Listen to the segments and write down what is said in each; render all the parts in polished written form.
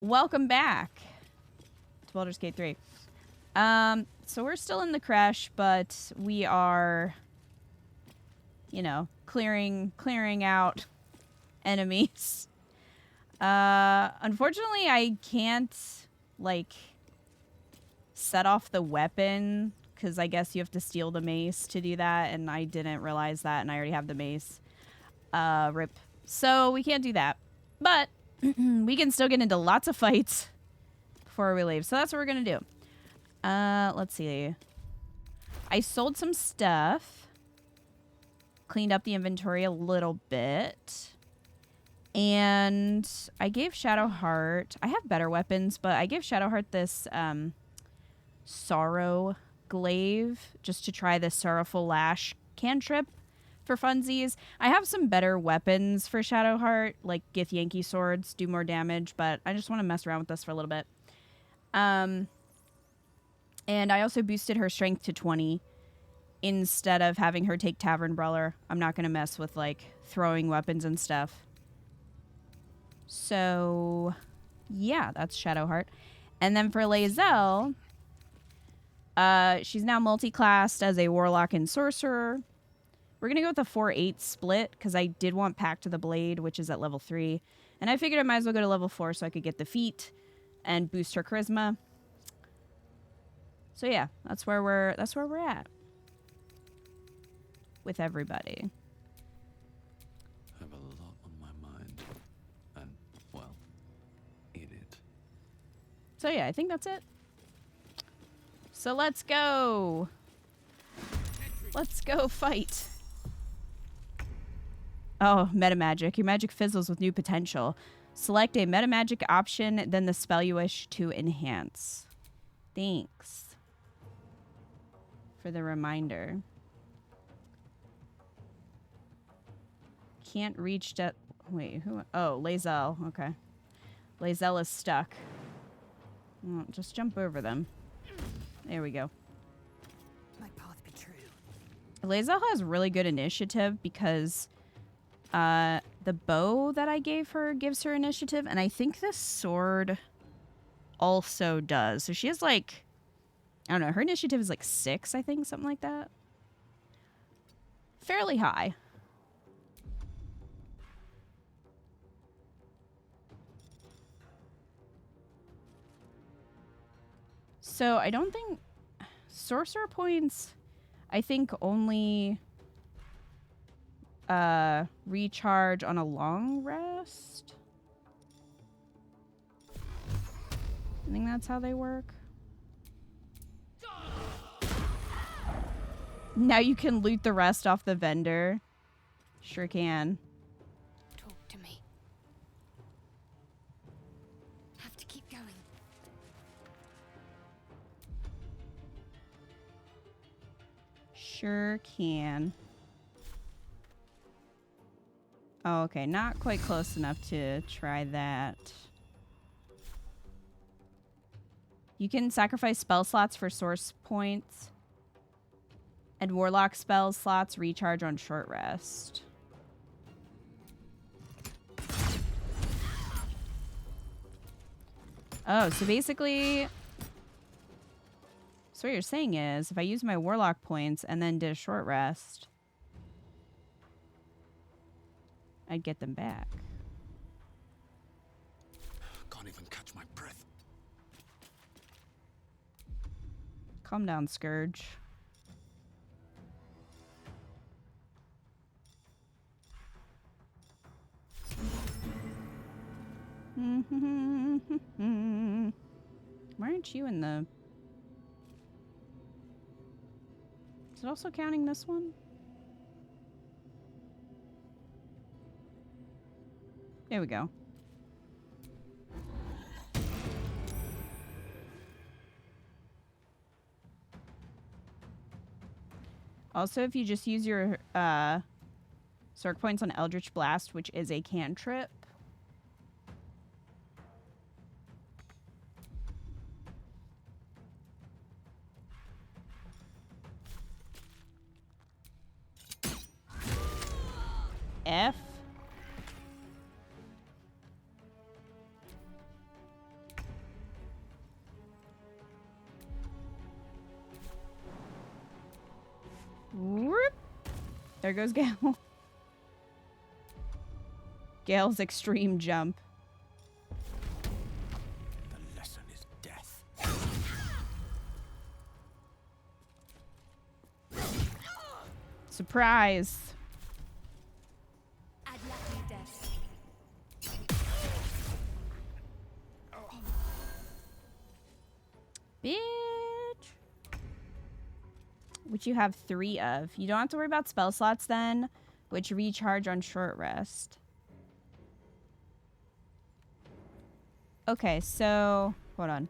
Welcome back to Baldur's Gate 3. So we're still in the crash, but we are, you know, clearing out enemies. Unfortunately, I can't, like, set off the weapon, because I guess you have to steal the mace to do that, and I didn't realize that, and I already have the mace. Rip. So we can't do that. But we can still get into lots of fights before we leave. So that's what we're going to do. Let's see. I sold some stuff. Cleaned up the inventory a little bit. And I gave Shadowheart... I have better weapons, but I gave Shadowheart this Sorrow Glaive just to try the Sorrowful Lash cantrip for funsies. I have some better weapons for Shadowheart, like Githyanki swords do more damage, but I just want to mess around with this for a little bit. And I also boosted her strength to 20 instead of having her take Tavern Brawler. I'm not going to mess with, like, throwing weapons and stuff. So, yeah, that's Shadowheart. And then for Lae'zel, she's now multi-classed as a Warlock and Sorcerer. We're going to go with a 4-8 split, because I did want Pact of the Blade, which is at level 3. And I figured I might as well go to level 4 so I could get the feat and boost her charisma. So yeah, that's where we're at. With everybody. I have a lot on my mind. And, well, eat it. So yeah, I think that's it. So let's go. Let's go fight. Oh, metamagic. Your magic fizzles with new potential. Select a metamagic option, then the spell you wish to enhance. Thanks for the reminder. Can't reach that. Wait, who? Oh, Lae'zel. Okay. Lae'zel is stuck. Oh, just jump over them. There we go. My path be true. Lae'zel has really good initiative because the bow that I gave her gives her initiative, and I think this sword also does. So she has, like, I don't know, her initiative is like 6, I think, something like that. Fairly high. So I don't think sorcerer points, I think, only recharge on a long rest. I think that's how they work. Now you can loot the rest off the vendor. Sure can. Talk to me. Have to keep going. Sure can. Oh, okay, not quite close enough to try that. You can sacrifice spell slots for source points. And Warlock spell slots recharge on short rest. Oh, so basically... So what you're saying is, if I use my Warlock points and then did a short rest, I'd get them back. Can't even catch my breath. Calm down, Scourge. Why aren't you in the... Is it also counting this one? There we go. Also, if you just use your Circ points on Eldritch Blast, which is a cantrip, F. There goes Gale. Gale's extreme jump. The lesson is death. Surprise. Ad lucky death. Bitch. Which you have 3 of. You don't have to worry about spell slots then, which recharge on short rest. Okay, so hold on.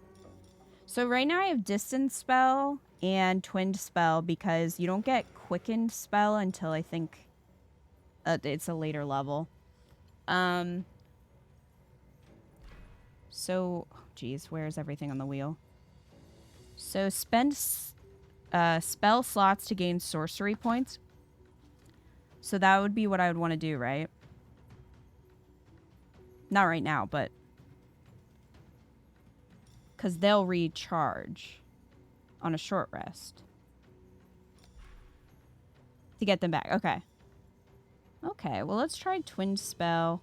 So right now I have distance spell and twinned spell because you don't get quickened spell until I think it's a later level. So, geez, where's everything on the wheel? So spend spell slots to gain sorcery points. So that would be what I would want to do, right? Not right now, but because they'll recharge on a short rest to get them back. Okay. Okay, well, let's try twin spell.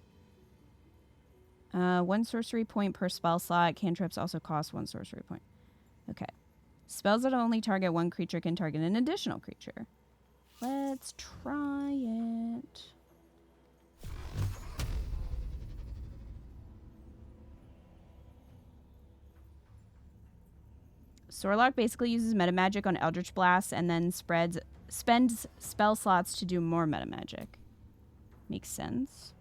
1 sorcery point per spell slot. Cantrips also cost 1 sorcery point. Okay. Spells that only target 1 creature can target an additional creature. Let's try it. Sorlock basically uses meta magic on Eldritch Blast and then spends spell slots to do more meta magic. Makes sense.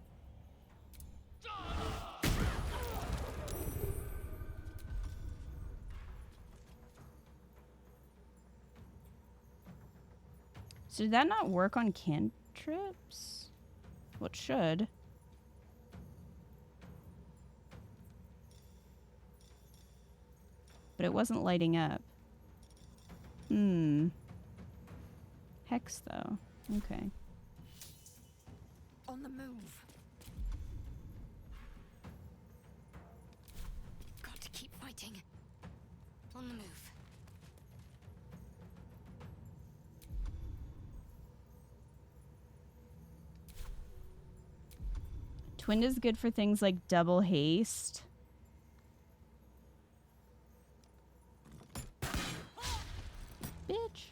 So did that not work on cantrips? Well, it should. But it wasn't lighting up. Hex, though. Okay. On the move. Got to keep fighting. On the move. Twin is good for things like double haste. Bitch.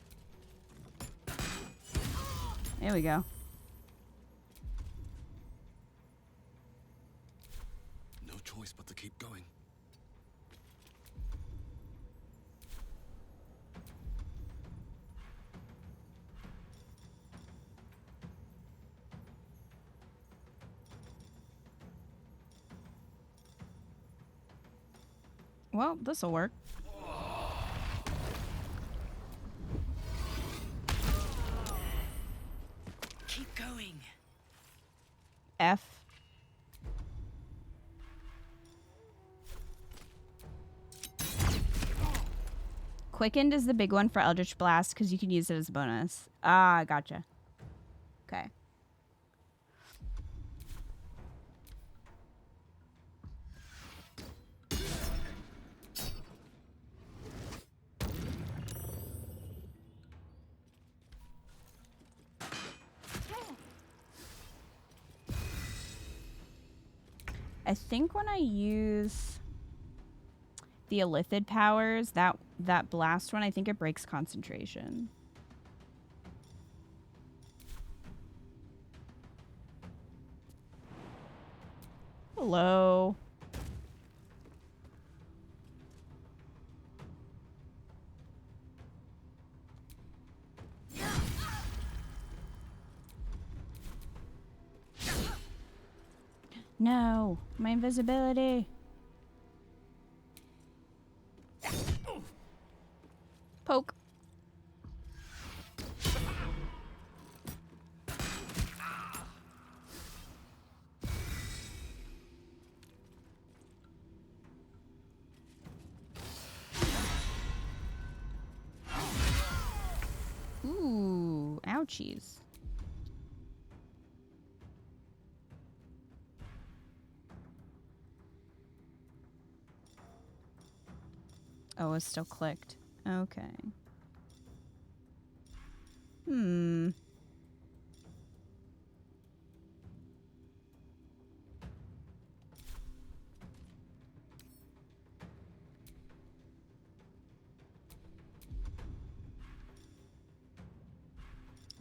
There we go. No choice but to keep going. Well, this'll work. Keep going. F. Quickened is the big one for Eldritch Blast because you can use it as a bonus. Ah, gotcha. Okay. I think when I use the Illithid powers, that blast one, I think it breaks concentration. Hello. No, my invisibility. Poke. Ooh, ouchies. Oh, it's still clicked. Okay.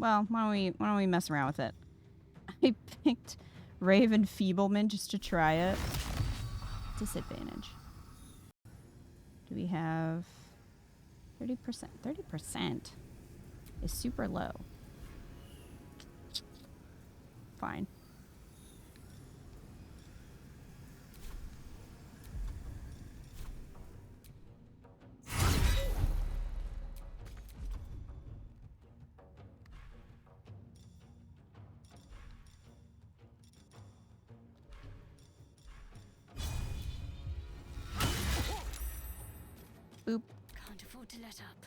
Well, why don't we mess around with it? I picked Rave and Feeblement just to try it. Disadvantage. Do we have 30%? 30% is super low. Fine. Boop. Can't afford to let up.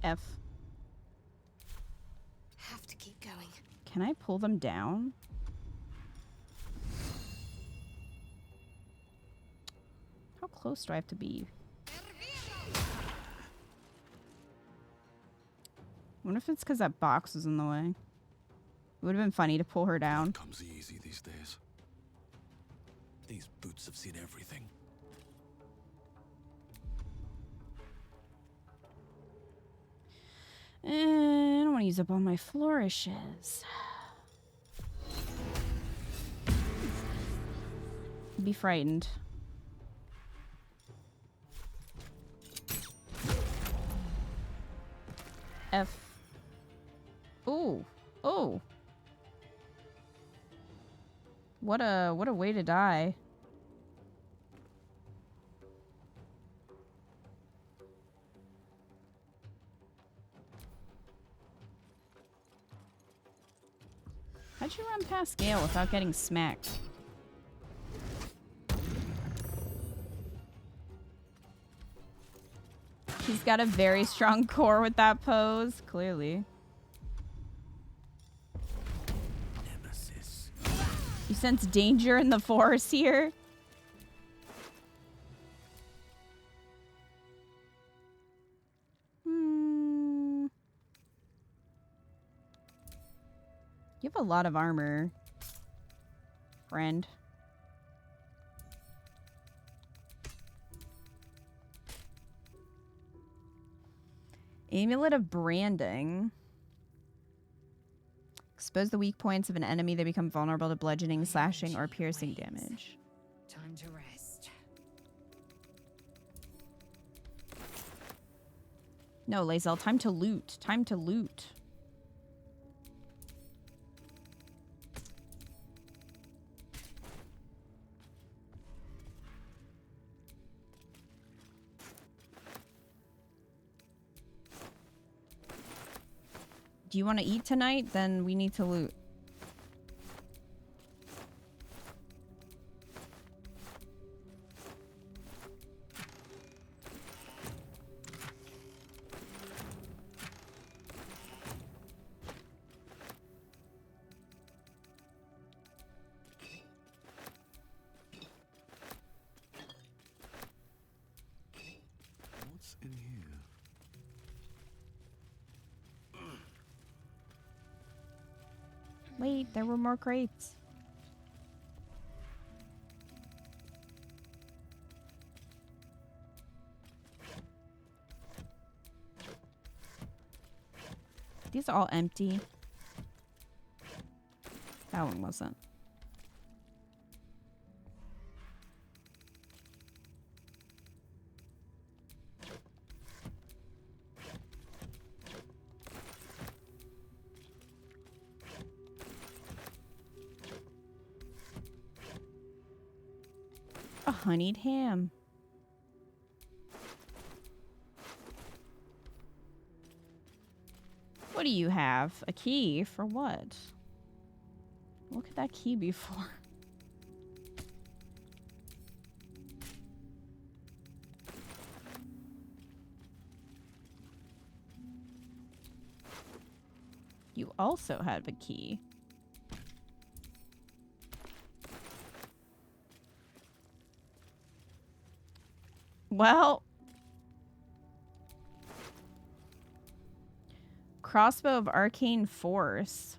F. Have to keep going. Can I pull them down? How close do I have to be? I wonder if it's because that box was in the way. It would have been funny to pull her down. Comes easy these days. These boots have seen everything. I don't want to use up all my flourishes. Be frightened. F. Ooh. Oh. What a way to die. How'd you run past Gale without getting smacked? He's got a very strong core with that pose, clearly. Nemesis. You sense danger in the forest here? You have a lot of armor, friend. Amulet of Branding. Expose the weak points of an enemy. They become vulnerable to bludgeoning, slashing, or piercing damage. Time to rest. No, Lae'zel, time to loot. Time to loot. Do you want to eat tonight? Then we need to loot. What's in here? Wait, there were more crates. These are all empty. That one wasn't. A honeyed ham. What do you have? A key for what? What could that key be for? You also have a key. Well, crossbow of arcane force.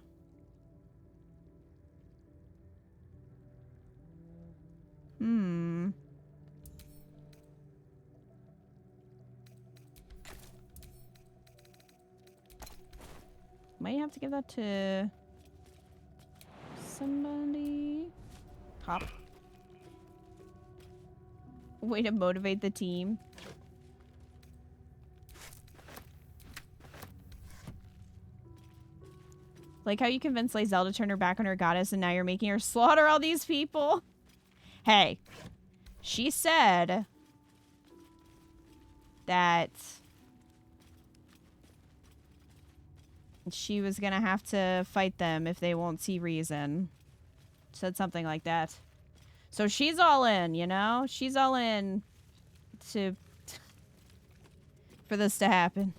Might have to give that to somebody. Hop. Way to motivate the team. Like how you convinced Lae'zel to turn her back on her goddess and now you're making her slaughter all these people. Hey, she said that she was gonna have to fight them if they won't see reason. Said something like that. So she's all in, you know? She's all in to for this to happen.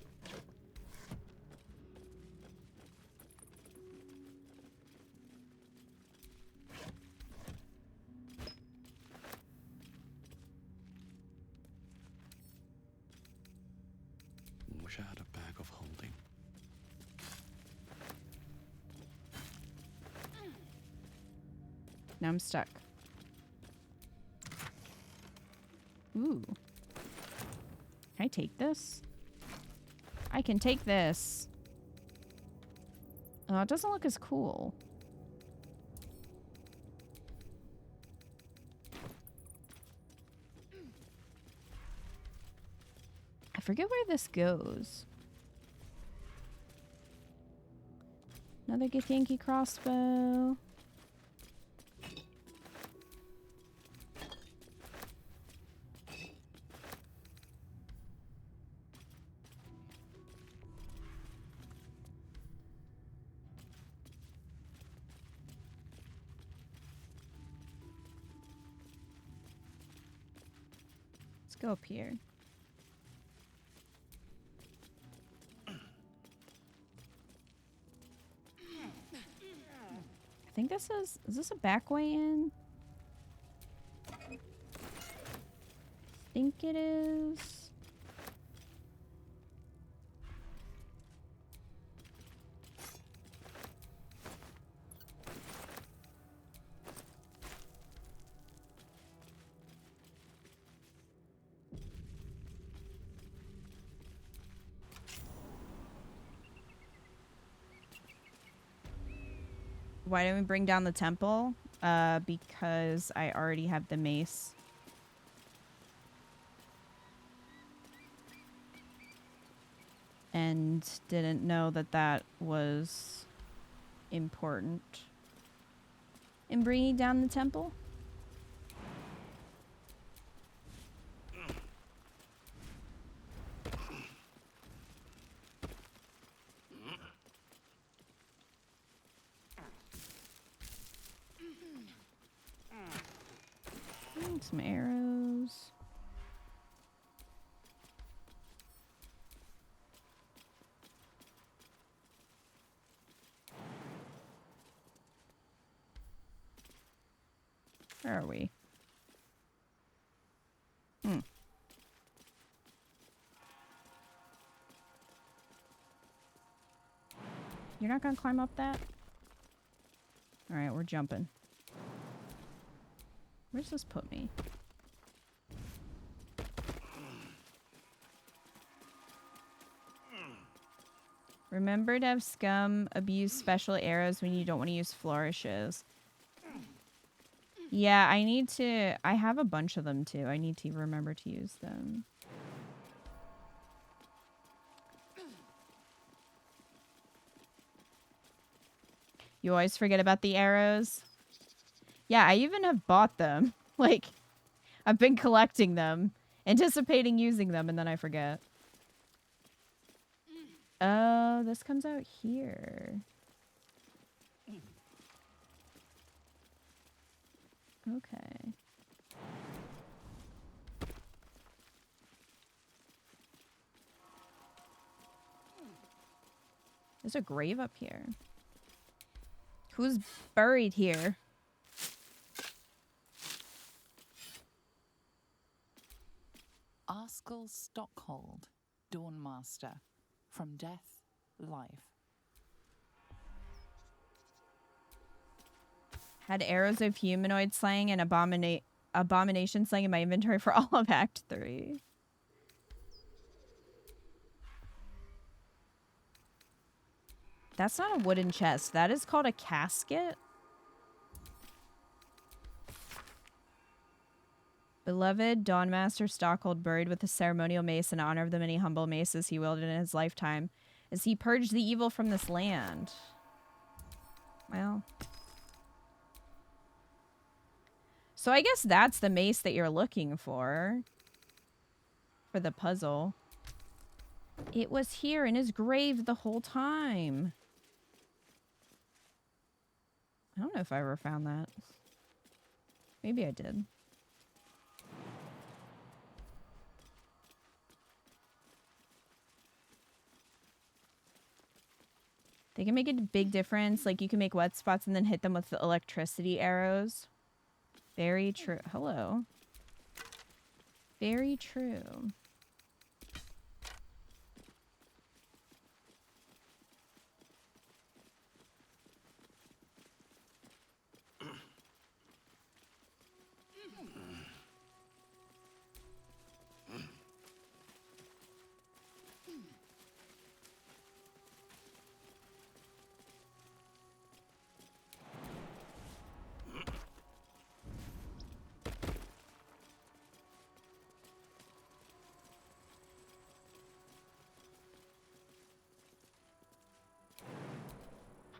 Wish I had a bag of holding. Now I'm stuck. Ooh. Can I take this? I can take this. Oh, it doesn't look as cool. I forget where this goes. Another Githyanki crossbow. Let's go up here. I think this is this a back way in? I think it is. Why didn't we bring down the temple? Because I already have the mace. And didn't know that that was important in bringing down the temple. Some arrows. Where are we? You're not gonna climb up that? Alright, we're jumping. Where's this put me? Remember to have scum abuse special arrows when you don't want to use flourishes. Yeah, I need to... I have a bunch of them too. I need to remember to use them. You always forget about the arrows? Yeah, I even have bought them. Like, I've been collecting them, anticipating using them, and then I forget. Oh, this comes out here. Okay. There's a grave up here. Who's buried here? Arskel Stockhold, Dawnmaster. From death, life. Had arrows of humanoid slaying and abomination slaying in my inventory for all of Act 3. That's not a wooden chest. That is called a casket. Beloved Dawnmaster Stockhold, buried with a ceremonial mace in honor of the many humble maces he wielded in his lifetime, as he purged the evil from this land. Well. So I guess that's the mace that you're looking for the puzzle. It was here in his grave the whole time. I don't know if I ever found that. Maybe I did. They can make a big difference. Like, you can make wet spots and then hit them with the electricity arrows. Very true. Hello. Very true.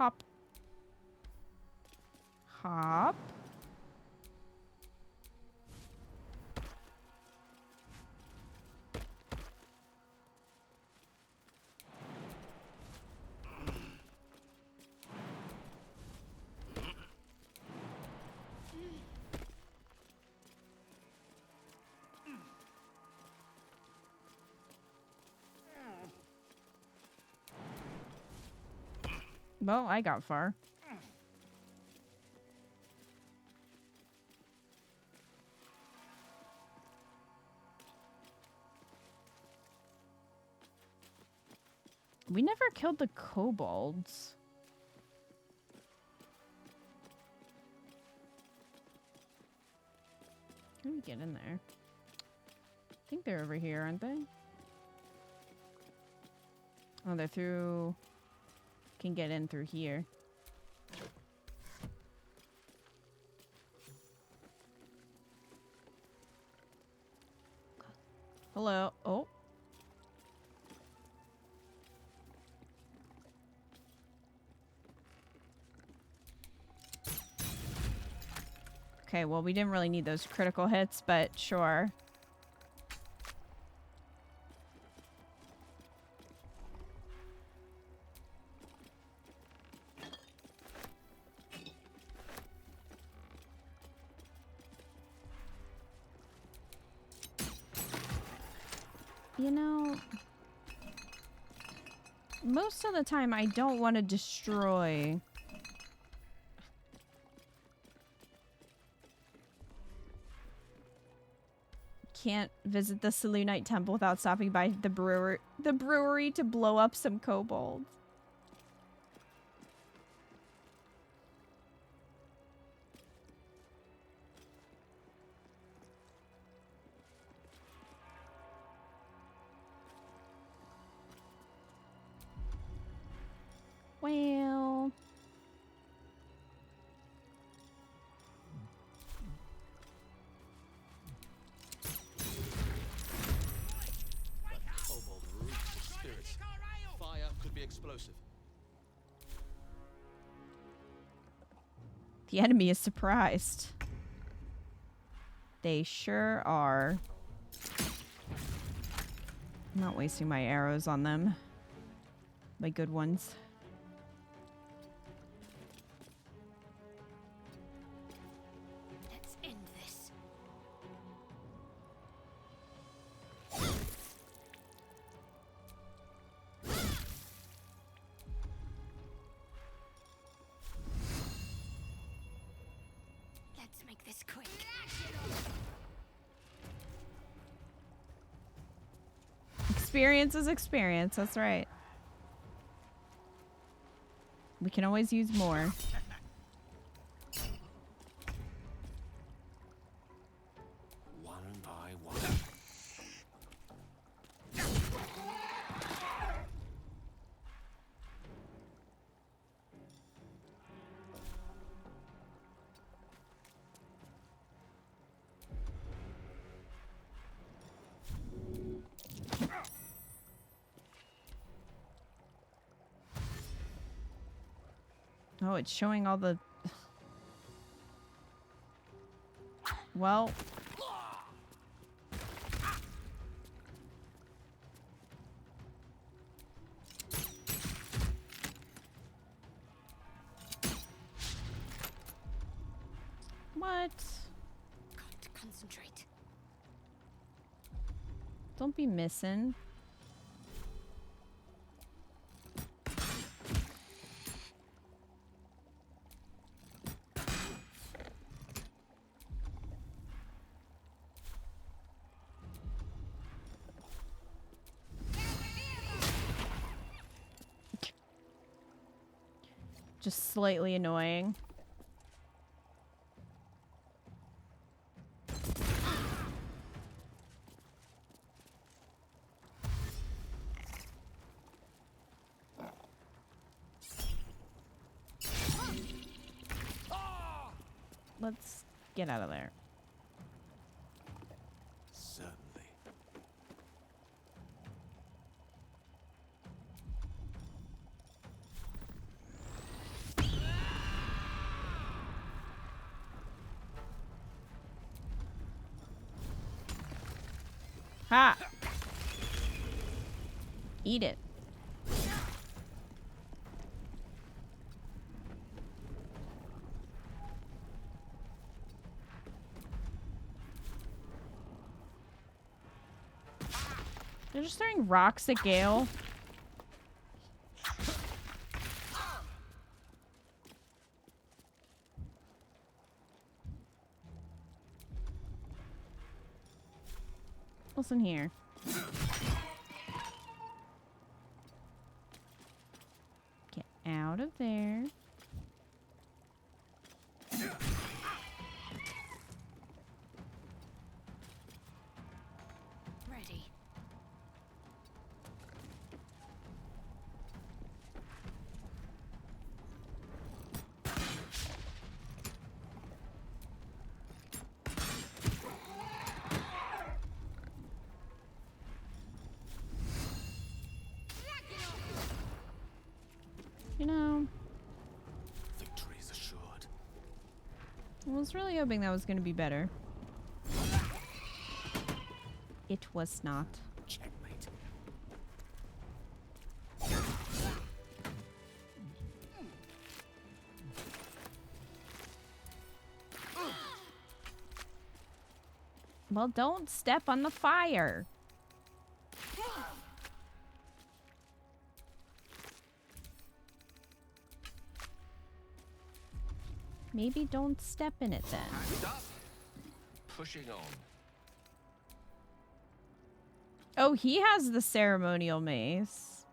Hop. Hop. Well, I got far. We never killed the kobolds. How do we get in there? I think they're over here, aren't they? Oh, they're through... Can get in through here. Hello. Oh. Okay, well, we didn't really need those critical hits, but sure. You know, most of the time I don't want to destroy. Can't visit the Selûnite temple without stopping by the brewery to blow up some kobolds. Well, That kobold reeks of spirits. Fire could be explosive. the enemy is surprised. They sure are. I'm not wasting my arrows on them. My good ones. Let's end this. Let's make this quick. Experience is experience, that's right. We can always use more. One by one. Oh, it's showing all the... Well... What? Got to concentrate. Don't be missing. Just slightly annoying. Let's get out of there. Certainly. Ha! Eat it. They're just throwing rocks at Gale. Listen here. Get out of there. Ready. You know, Victory is assured. I was really hoping that was going to be better. It was not. Checkmate. Well, don't step on the fire. Maybe don't step in it then. Stop. Pushing on. Oh, he has the ceremonial mace.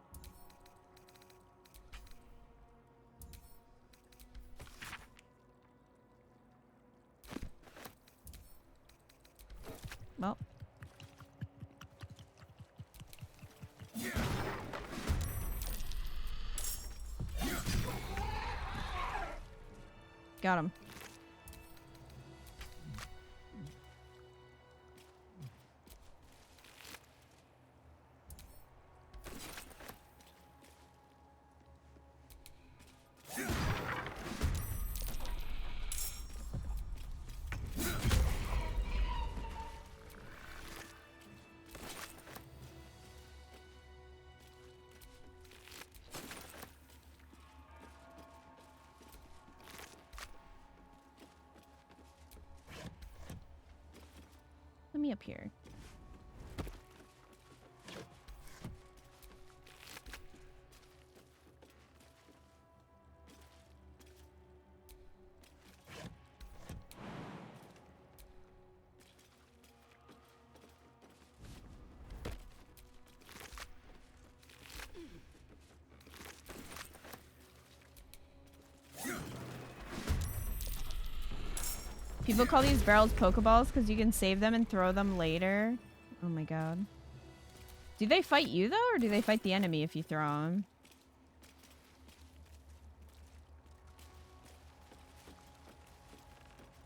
Well. Got him. Let me up here. People call these barrels Pokeballs because you can save them and throw them later. Oh my god. Do they fight you though, or do they fight the enemy if you throw them?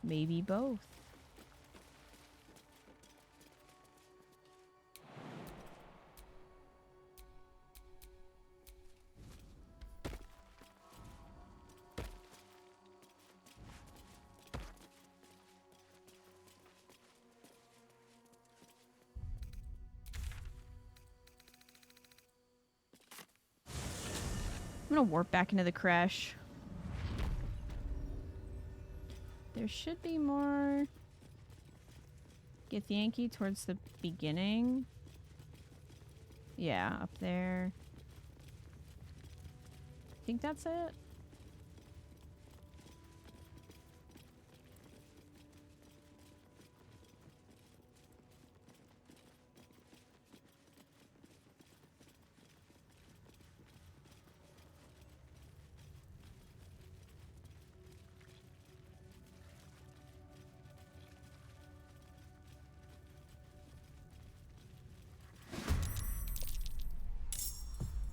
Maybe both. gonna warp back into the crash. There should be more Githyanki towards the beginning. Yeah, up there. I think that's it.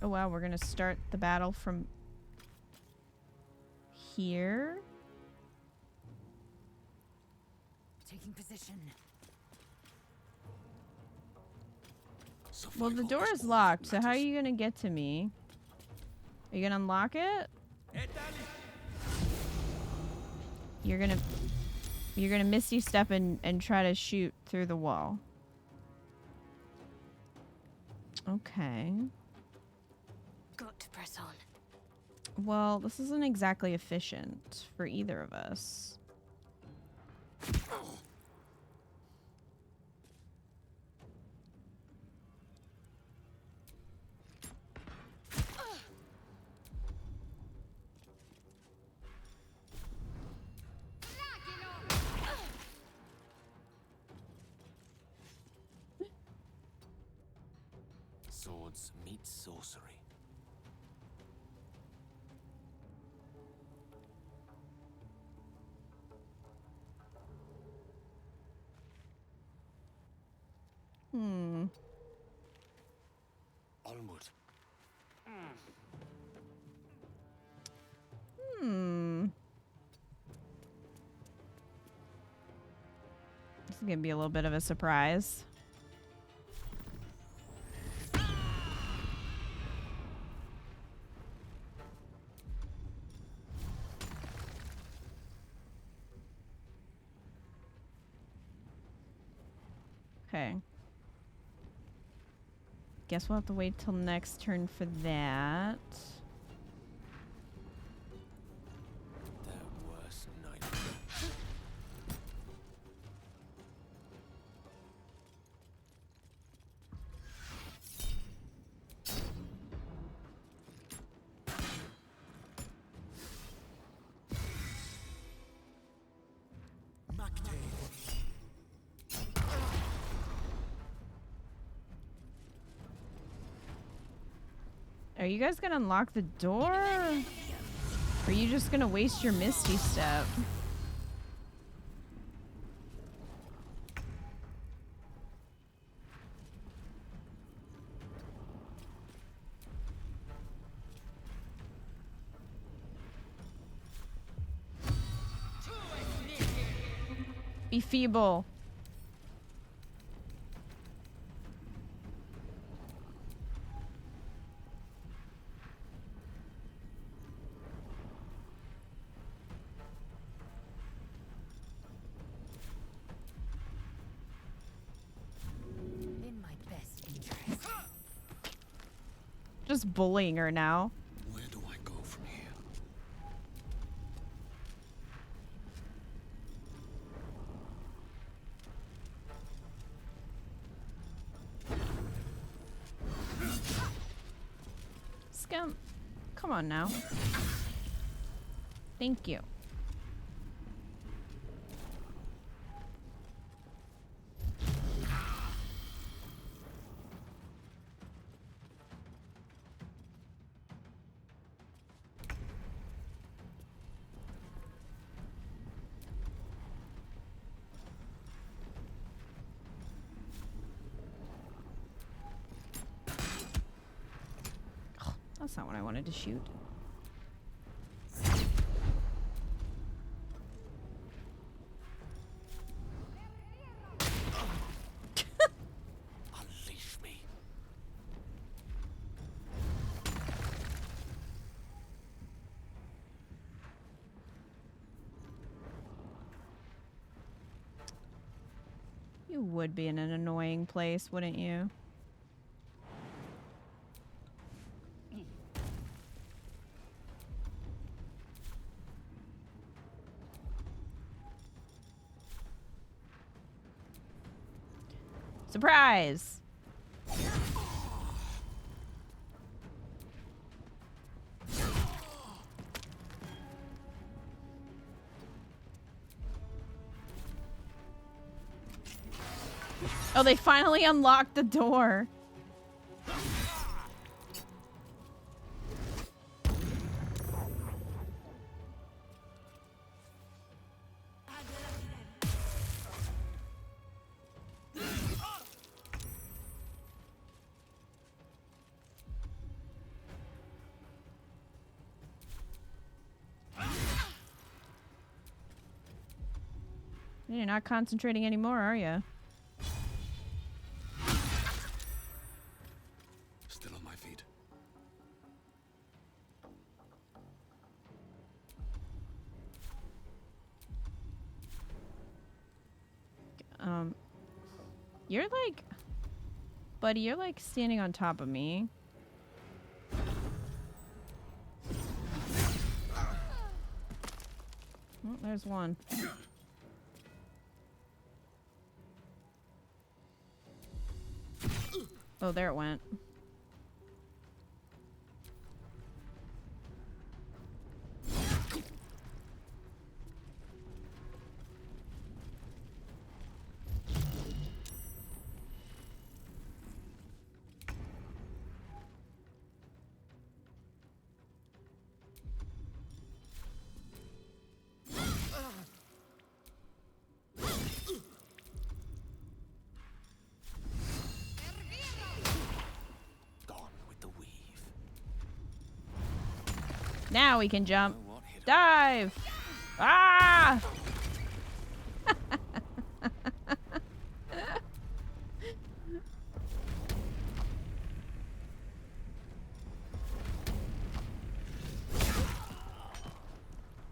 Oh wow, we're gonna start the battle from here. Taking position. Well, the door is locked, so how are you gonna get to me? Are you gonna unlock it? You're gonna misty step and try to shoot through the wall. Okay. Got to press on. Well, this isn't exactly efficient for either of us. Swords meet sorcery. Onward. This is gonna be a little bit of a surprise. Okay. Guess we'll have to wait till next turn for that. Their worst nightmare. Are you guys gonna unlock the door? Or are you just gonna waste your misty step? Be feeble. In my best interest. Just bullying her now. Where do I go from here? Scum. Come on now. Thank you. That's not what I wanted to shoot. Unleash me. You would be in an annoying place, wouldn't you? Surprise! Oh, they finally unlocked the door. You're not concentrating anymore, are you? Still on my feet. You're like... Buddy, you're like standing on top of me. Oh, there's one. Oh, there it went. Now we can jump. Dive! Ah!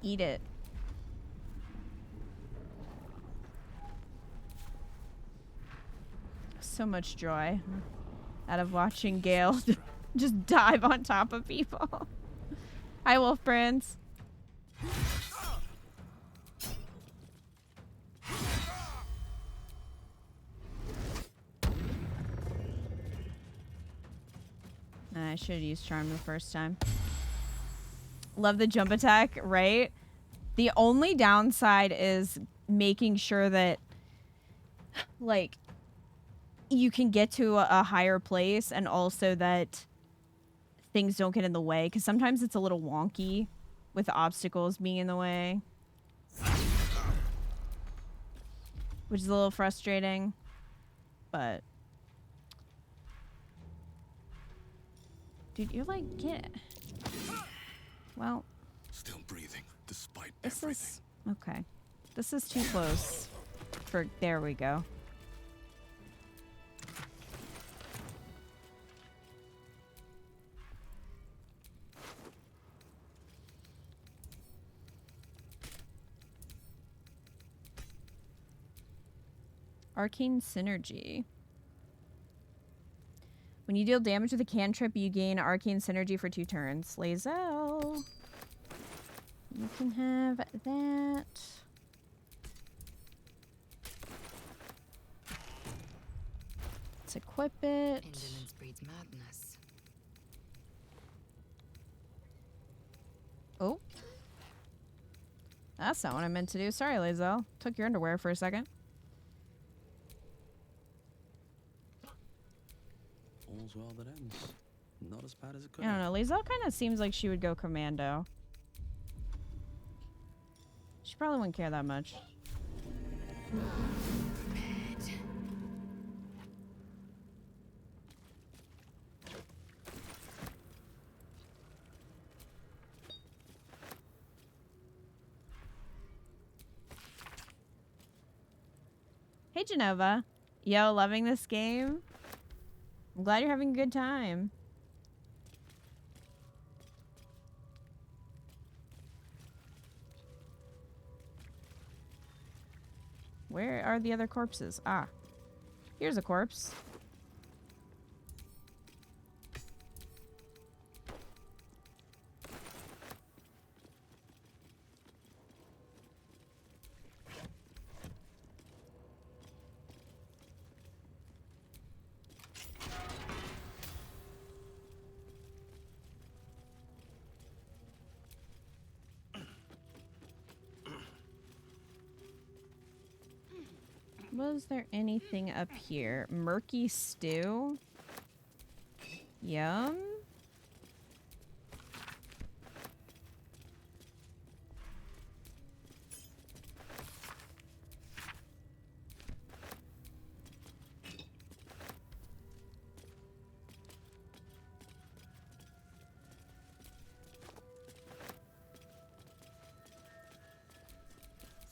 Eat it. So much joy out of watching Gale just dive on top of people. Hi, Wolf Prince. I should have used Charm the first time. Love the jump attack, right? The only downside is making sure that, like, you can get to a higher place and also that things don't get in the way, because sometimes it's a little wonky with obstacles being in the way, which is a little frustrating, but dude, you're like, get well, Still breathing despite this everything. is okay, this is too close for, there we go. Arcane Synergy. When you deal damage with a cantrip, you gain Arcane Synergy for 2 turns. Lae'zel. You can have that. Let's equip it. Indolence breeds madness. Oh. That's not what I meant to do. Sorry, Lae'zel. Took your underwear for a second. All's well that ends. Not as bad as it could I don't have. know. Lae'zel kind of seems like she would go commando. She probably wouldn't care that much. Hey, Genova. Yo, loving this game? I'm glad you're having a good time. Where are the other corpses? Ah. Here's a corpse. Was there anything up here? Murky stew? Yum.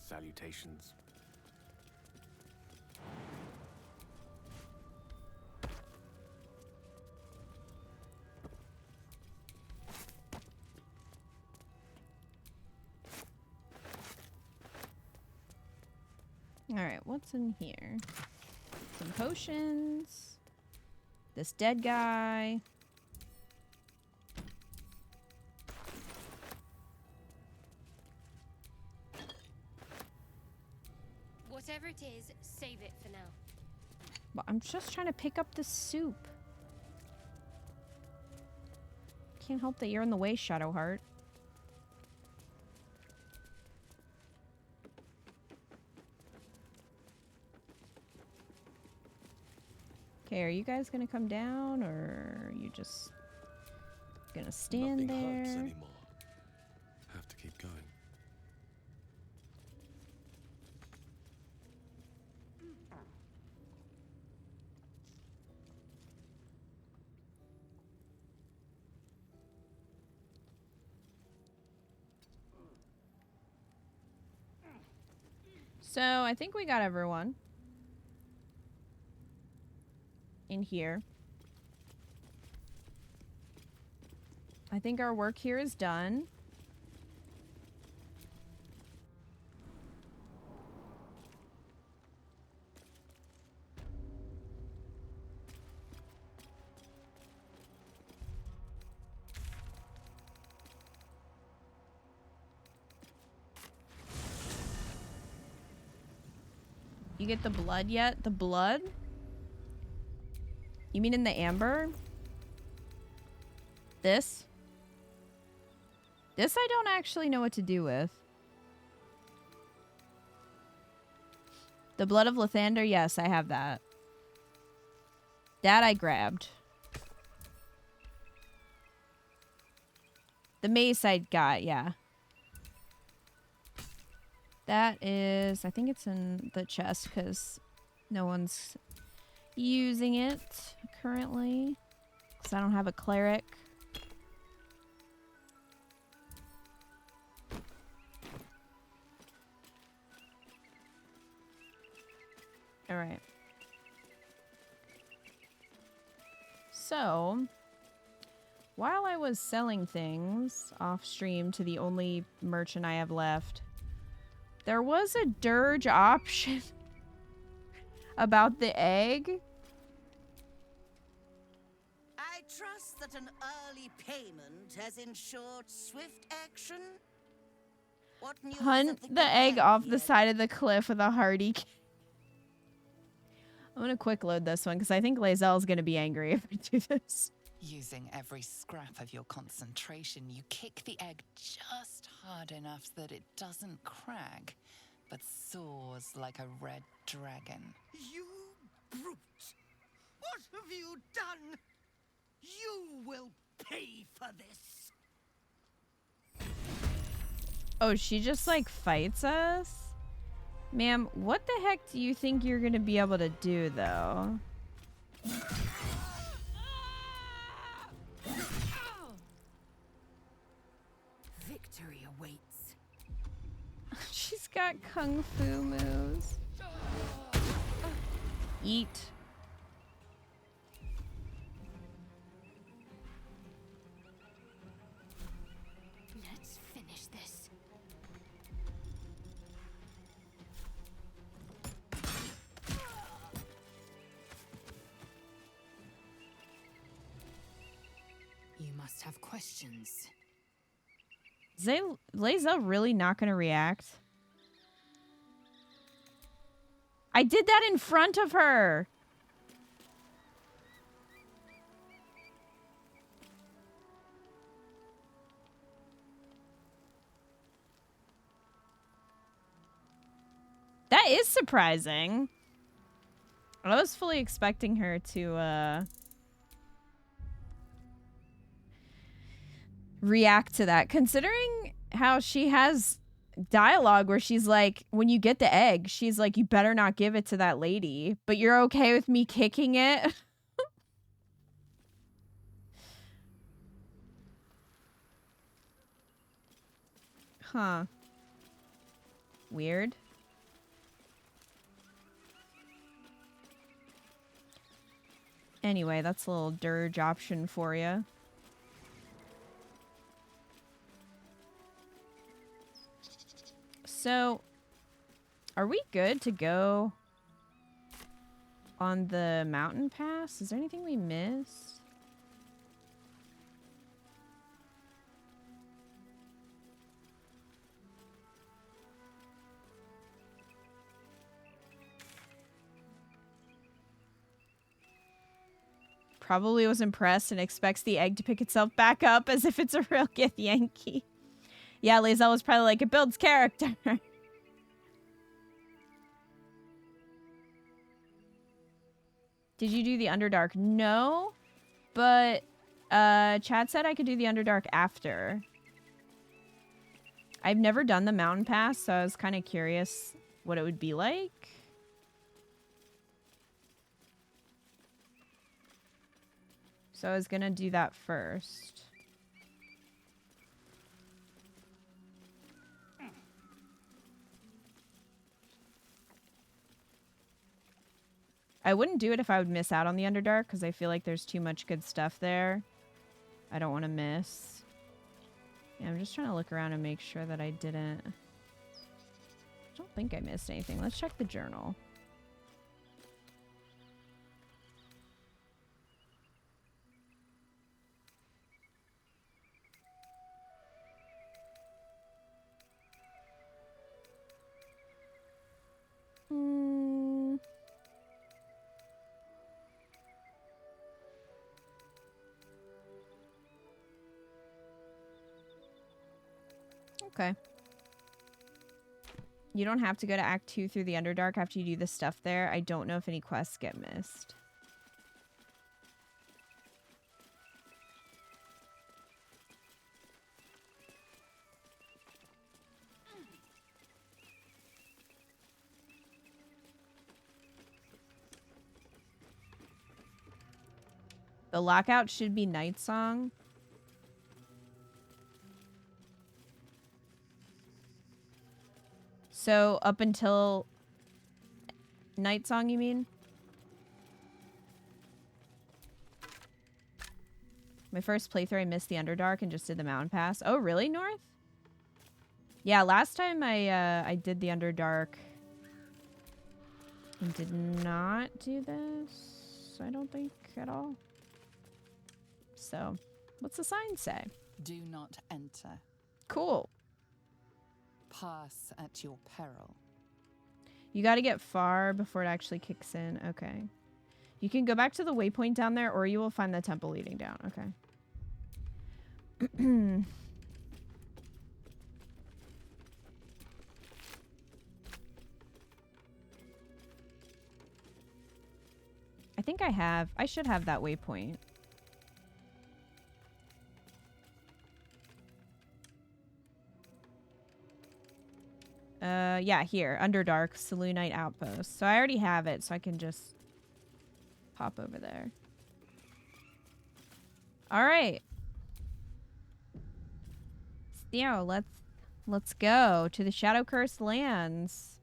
Salutations. Alright, what's in here? Some potions. This dead guy. Whatever it is, save it for now. Well, I'm just trying to pick up the soup. Can't help that you're in the way, Shadowheart. Okay, are you guys gonna come down, or are you just gonna stand Nothing there? hurts anymore. Have to keep going. So, I think we got everyone in here. I think our work here is done. You get the blood yet? The blood? You mean in the amber? This? This I don't actually know what to do with. The blood of Lathander? Yes, I have that. That I grabbed. The mace I got, yeah. That is, I think it's in the chest because no one's using it currently. Because I don't have a cleric. Alright. So, while I was selling things off stream to the only merchant I have left, there was a Durge option about the egg. I trust that an early payment has ensured swift action. What news Hunt of the egg command off the yet? side of the cliff with a hardy. I'm gonna quick load this one because I think Lae'zel's gonna be angry if I do this. Using every scrap of your concentration, you kick the egg just hard enough that it doesn't crack, but soars like a red dragon. You brute! What have you done? You will pay for this. Oh, she just like fights us? Ma'am, what the heck do you think you're gonna be able to do though? Victory awaits. She's got kung fu moves. Eat. Let's finish this. You must have questions. Is Lae'zel really not gonna react? I did that in front of her! That is surprising. I was fully expecting her to react to that, considering how she has dialogue where she's like, when you get the egg, she's like, you better not give it to that lady, but you're okay with me kicking it. Huh. Weird. Anyway, that's a little Durge option for you. So, are we good to go on the mountain pass? Is there anything we missed? Probably was impressed and expects the egg to pick itself back up as if it's a real Githyanki. Yeah, Lae'zel was probably like, it builds character. Did you do the Underdark? No, but Chad said I could do the Underdark after. I've never done the mountain pass, so I was kind of curious what it would be like. So I was gonna do that first. I wouldn't do it if I would miss out on the Underdark, because I feel like there's too much good stuff there I don't want to miss. Yeah, I'm just trying to look around and make sure that I didn't... I don't think I missed anything. Let's check the journal. Okay. You don't have to go to Act 2 through the Underdark after you do the stuff there. I don't know if any quests get missed. The lockout should be Night Song. So up until Night Song, you mean? My first playthrough, I missed the Underdark and just did the Mountain Pass. Oh, really, North? Yeah, last time I did the Underdark and did not do this, I don't think, at all. So, what's the sign say? Do not enter. Cool. Pass at your peril. You got to get far before it actually kicks in. Okay. You can go back to the waypoint down there, or you will find the temple leading down. Okay. I think I should have that waypoint. Yeah, here. Underdark, Selûnite Outpost. So I already have it, so I can just pop over there. Alright. Theo, let's go to the Shadow-Cursed Lands.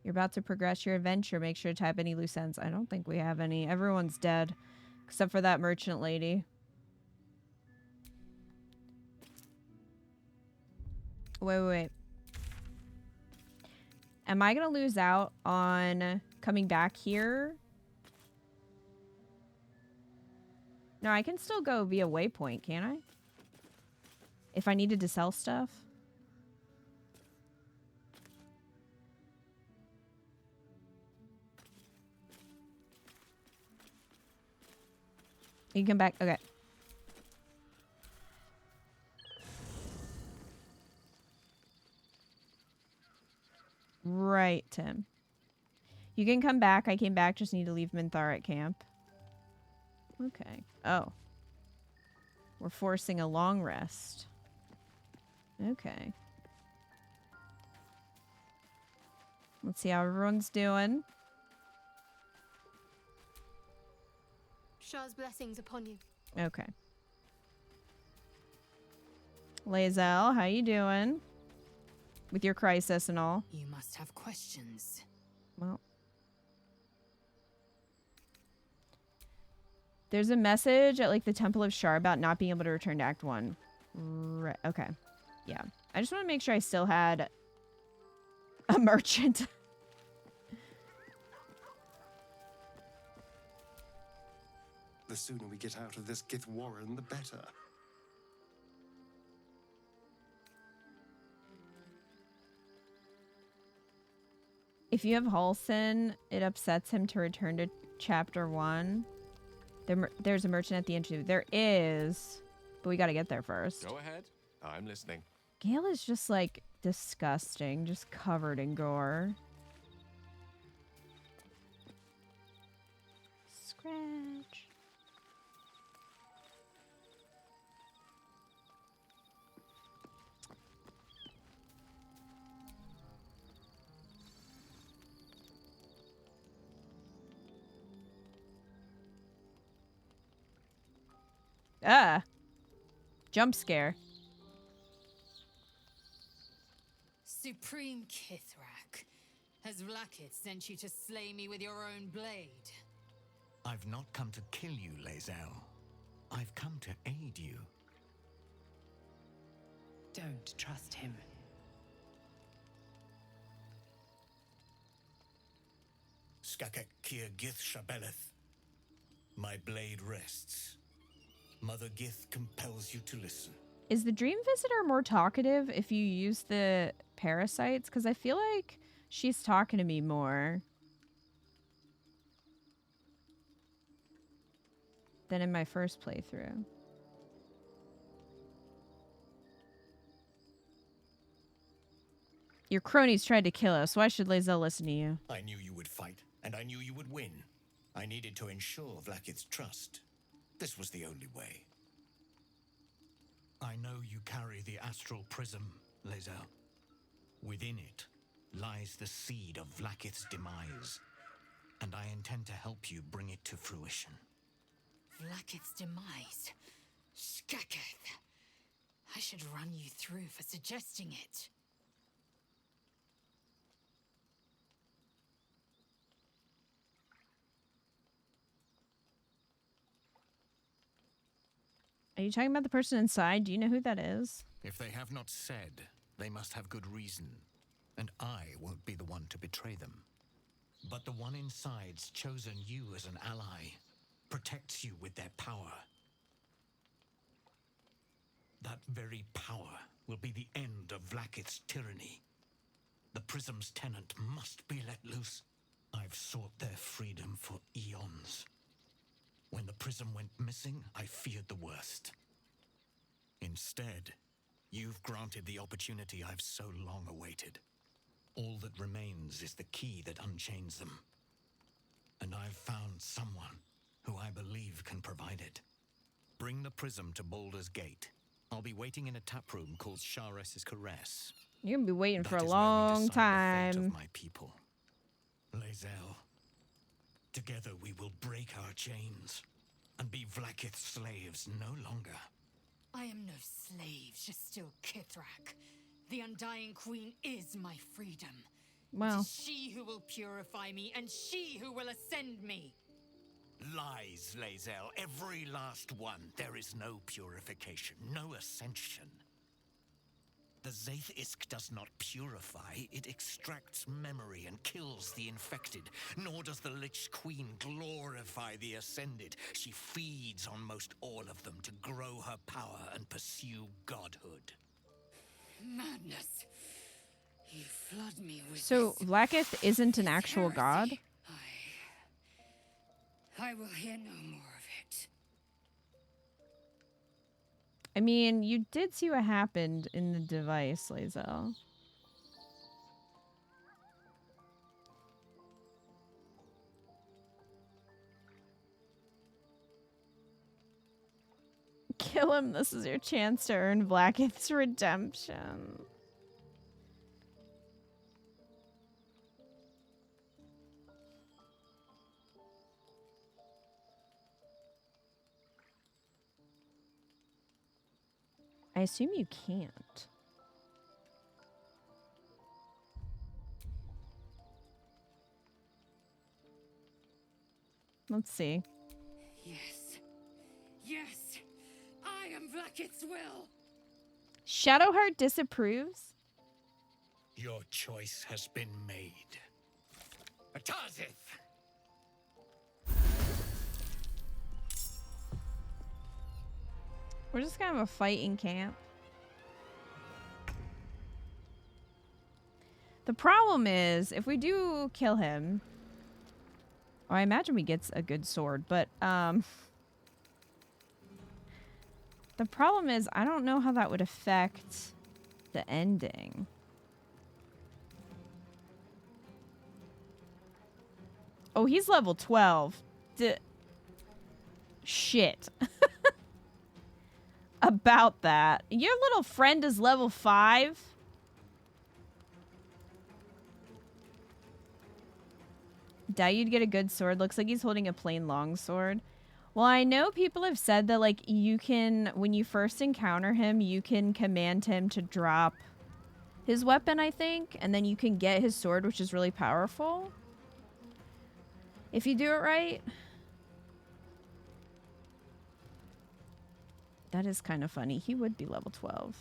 You're about to progress your adventure. Make sure to type any loose ends. I don't think we have any. Everyone's dead. Except for that merchant lady. Wait. Am I going to lose out on coming back here? No, I can still go via waypoint, can't I? If I needed to sell stuff. You can come back. Okay. Right, Tim. You can come back. I came back. Just need to leave Minthar at camp. Okay. Oh. We're forcing a long rest. Okay. Let's see how everyone's doing. Shah's blessings upon you. Okay. Lae'zel, how you doing? With your crisis and all. You must have questions. Well. There's a message at like the Temple of Shar about not being able to return to Act 1. Right. Okay. Yeah. I just want to make sure I still had a merchant. The sooner we get out of this Gith Warren, the better. If you have Halsin, it upsets him to return to Chapter 1. There's a merchant at the entry. There is, but we gotta get there first. Go ahead. I'm listening. Gale is just like disgusting, just covered in gore. Scratch. Ah. Jump scare. Supreme KITH'RAK, has Vlaakith sent you to slay me with your own blade? I've not come to kill you, Lae'zel. I've come to aid you. Don't trust him. Skakek Kier Gith Shabeleth. My blade rests. Mother Gith compels you to listen. Is the Dream Visitor more talkative if you use the parasites? Because I feel like she's talking to me more than in my first playthrough. Your cronies tried to kill us. Why should Lae'zel listen to you? I knew you would fight, and I knew you would win. I needed to ensure Vlaakith's trust. This was the only way. I know you carry the astral prism, Lae'zel. Within it lies the seed of Vlaakith's demise, and I intend to help you bring it to fruition. Vlaakith's demise? Skaketh. I should run you through for suggesting it. Are you talking about the person inside? Do you know who that is? If they have not said, they must have good reason, and I won't be the one to betray them. But the one inside's chosen you as an ally, protects you with their power. That very power will be the end of Vlaakith's tyranny. The prism's tenant must be let loose. I've sought their freedom for eons. When the prism went missing, I feared the worst. Instead, you've granted the opportunity I've so long awaited. All that remains is the key that unchains them. And I've found someone who I believe can provide it. Bring the prism to Baldur's Gate. I'll be waiting in a taproom called Shares's Caress. You're gonna be waiting for a That is where we long decide the fate time. of my people. Lae'zel, together we will break our chains and be Vlaakith's slaves no longer. I am no slave, just still KITH'RAK. The Undying Queen is my freedom. It Well, is she who will purify me, and she who will ascend me. Lies, Lae'zel, every last one. There is no purification, no ascension. The Zaith Isk does not purify, it extracts memory and kills the infected. Nor does the Lich Queen glorify the ascended. She feeds on most all of them to grow her power and pursue godhood. Madness. You flood me with so this Vlaakith isn't an actual god? heresy. I will hear no more of it. I mean, you did see what happened in the device, Lae'zel. Kill him. This is your chance to earn Blackith's redemption. I assume you can't. Let's see. Yes. Yes. I am Blackith's will. Shadowheart disapproves? Your choice has been made. Atazith! We're just gonna have a fight in camp. The problem is, if we do kill him, well, I imagine we get a good sword, but the problem is I don't know how that would affect the ending. Oh, he's level 12. Shit. About that. Your little friend is level 5? Doubt you'd get a good sword. Looks like he's holding a plain long sword. Well, I know people have said that, like, you can, when you first encounter him, you can command him to drop his weapon, I think, and then you can get his sword, which is really powerful. If you do it right. That is kind of funny. He would be level 12.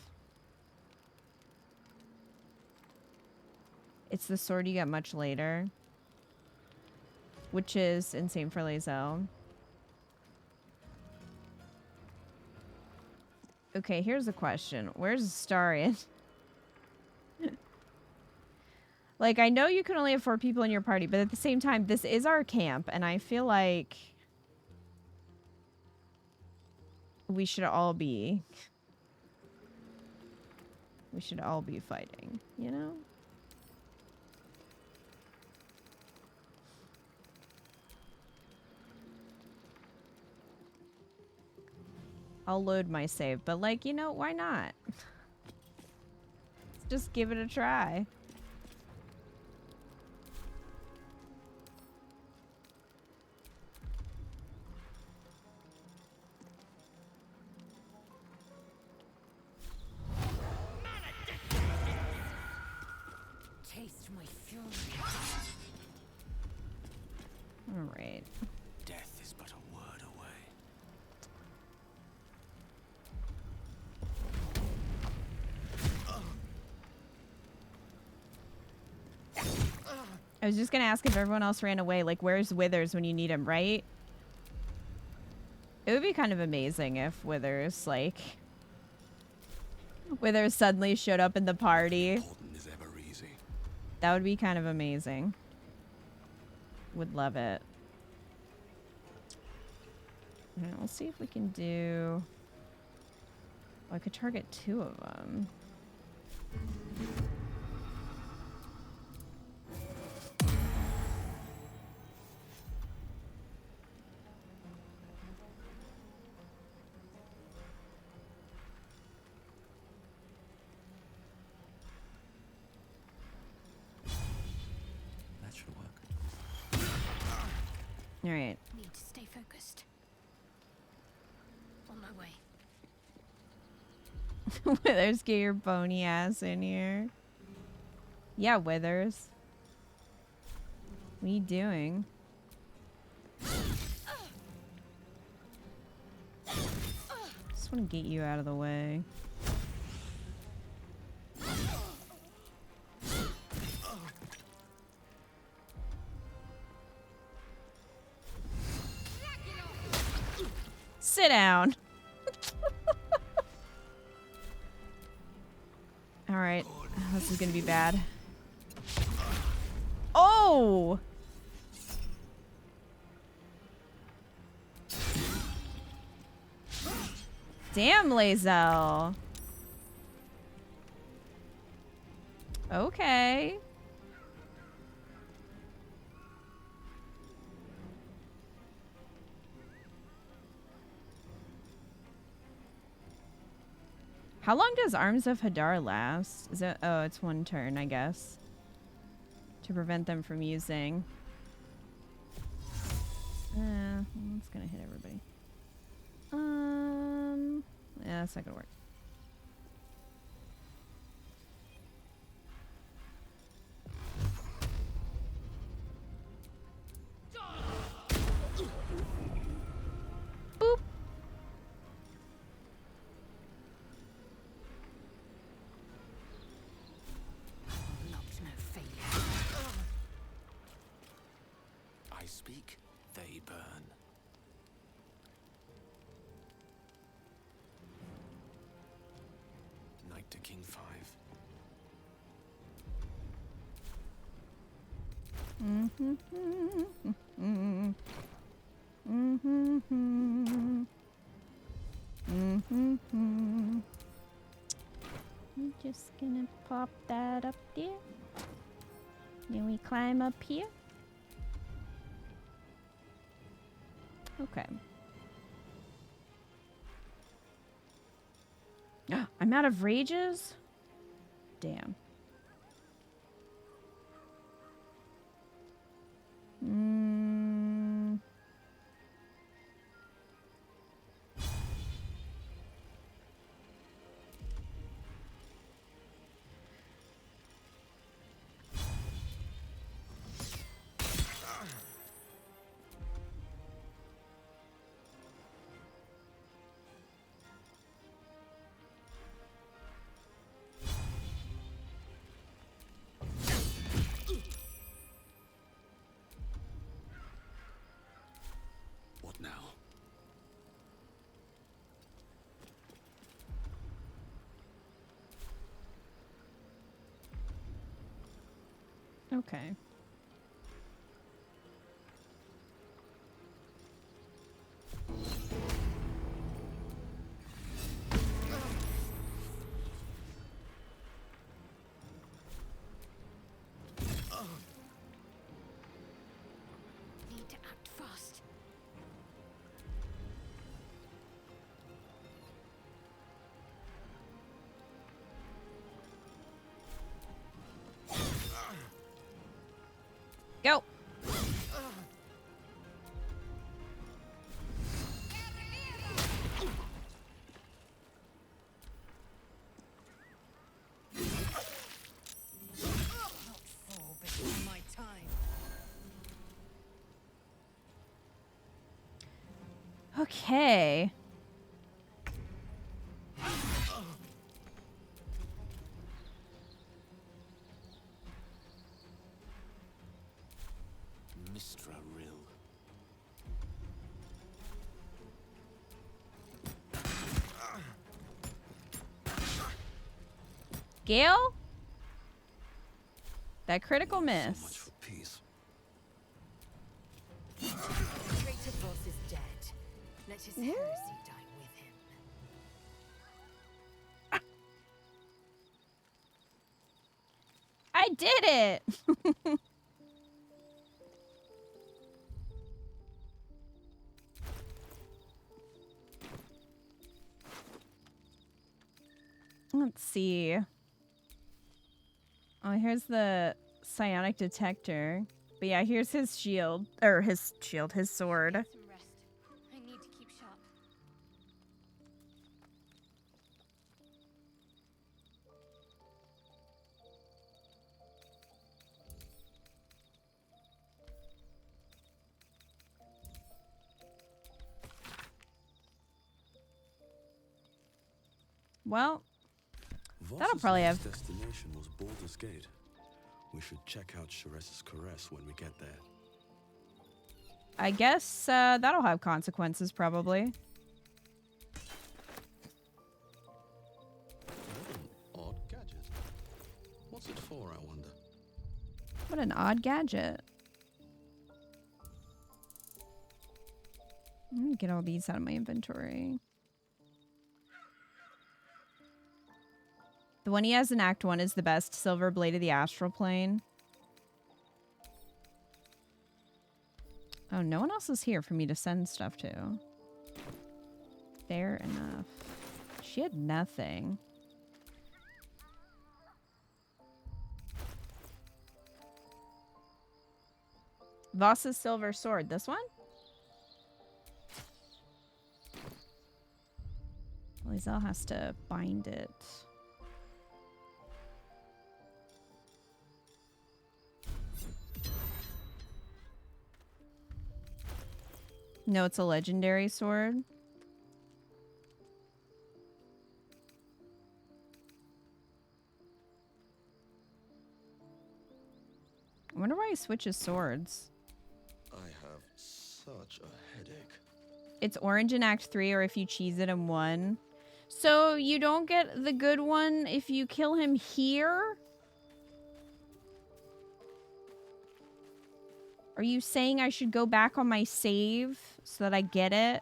It's the sword you get much later. Which is insane for Lae'zel. Okay, here's a question. Where's Astarion? Like, I know you can only have 4 people in your party, but at the same time, this is our camp, and I feel like we should all be fighting, you know? I'll load my save, but, like, you know, why not? Let's just give it a try. Taste my fury. All right. Death is but a word away. I was just gonna ask if everyone else ran away. Like, where's Withers when you need him, right? It would be kind of amazing if Withers suddenly showed up in the party. Is ever easy. That would be kind of amazing. Would love it. Alright, we'll see if we can do... Oh, I could target 2 of them. That should work. Alright. Need to stay focused. On my way. Withers, get your bony ass in here. Yeah, Withers. What are you doing? Just want to get you out of the way. Sit down. All right, this is gonna be bad. Oh! Damn, Lae'zel. Okay. How long does Arms of Hadar last? Is it? Oh, it's 1 turn, I guess. To prevent them from using. It's gonna hit everybody. Yeah, that's not gonna work. Boop. Locked no failure. I speak, they burn. Knight to King 5. I'm just gonna pop that up there. Then we climb up here. Okay. I'm out of rages? Damn. What now? Okay. Need to act fast. Go. Not fall before my time. Okay. Mistra Rill. Gale? That critical So miss. much for peace. Traitor Voss is dead. Let his heresy die with him. I did it! Let's see. Oh, here's the psionic detector. But yeah, here's his shield. Or his shield, his sword. Get some rest. I need to keep sharp. Well, that'll Voss's probably next have... destination was Baldur's Gate. We should check out Sharess's caress when we get there. I guess that'll have consequences, probably. What an odd gadget. What's it for, I wonder? What an odd gadget. Let me get all these out of my inventory. The one he has in Act 1 is the best. Silver Blade of the Astral Plane. Oh, no one else is here for me to send stuff to. Fair enough. She had nothing. Voss's silver sword. This one? Lizelle has to bind it. No, it's a legendary sword. I wonder why he switches swords. I have such a headache. It's orange in Act 3, or if you cheese it in 1. So you don't get the good one if you kill him here? Are you saying I should go back on my save so that I get it?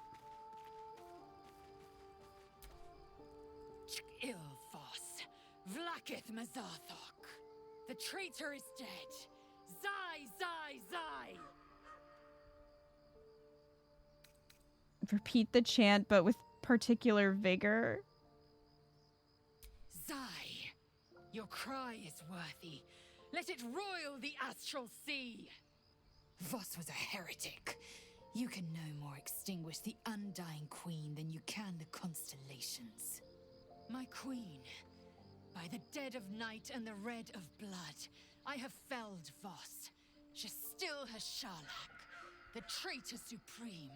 Ill Voss, Vlakith Mazarthok. The traitor is dead. Zai, Zai, Zai. Repeat the chant, but with particular vigor. Zai, your cry is worthy. Let it roil the astral sea. Voss was a heretic. You can no more extinguish the undying queen than you can the constellations. My queen, by the dead of night and the red of blood, I have felled Voss. Still Hashalak, the traitor supreme.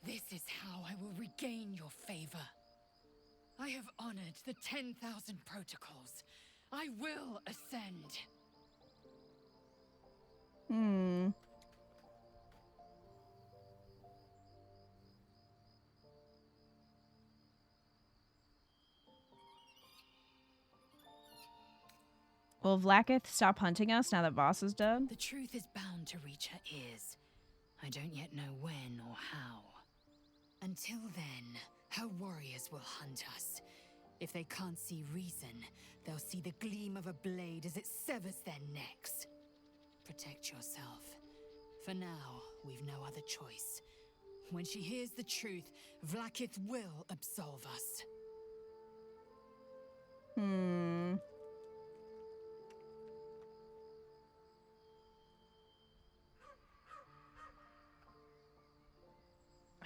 This is how I will regain your favor. I have honored the 10,000 protocols. I will ascend. Will Vlakith stop hunting us now that Voss is dead? The truth is bound to reach her ears. I don't yet know when or how. Until then, her warriors will hunt us. If they can't see reason, they'll see the gleam of a blade as it severs their necks. Protect yourself. For now, we've no other choice. When she hears the truth, Vlakith will absolve us.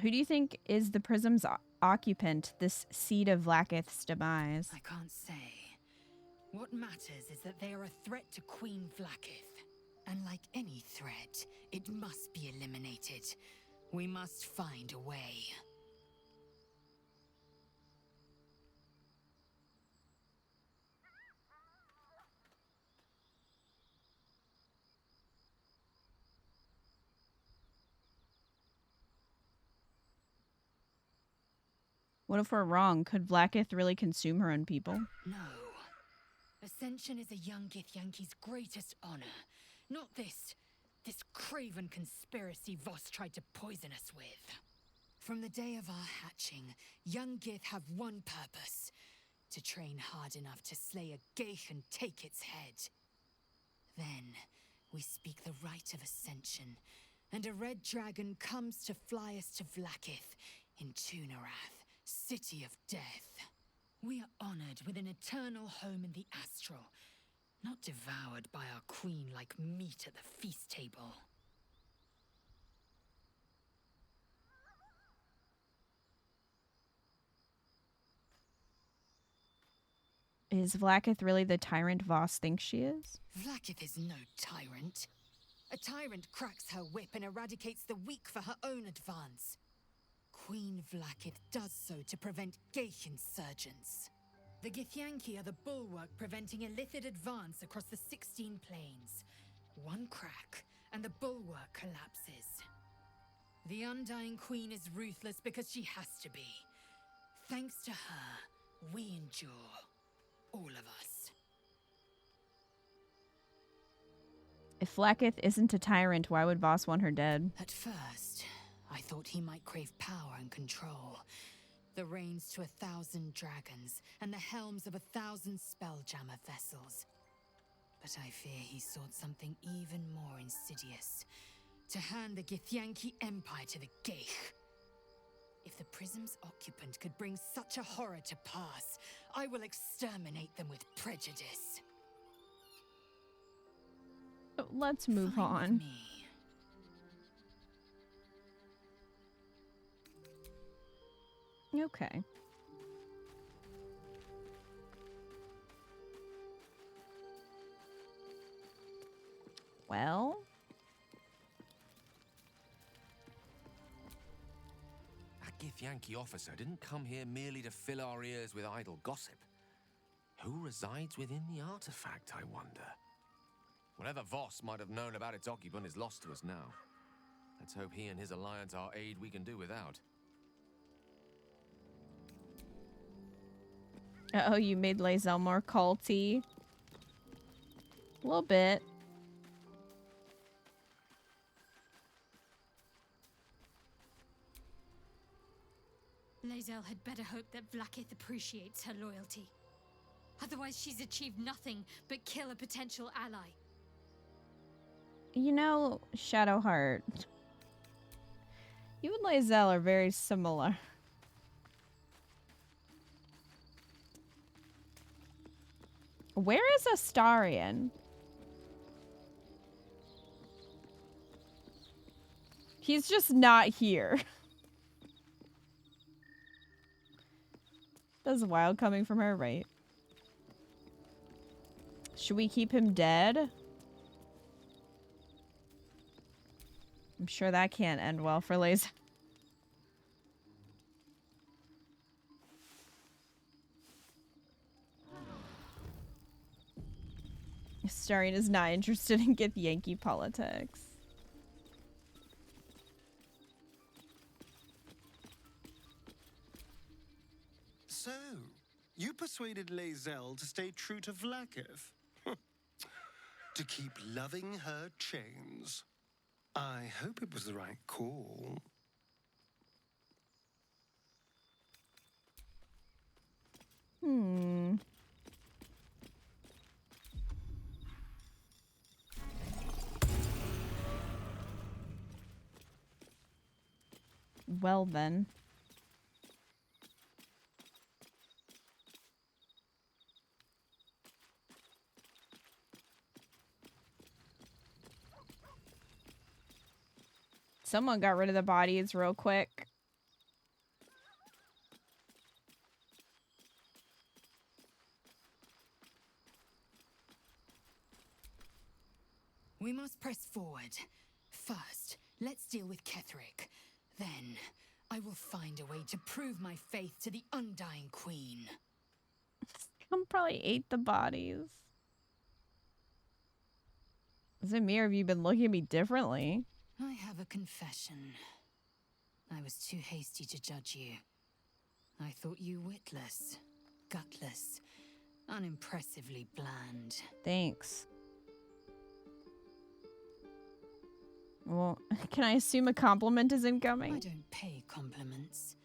Who do you think is the prism's occupant, this seed of Vlakith's demise? I can't say. What matters is that they are a threat to Queen Vlakith. And like any threat, it must be eliminated. We must find a way. What if we're wrong? Could Vlakith really consume her own people? No. Ascension is a young Githyanki's greatest honor. Not this craven conspiracy Voss tried to poison us with. From the day of our hatching, young Gith have one purpose: to train hard enough to slay a Geich and take its head. Then, we speak the rite of Ascension, and a red dragon comes to fly us to Vlakith in Tunarath, City of Death. We are honored with an eternal home in the astral, not devoured by our queen like meat at the feast table. Is Vlakith really the tyrant Voss thinks she is? Vlakith is no tyrant. A tyrant cracks her whip and eradicates the weak for her own advance. Queen Vlakith does so to prevent Geich insurgents. The Githyanki are the bulwark preventing Illithid advance across the 16 plains. One crack, and the bulwark collapses. The Undying Queen is ruthless because she has to be. Thanks to her, we endure. All of us. If Vlakith isn't a tyrant, why would Voss want her dead? At first, I thought he might crave power and control. The reins to 1,000 dragons, and the helms of 1,000 spelljammer vessels. But I fear he sought something even more insidious. To hand the Githyanki Empire to the Geich. If the prism's occupant could bring such a horror to pass, I will exterminate them with prejudice. Let's move Fine with on. me. Okay. Well, That Githyanki officer didn't come here merely to fill our ears with idle gossip. Who resides within the artifact, I wonder? Whatever Voss might have known about its occupant is lost to us now. Let's hope he and his alliance are aid we can do without. oh, you made Lae'zel more culty. A little bit. Lae'zel had better hope that Vlaakith appreciates her loyalty. Otherwise, she's achieved nothing but kill a potential ally. You know, Shadowheart, you and Lae'zel are very similar. Where is Astarion? He's just not here. That's wild coming from her, right? Should we keep him dead? I'm sure that can't end well for Lae'zel. Astarion is not interested in Githyanki politics. So, you persuaded Lae'zel to stay true to Vlaakith? To keep loving her chains. I hope it was the right call. Hmm. Well then. Someone got rid of the bodies real quick. We must press forward. First, let's deal with KITH'RAK. Then, I will find a way to prove my faith to the Undying Queen. Someone probably ate the bodies. Is it me or have you been looking at me differently? I have a confession. I was too hasty to judge you. I thought you witless, gutless, unimpressively bland. Thanks. Well, can I assume a compliment is incoming? I don't pay compliments.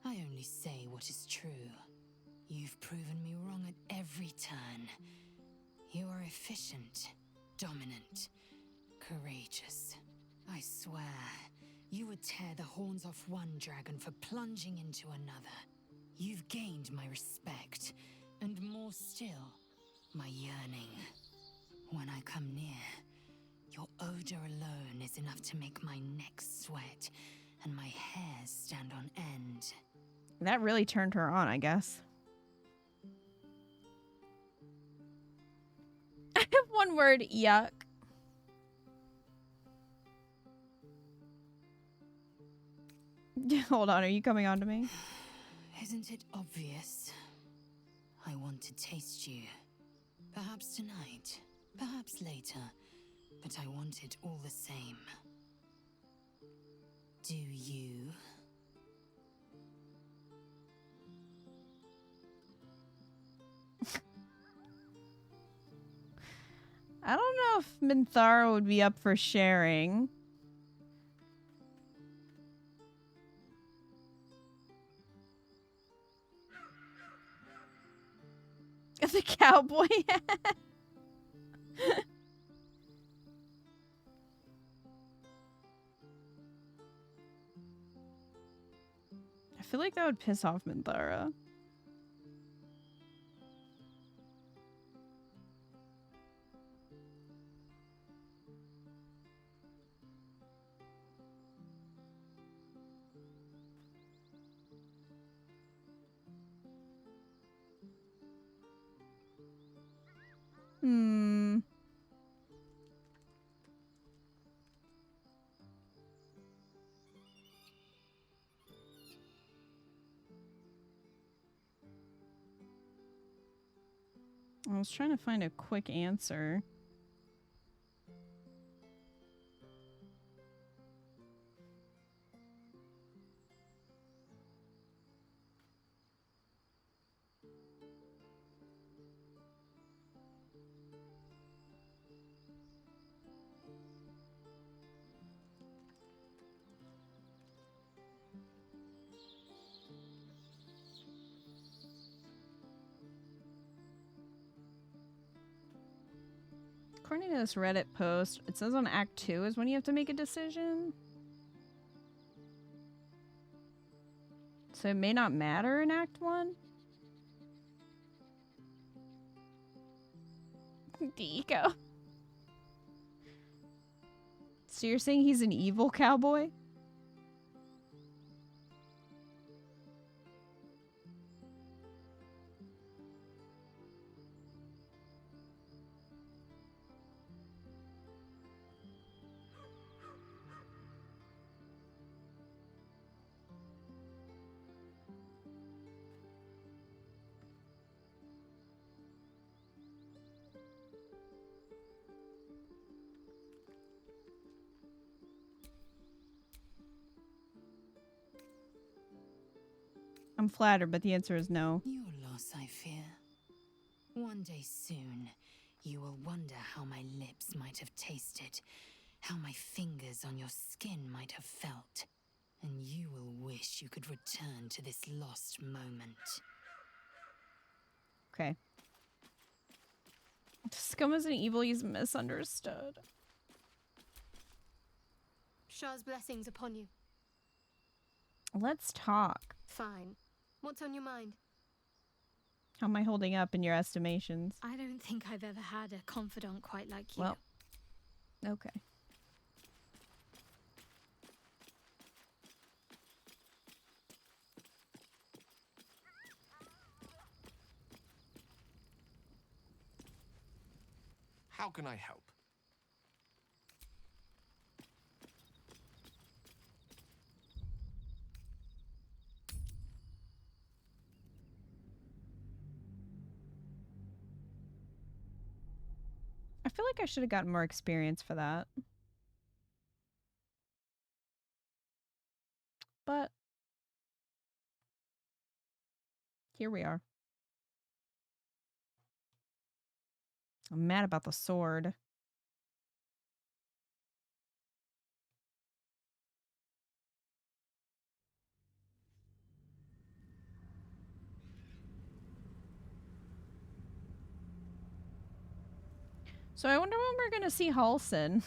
I only say what is true. You've proven me wrong at every turn. You are efficient, dominant, courageous. I swear, you would tear the horns off one dragon for plunging into another. You've gained my respect, and more still, my yearning. When I come near, your odor alone is enough to make my neck sweat and my hairs stand on end. That really turned her on, I guess. I have one word, yuck. Hold on, are you coming on to me? Isn't it obvious? I want to taste you. Perhaps tonight, perhaps later, but I want it all the same. Do you? I don't know if Minthara would be up for sharing. The cowboy hat. I feel like that would piss off Minthara. Hmm. I was trying to find a quick answer. According to this Reddit post, it says on Act 2 is when you have to make a decision. So it may not matter in Act 1. Deco. So you're saying he's an evil cowboy? I'm flattered, but the answer is no. Your loss, I fear. One day soon, you will wonder how my lips might have tasted, how my fingers on your skin might have felt, and you will wish you could return to this lost moment. Okay. Scum is an evil, he's misunderstood. Shah's blessings upon you. Let's talk. Fine. What's on your mind? How am I holding up in your estimations? I don't think I've ever had a confidant quite like you. Well, okay. How can I help? I feel like I should have gotten more experience for that. But here we are. I'm mad about the sword. So I wonder when we're gonna see Halsin.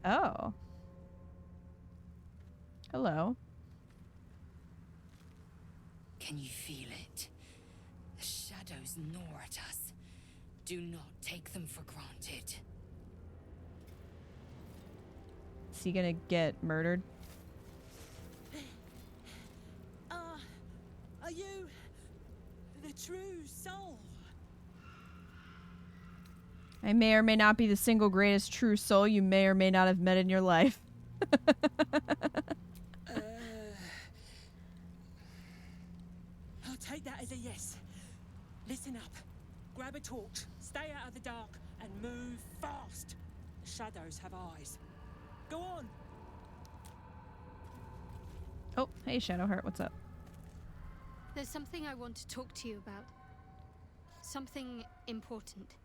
Oh. Hello. Can you feel it? The shadows gnaw at us. Do not take them for granted. Is he gonna get murdered? Are you the true soul? I may or may not be the single greatest true soul you may or may not have met in your life. I'll take that as a yes. Listen up. Grab a torch, stay out of the dark, and move fast. The shadows have eyes. Go on. Oh, hey Shadowheart, what's up? There's something I want to talk to you about. Something important.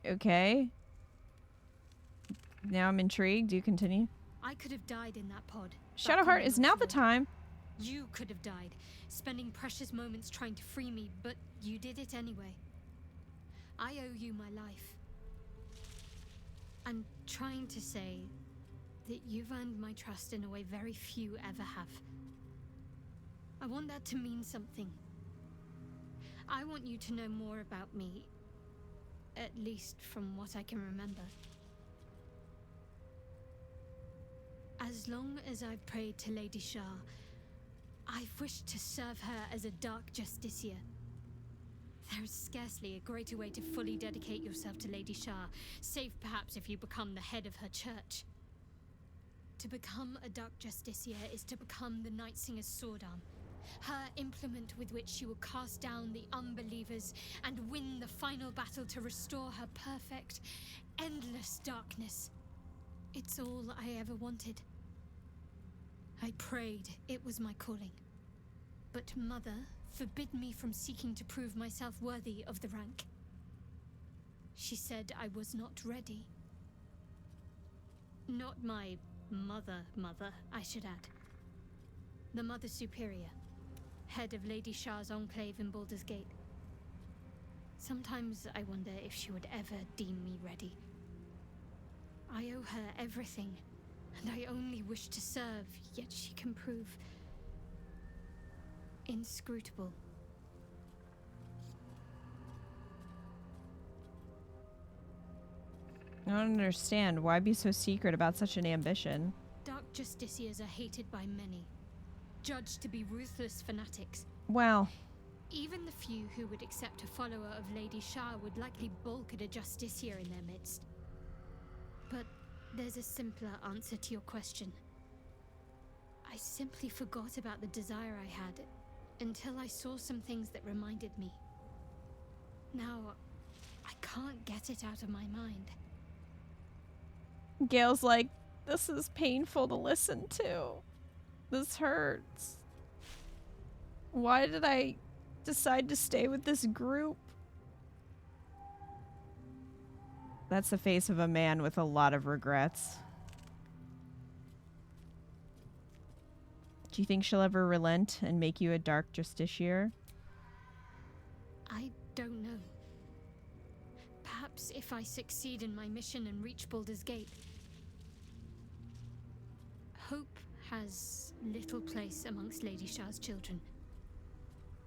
Okay. Now I'm intrigued. Do you continue? I could have died in that pod. Shadowheart, is now the time. You could have died, spending precious moments trying to free me, but you did it anyway. I owe you my life. I'm trying to say that you've earned my trust in a way very few ever have. I want that to mean something. I want you to know more about me, at least from what I can remember. As long as I've prayed to Lady Shah, I've wished to serve her as a dark justiciar. There's scarcely a greater way to fully dedicate yourself to Lady Shah, save perhaps if you become the head of her church. To become a Dark Justiciar is to become the Night Singer's sword arm, her implement with which she will cast down the unbelievers and win the final battle to restore her perfect, endless darkness. It's all I ever wanted. I prayed it was my calling. But Mother forbid me from seeking to prove myself worthy of the rank. She said I was not ready. Not my mother, I should add. The Mother Superior, head of Lady Shah's enclave in Baldur's Gate. Sometimes I wonder if she would ever deem me ready. I owe her everything, and I only wish to serve, yet she can prove inscrutable. I don't understand. Why be so secret about such an ambition? Dark Justiciars are hated by many, judged to be ruthless fanatics. Well, even the few who would accept a follower of Lady Shah would likely balk at a Justiciar in their midst. But there's a simpler answer to your question. I simply forgot about the desire I had until I saw some things that reminded me. Now, I can't get it out of my mind. Gail's like, this is painful to listen to. This hurts. Why did I decide to stay with this group? That's the face of a man with a lot of regrets. Do you think she'll ever relent and make you a Dark Justiciar? I don't know. Perhaps if I succeed in my mission and reach Baldur's Gate. Hope has little place amongst Lady Shah's children.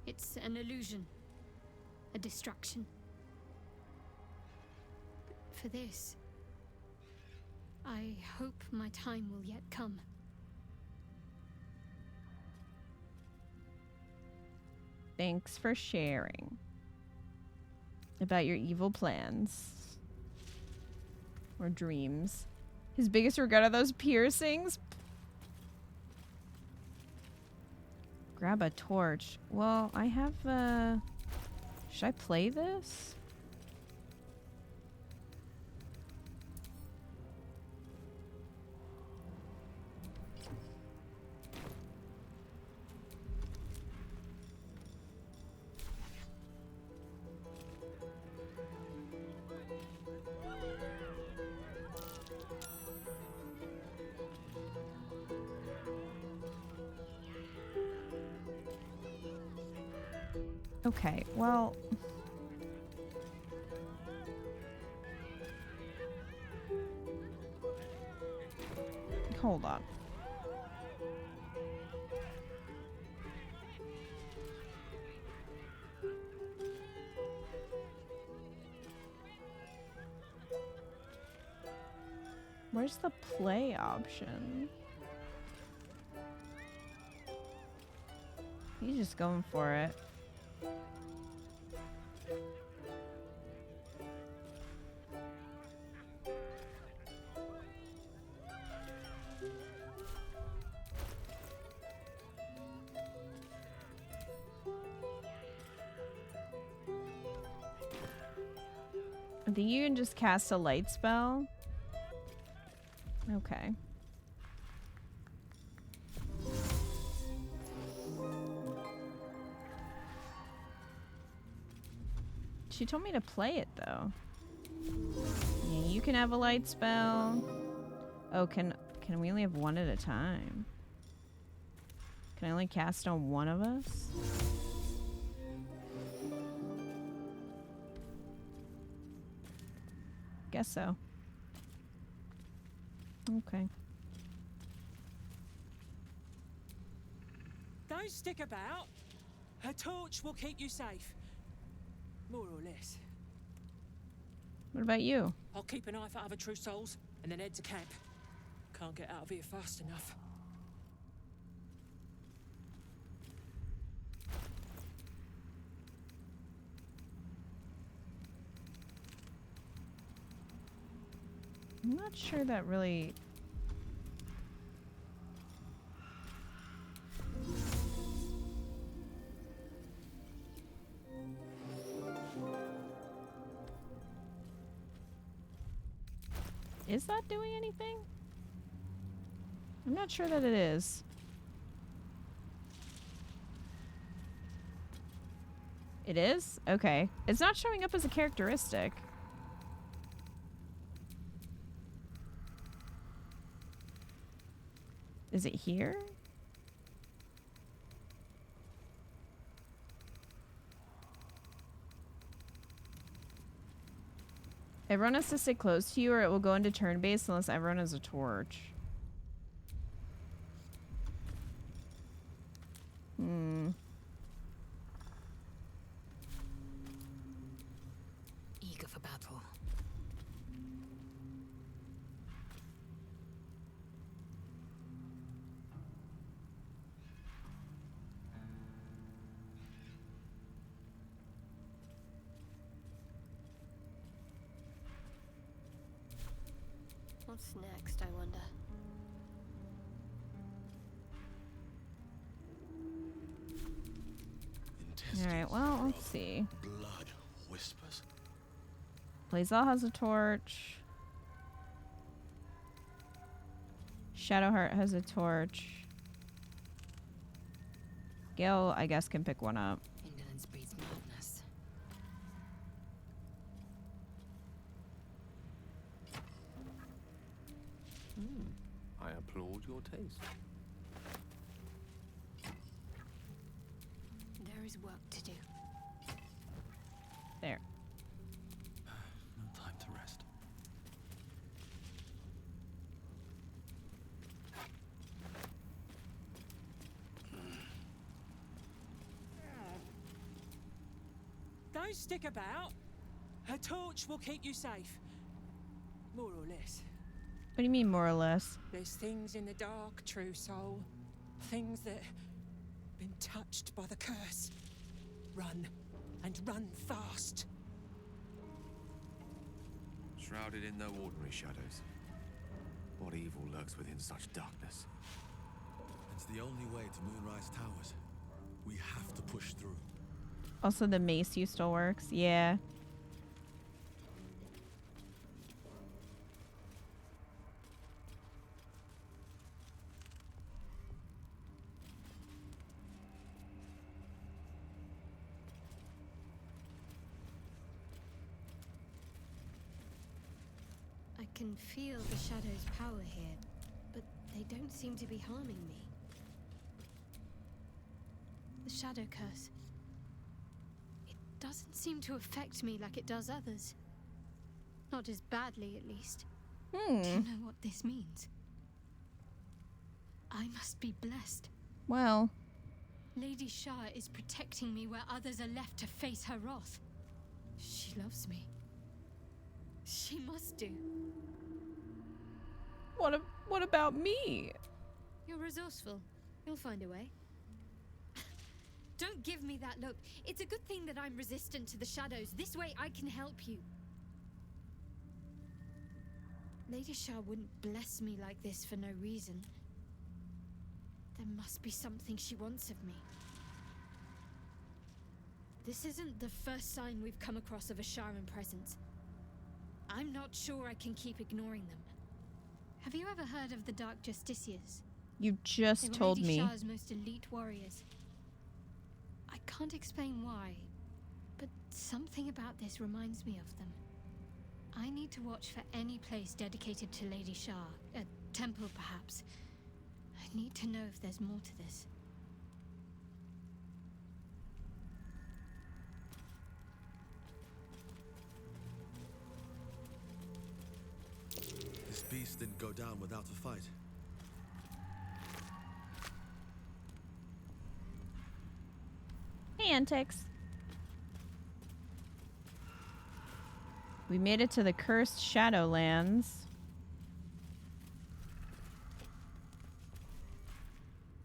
It's an illusion, a distraction. But for this, I hope my time will yet come. Thanks for sharing about your evil plans or dreams. His biggest regret are those piercings. Grab a torch. Well, I have should I play this? Okay, well... Hold on. Where's the play option? He's just going for it. I think you can just cast a light spell. Okay. She told me to play it though. Yeah, you can have a light spell. Oh, can we only have one at a time? Can I only cast on one of us? Guess so. Okay. Don't stick about. Her torch will keep you safe. More or less. What about you? I'll keep an eye for other true souls and then head to camp. Can't get out of here fast enough. I'm not sure that really... Is that doing anything? I'm not sure that it is. It is? Okay. It's not showing up as a characteristic. Is it here? Everyone has to stay close to you or it will go into turn base unless everyone has a torch. Hmm. Eager for battle. What's next, I wonder? Alright, well, let's see. Blood whispers. Blazel has a torch. Shadowheart has a torch. Gale, I guess, can pick one up. Indolence breeds madness. I applaud your taste. There is work to do. There. No time to rest. Don't stick about. Her torch will keep you safe. More or less. What do you mean, more or less? There's things in the dark, true soul. Things that been touched by the curse. Run, and run fast. Shrouded in no ordinary shadows. What evil lurks within such darkness? It's the only way to Moonrise Towers. We have to push through. Also, the mace you still works. Yeah. I can feel the shadow's power here, but they don't seem to be harming me. The shadow curse. It doesn't seem to affect me like it does others. Not as badly, at least. Do you know what this means? I must be blessed. Well. Lady Shah is protecting me where others are left to face her wrath. She loves me. She must do. What about me? You're resourceful. You'll find a way. Don't give me that look. It's a good thing that I'm resistant to the shadows. This way I can help you. Lady Shah wouldn't bless me like this for no reason. There must be something she wants of me. This isn't the first sign we've come across of a Sharan presence. I'm not sure I can keep ignoring them. Have you ever heard of the Dark Justiciars? You just told me. They were Lady Shah's most elite warriors. I can't explain why, but something about this reminds me of them. I need to watch for any place dedicated to Lady Shah. A temple, perhaps. I need to know if there's more to this. This beast didn't go down without a fight. Hey, Antix. We made it to the cursed Shadowlands.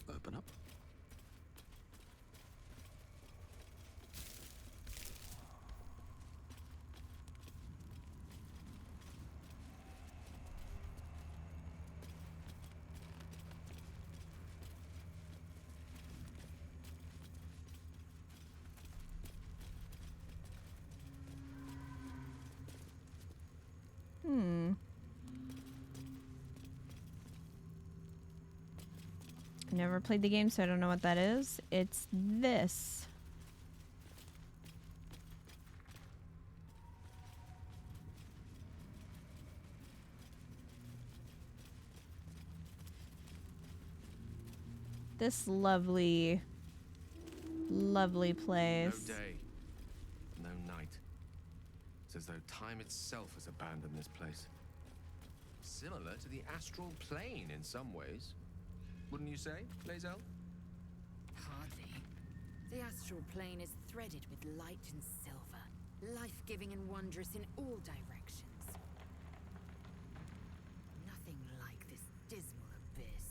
Open up. Never played the game, so I don't know what that is. It's this. This lovely, lovely place. No day, no night. It's as though time itself has abandoned this place. Similar to the astral plane in some ways. Wouldn't you say, Lae'zel? Hardly. The astral plane is threaded with light and silver, life-giving and wondrous in all directions. Nothing like this dismal abyss.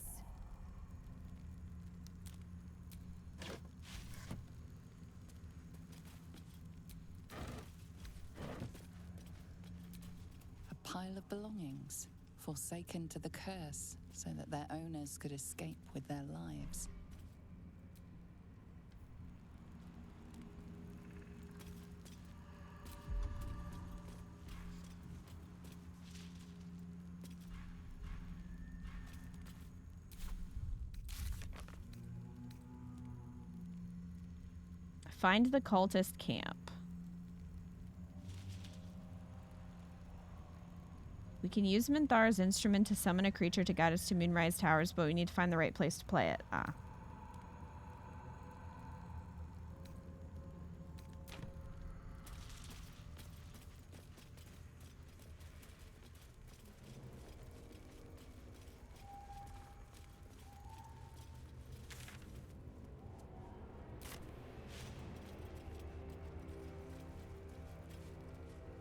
A pile of belongings, forsaken to the curse, so that their owners could escape with their lives. Find the cultist camp. We can use Minthar's instrument to summon a creature to guide us to Moonrise Towers, but we need to find the right place to play it. Ah.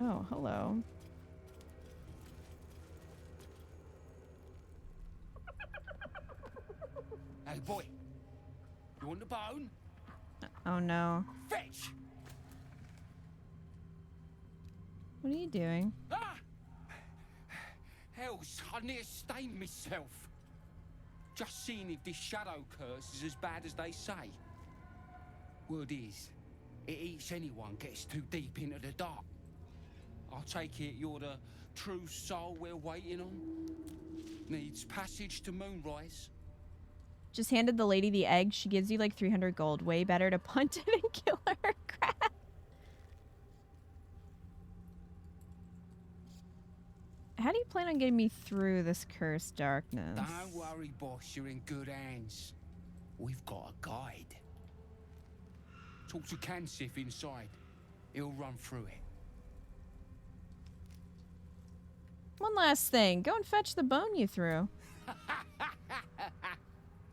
Oh, hello. Hey, boy. You want the bone? Oh, no. Fetch! What are you doing? Ah! Hells, I near stained myself. Just seeing if this shadow curse is as bad as they say. Word is, it eats anyone gets too deep into the dark. I take it you're the true soul we're waiting on? Needs passage to Moonrise? Just handed the lady the egg. She gives you like 300 gold. Way better to punt it and kill her. Crap. How do you plan on getting me through this cursed darkness? Don't worry, boss. You're in good hands. We've got a guide. Talk to Kansif inside. He'll run through it. One last thing. Go and fetch the bone you threw.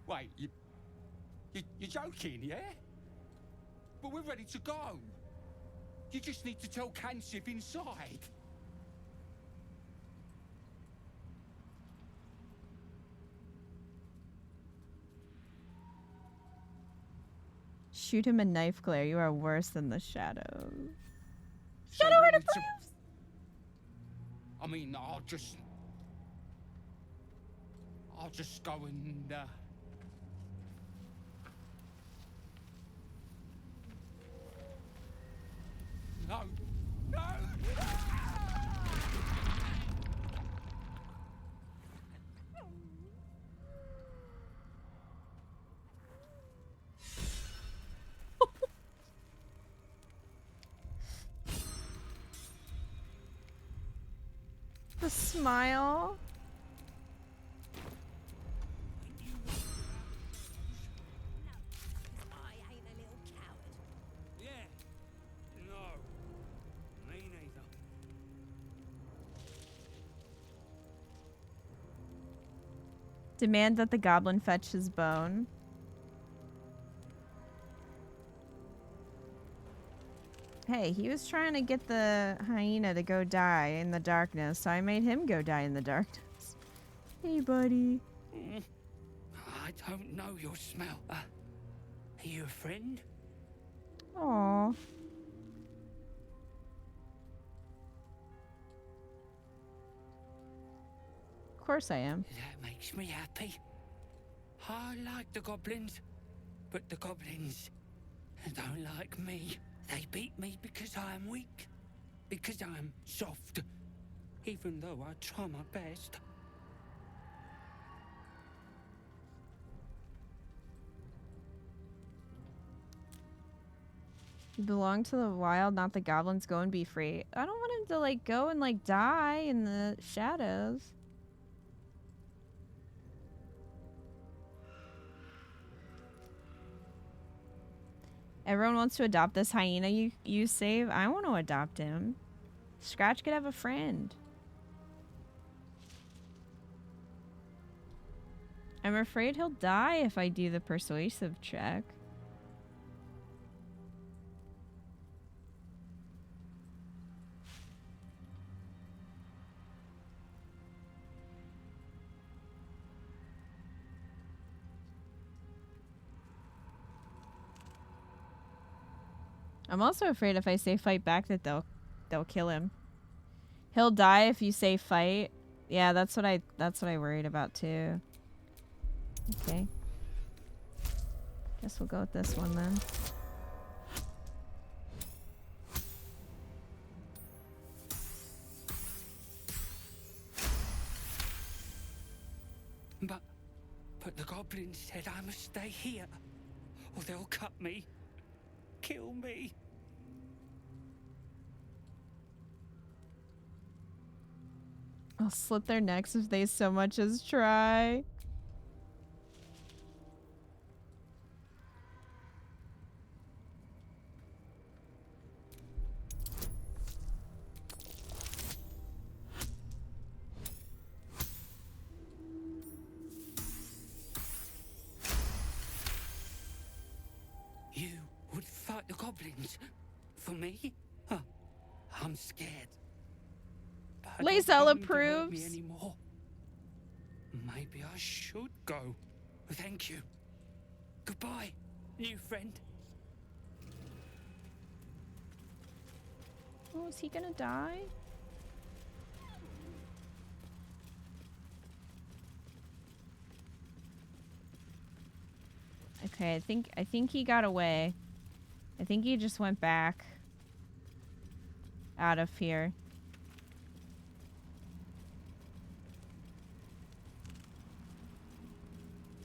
Wait, you're joking, yeah? But we're ready to go. You just need to tell Kansif inside. Shoot him a knife glare. You are worse than the shadows. So Shadow Heart we of need to- Proofs! I mean, I'll just go and, No! No! The smile. Yeah. No. Me neither. Demand that the goblin fetch his bone. Hey, he was trying to get the hyena to go die in the darkness, so I made him go die in the darkness. Hey, buddy. I don't know your smell. Are you a friend? Aww. Of course I am. That makes me happy. I like the goblins, but the goblins don't like me. They beat me because I am weak, because I am soft, even though I try my best. You belong to the wild, not the goblins. Go and be free. I don't want him to, like, go and, like, die in the shadows. Everyone wants to adopt this hyena you save. I want to adopt him. Scratch could have a friend. I'm afraid he'll die if I do the persuasive check. I'm also afraid if I say fight back that they'll kill him. He'll die if you say fight. Yeah, that's what I worried about too. Okay. Guess we'll go with this one then. But the goblin said I must stay here, or they'll cut me, kill me. I'll slit their necks if they so much as try. You would fight the goblins for me? Huh. I'm scared. Lae'zel approves. Me anymore. Maybe I should go. Thank you. Goodbye, new friend. Oh, is he gonna die? Okay, I think he got away. I think he just went back out of here.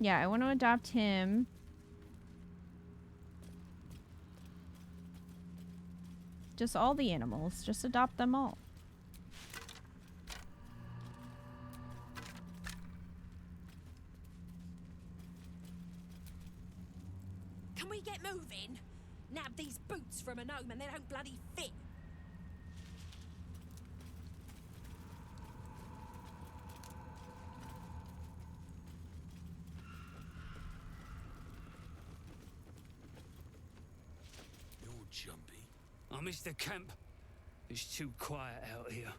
Yeah, I want to adopt him. Just all the animals. Just adopt them all. Can we get moving? Nab these boots from a gnome and they don't bloody fit. Jumpy. I miss the camp. It's too quiet out here.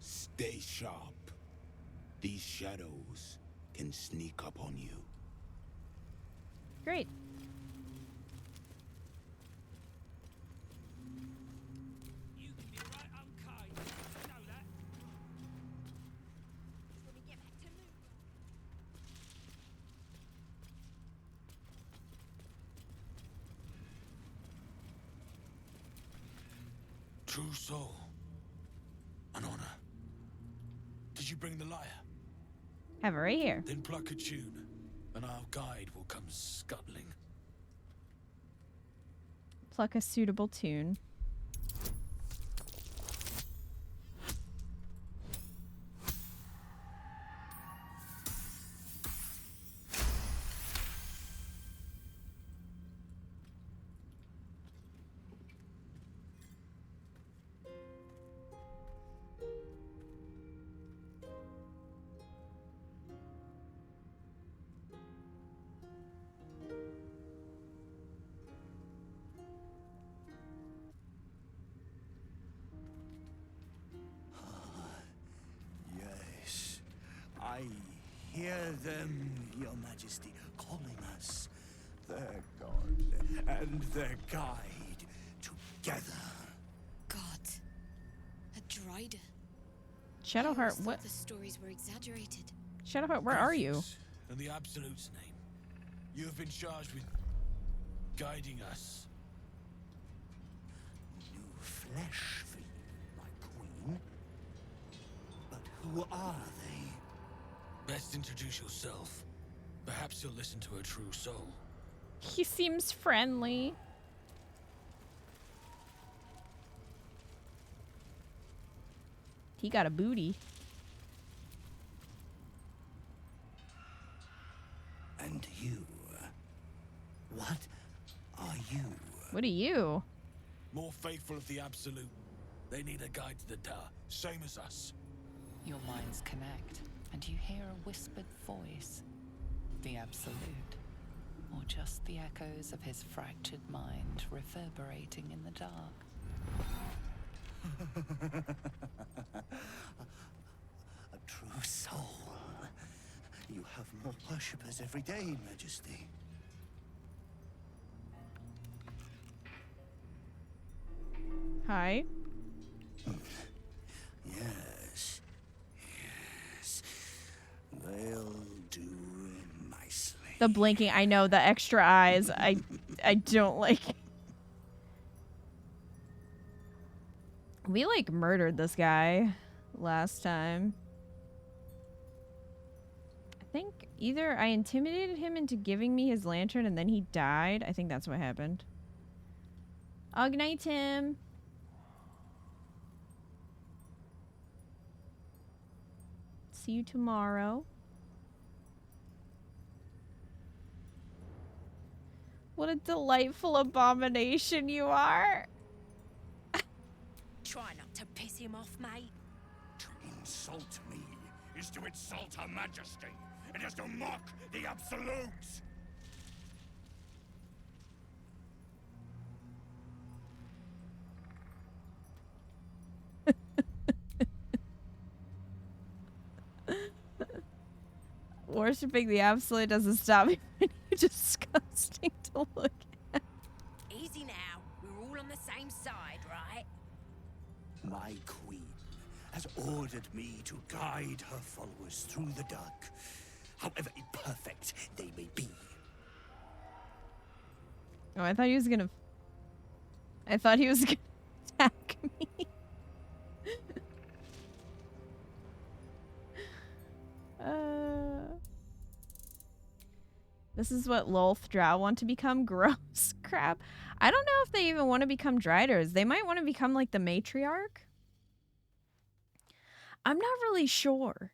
Stay sharp. These shadows can sneak up on you. Great. You can be right unkind. You know that. When we get back to move. True soul. An honor. Did you bring the lyre? Have it right here. Then pluck a tune, and our guide will come scuttling. Pluck a suitable tune. Yes, I hear them, Your Majesty, calling us their god and their guide together. God, a Drider. Shadowheart, what? The stories were exaggerated. Shadowheart, where are you? In the Absolute's name, you have been charged with guiding us. New flesh for you, my queen. But who are they? Best introduce yourself. Perhaps you'll listen to a true soul. He seems friendly. He got a booty. And you? What are you? What are you? More faithful of the Absolute. They need a guide to the tower, same as us. Your minds connect, and you hear a whispered voice. The Absolute. Or just the echoes of his fractured mind reverberating in the dark. A true soul. You have more worshippers every day, Majesty. Hi. Yes. Yes. They'll do nicely. The blinking, I know, the extra eyes. I don't like. We like murdered this guy last time. I think either I intimidated him into giving me his lantern and then he died. I think that's what happened. Good night, Tim. See you tomorrow. What a delightful abomination you are. Try not to piss him off, mate. To insult me is to insult Her Majesty. It is to mock the Absolutes. Worshipping the Absolute doesn't stop me from being disgusting to look at. Easy now. We're all on the same side, right? My queen has ordered me to guide her followers through the dark, however imperfect they may be. Oh, I thought he was gonna attack me. This is what Lolth Drow want to become? Gross crap. I don't know if they even want to become Driders. They might want to become like the matriarch. I'm not really sure.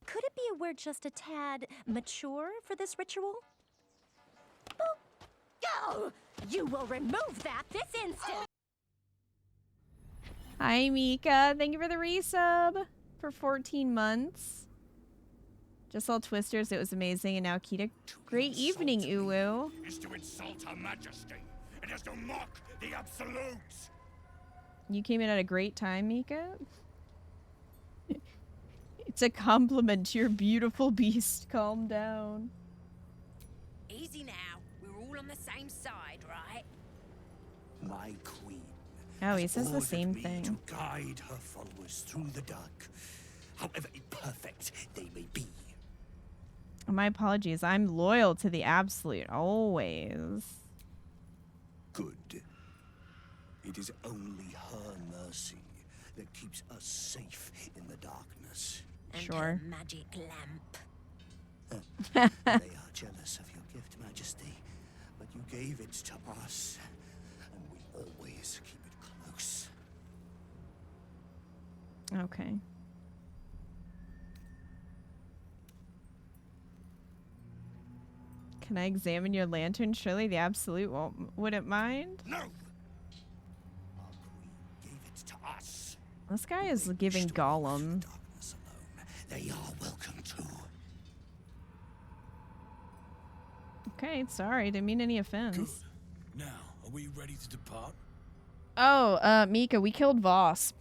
Could it be we're just a tad mature for this ritual? Go! You will remove that this instant! Hi, Mika. Thank you for the resub for 14 months. Just saw Twisters. It was amazing. And now Kita. Great evening, Uwu. Is to insult Her Majesty. It is to mock the Absolutes. You came in at a great time, Mika. It's a compliment to your beautiful beast. Calm down. Easy now. We're all on the same side, right? My queen. Oh, he says the same me thing. to guide her followers through the dark, however imperfect they may be. My apologies. I'm loyal to the Absolute, always. Good. It is only her mercy that keeps us safe in the darkness. And Sure. her magic lamp. They are jealous of your gift, Majesty, but you gave it to us, and we always keep it close. Okay. Can I examine your lantern? Surely the Absolute wouldn't mind. No. Gave it to us. This guy is giving Gollum. They are welcome too. Okay, sorry. Didn't mean any offense. Now, are we ready to depart? Oh, Mika, we killed Voss.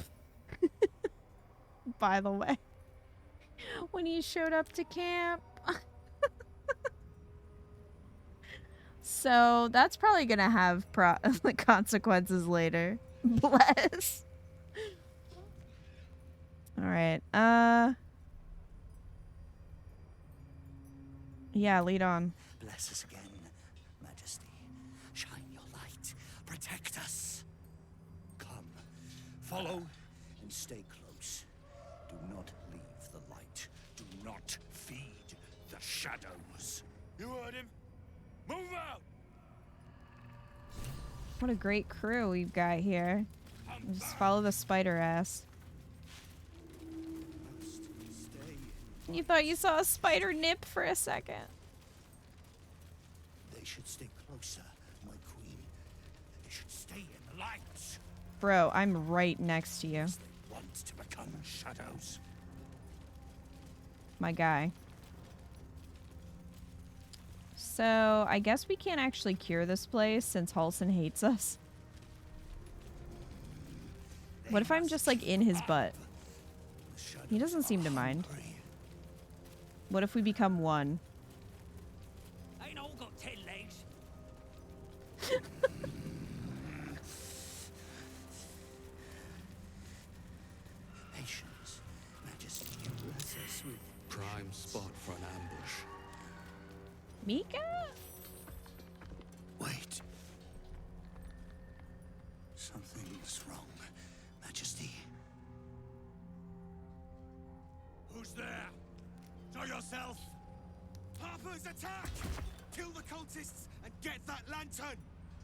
By the way. When he showed up to camp. So, that's probably gonna have consequences later. Bless. Alright, yeah, lead on. Bless us again, Majesty. Shine your light. Protect us. Follow and stay close. Do not leave the light. Do not feed the shadows. You heard him. Move out! What a great crew we've got here. Just follow the spider ass. You thought you saw a spider nip for a second. They should stay closer, my queen. They should stay in the light. Bro, I'm right next to you. They want to become shadows. My guy. So, I guess we can't actually cure this place since Halsin hates us. What if I'm just like in his butt? He doesn't seem to mind. What if we become one? Ain't all got 10 legs. Patience, Majesty, bless us with Prime spot for an ambush. Mika? Wait. Something's wrong, Majesty. Who's there? Show yourself! Harper's attack! Kill the cultists and get that lantern!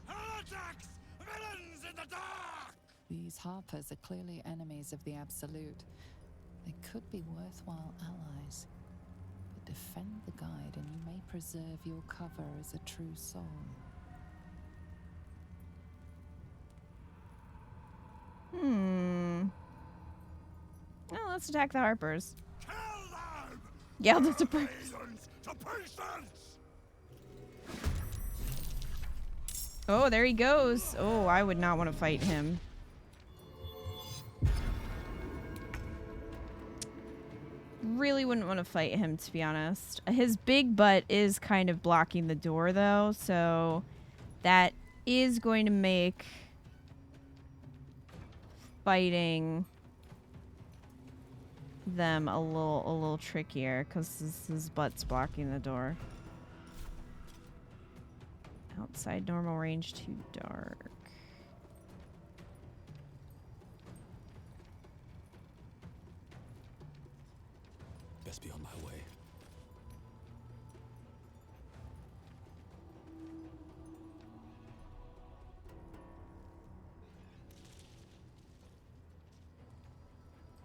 Heretics! Villains in the dark! These Harpers are clearly enemies of the Absolute. They could be worthwhile allies. But defend the guide and you may preserve your cover as a true soul. Well, let's attack the Harpers. Kill them! Yeah, that's a To pieces! Oh, there he goes. Oh, I would not want to fight him. Really wouldn't want to fight him, to be honest. His big butt is kind of blocking the door, though, so that is going to make fighting them a little trickier because his butt's blocking the door. Outside normal range, too dark. Best be on my way.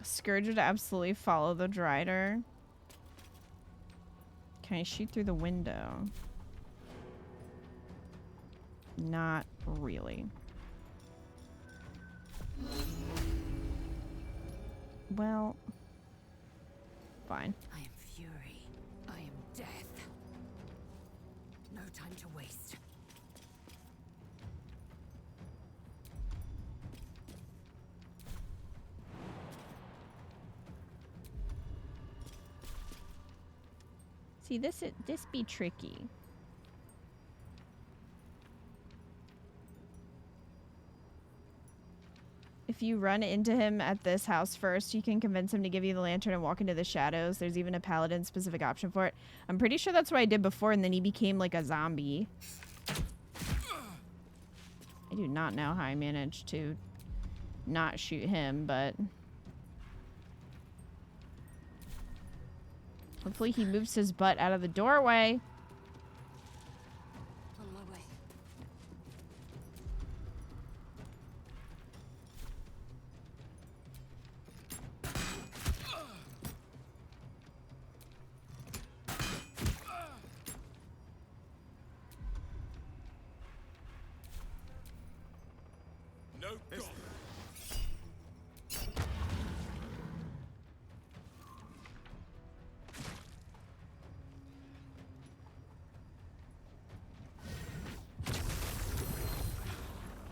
Scourge would absolutely follow the Drider. Can I shoot through the window? Not really. Well, fine. I am fury. I am death. No time to waste. See, this be tricky. If you run into him at this house first, you can convince him to give you the lantern and walk into the shadows. There's even a paladin specific option for it. I'm pretty sure that's what I did before, and then he became like a zombie. I do not know how I managed to not shoot him, but hopefully he moves his butt out of the doorway. On my way. No go.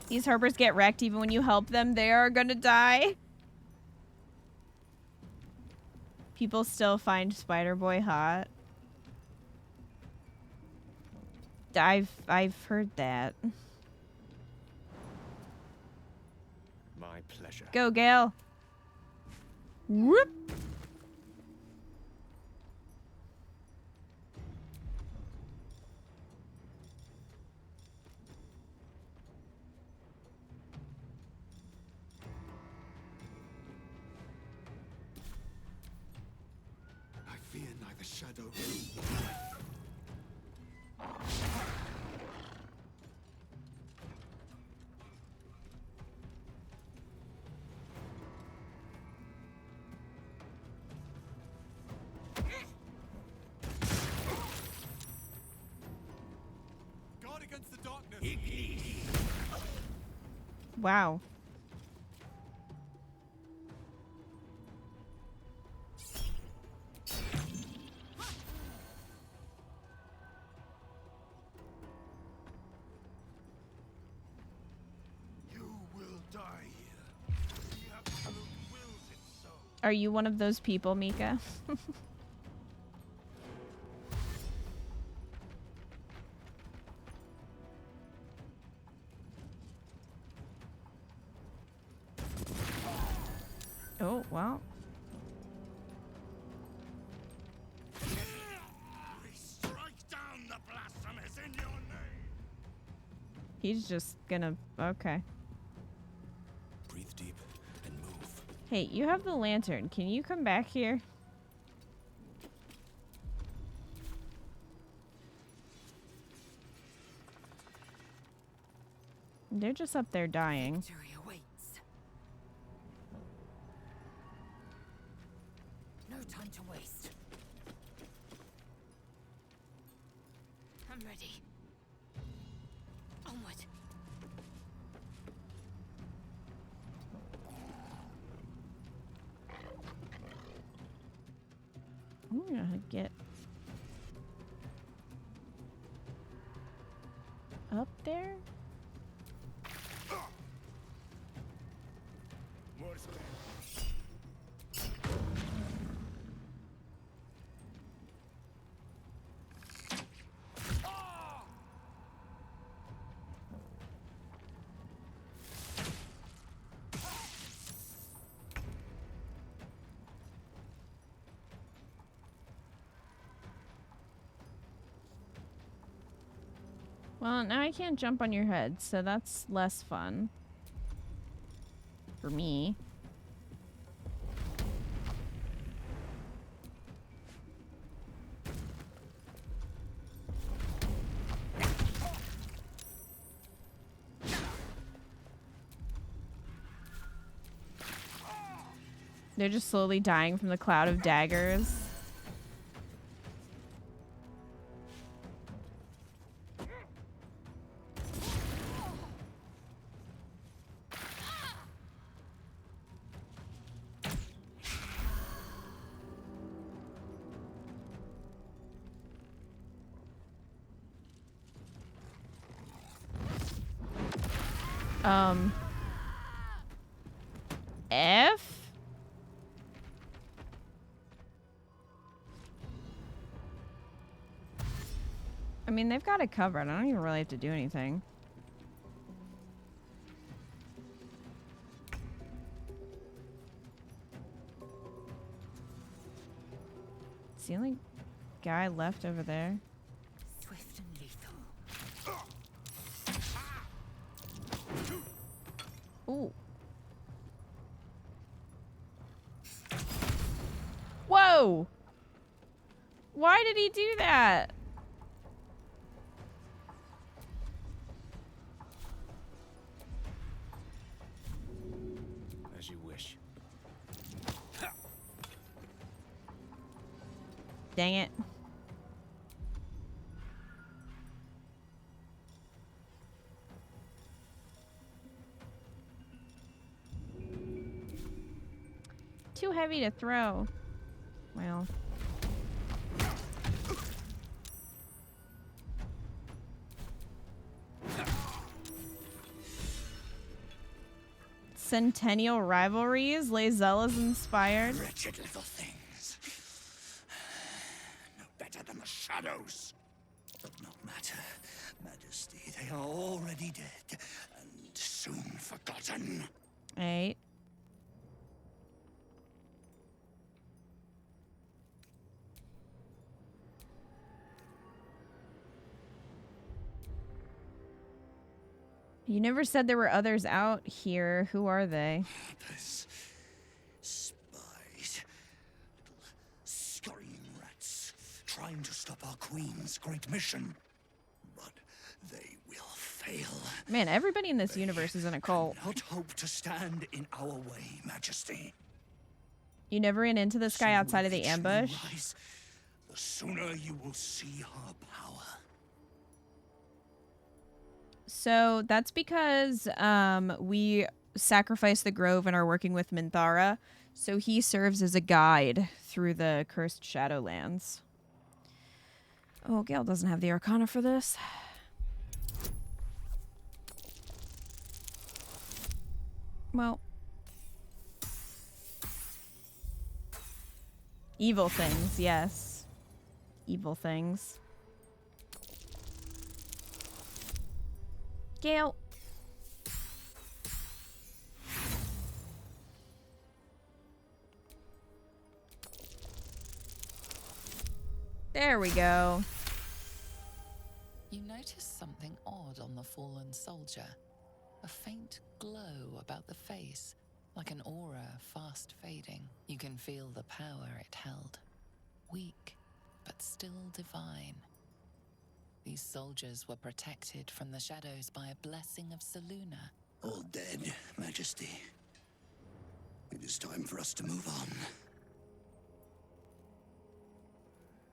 These Harpers get wrecked even when you help them. They are gonna die. People still find Spider-Boy hot. I've heard that. My pleasure. Go, Gale. Whoop. The shadow. Guard against the darkness. Wow. You will die here. The absolute wills it so. Are you one of those people, Mika? Oh, well. We strike down the blasphemous in your name. He's just gonna... Okay. Breathe deep and move. Hey, you have the lantern. Can you come back here? They're just up there dying. Victory awaits. No time to waste. I'm ready. Onward. I'm gonna get up there. Well, now I can't jump on your head, so that's less fun. For me. They're just slowly dying from the cloud of daggers. F? I mean, they've got it covered. I don't even really have to do anything. It's the only guy left over there. Swift and lethal. Ooh. Whoa! Why did he do that? As you wish. Dang it. Too heavy to throw. Well. Centennial rivalries? Lae'zel is inspired. Wretched little things. No better than the shadows. But no matter, Majesty, they are already dead and soon forgotten. Right. You never said there were others out here. Who are they? Spies. Little scurrying rats. trying to stop our queen's great mission, but they will fail. Man, everybody in this universe is in a cult. Not hope to stand in our way, Majesty. You never ran into this guy outside of the ambush? Rise, the sooner you will see her power. So that's because we sacrificed the grove and are working with Minthara. So he serves as a guide through the cursed Shadowlands. Oh, Gale doesn't have the Arcana for this. Well. Evil things, yes. Evil things. Gale. There we go. You notice something odd on the fallen soldier. A faint glow about the face, like an aura fast fading. You can feel the power it held. Weak, but still divine. These soldiers were protected from the shadows by a blessing of Selûne. All dead, Majesty. It is time for us to move on.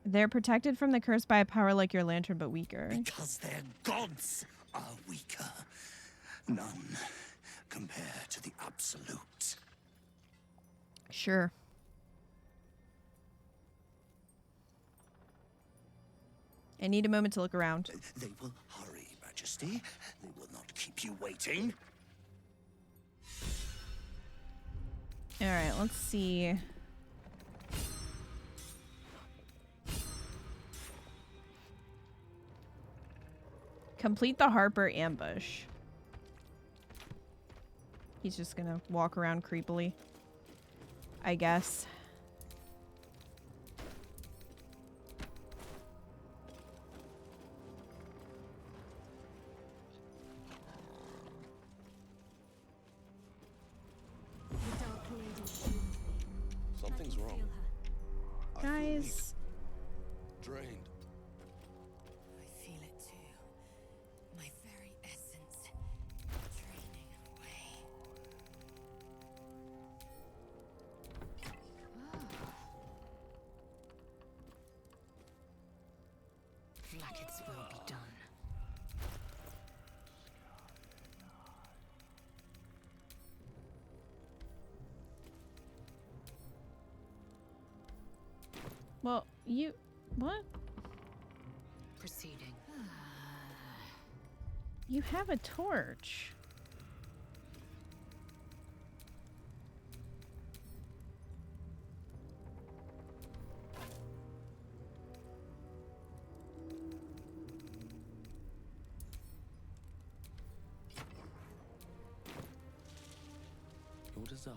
They're protected from the curse by a power like your lantern, but weaker. Because their gods are weaker. None compare to the absolute. Sure. I need a moment to look around. They will hurry, Majesty. They will not keep you waiting. All right, let's see. Complete the Harper ambush. He's just gonna walk around creepily, I guess. Something's wrong. Guys. Drained. I feel it too. My very essence draining away. Blackets will be done. Well, you... What? Proceeding. You have a torch. Your desire.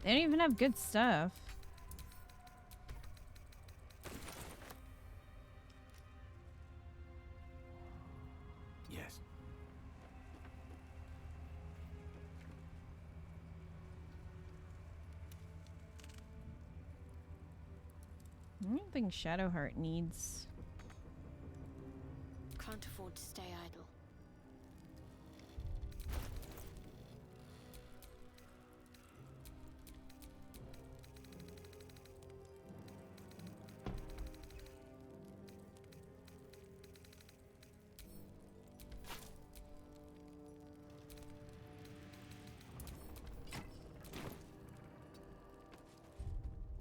They don't even have good stuff. Yes. I don't think Shadowheart needs... Can't afford to stay idle.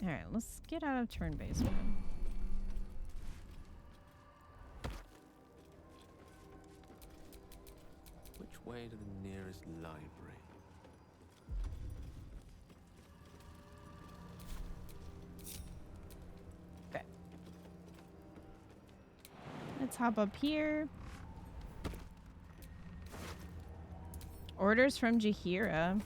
Alright, let's get out of turn-based mode. Which way to the nearest library? Okay. Let's hop up here. Orders from Jaheira.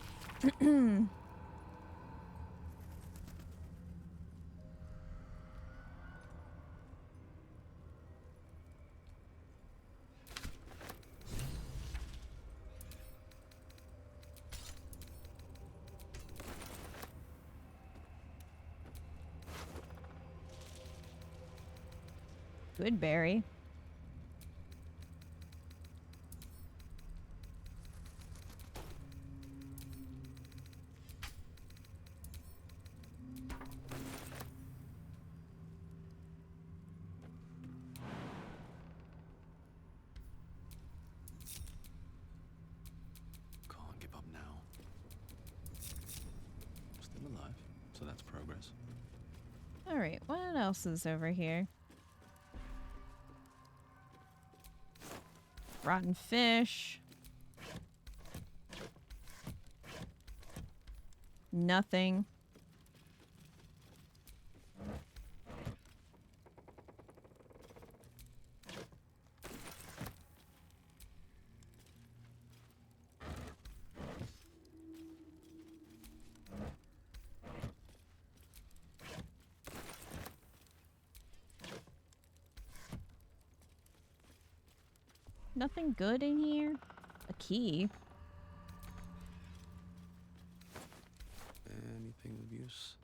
Good berry. Can't give up now. Still alive, so that's progress. Alright, what else is over here? Rotten fish. Nothing. Nothing good in here? A key? Anything of use?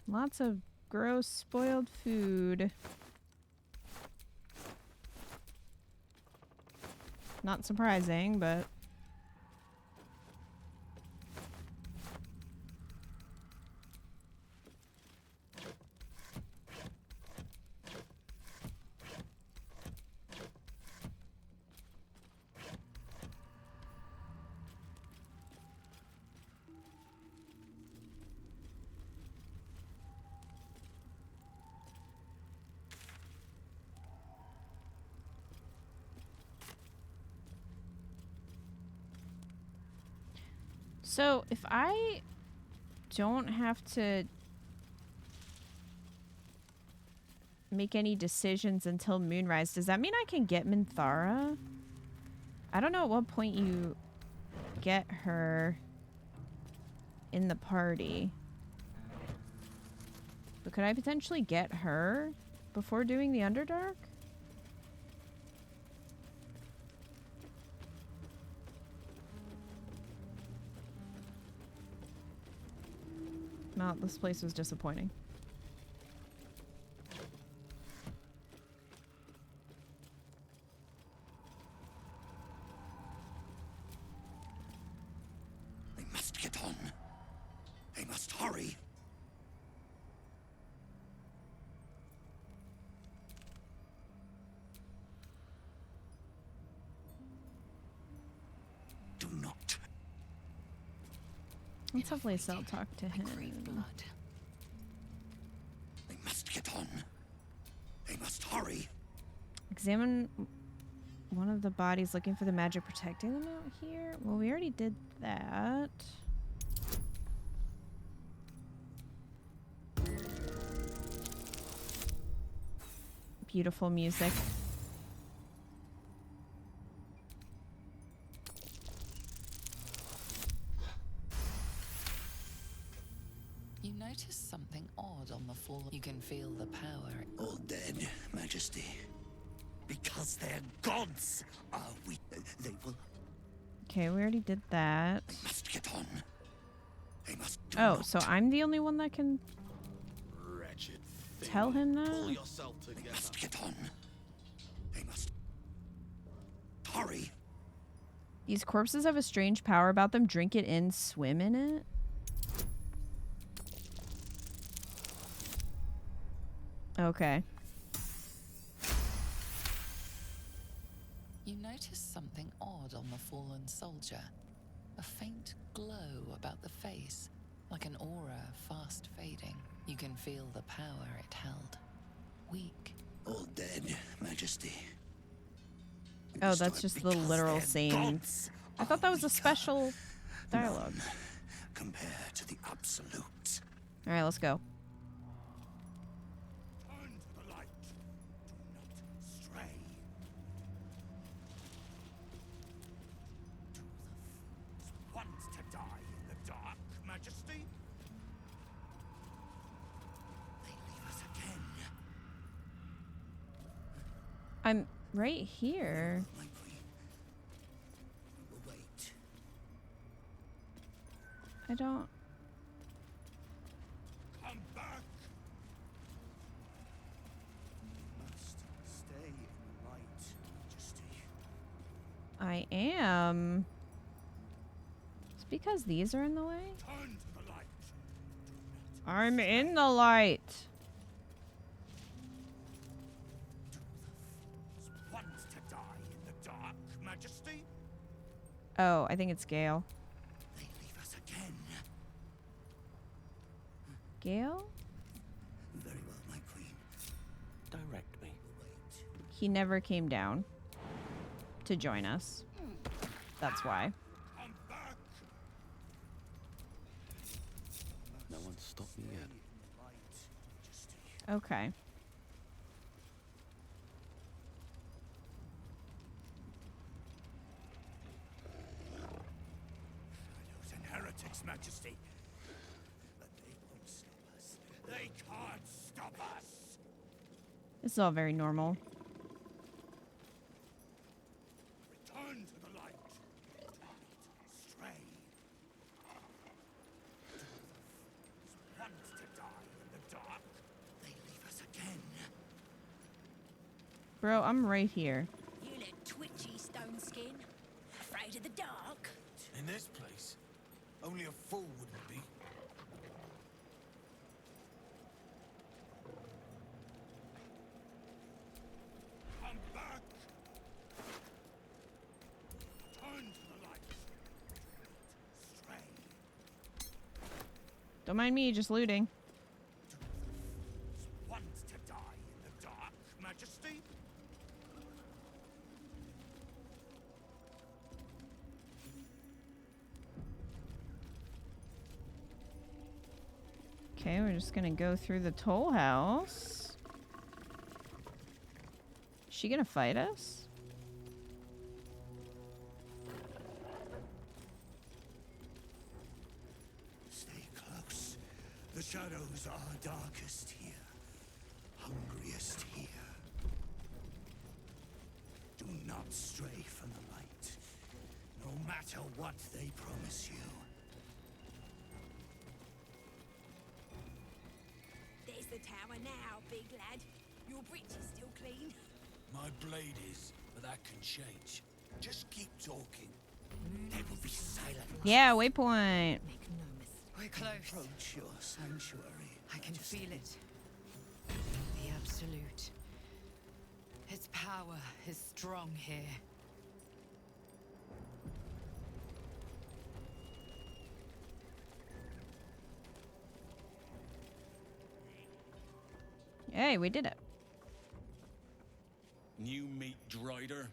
Lots of gross, spoiled food. Not surprising, but... So, if I don't have to make any decisions until moonrise, does that mean I can get Minthara? I don't know at what point you get her in the party. But could I potentially get her before doing the Underdark? No, this place was disappointing. They must get on. They must hurry. Do not. Let's have Lacel talk to him. They must get on. They must hurry. Examine one of the bodies looking for the magic protecting them out here. Well, we already did that. Beautiful music. You notice something odd on the floor. You can feel the power. All dead, Majesty. Because they're gods. Are we? They will. Okay, we already did that. They must get on. They must. Oh, so I'm the only one that can Wretched thing. tell him that? Pull yourself together. They must get on. They must hurry. These corpses have a strange power about them. Drink it in, swim in it. Okay. You notice something odd on the fallen soldier. A faint glow about the face, like an aura fast fading. You can feel the power it held. Weak. All dead, Majesty. Oh, that's just the literal saying. I thought that was a special dialogue. None compared to the absolute. All right, let's go. Turn to the light. Do not stray. Do the fools want to die in the dark, Majesty? They leave us again. I'm right here. My queen. We will wait. I don't I am. It's because these are in the way? Turn to the light. I'm in the light. Want to die in the dark, Majesty? Oh, I think it's Gale. They leave us again. Gale? Very well, my queen. Direct me. He never came down to join us. That's why. Come back. No one stopped me yet. Okay. Shadows and heretics, Majesty. But they won't stop us. They can't stop us. This is all very normal. Return to the light. Stray. Want to die in the dark? They leave us again. Bro, I'm right here. You look twitchy, stone skin. Afraid of the dark? In this place, only a fool wouldn't be. Come back. Turn to the light. Stray. Don't mind me, just looting. Want to die in the dark, Majesty? Okay, we're just gonna go through the toll house. Is she gonna fight us? Stay close. The shadows are darkest here, hungriest here. Do not stray from the light, no matter what they promise you. There's the tower now, big lad. Your breech is still clean. My blade is, but that can change. Just keep talking. They will be silent. Yeah, waypoint. Make no mistake. We're close. Approach your sanctuary. I can feel it. The Absolute. Its power is strong here. Hey, we did it. New meat drider.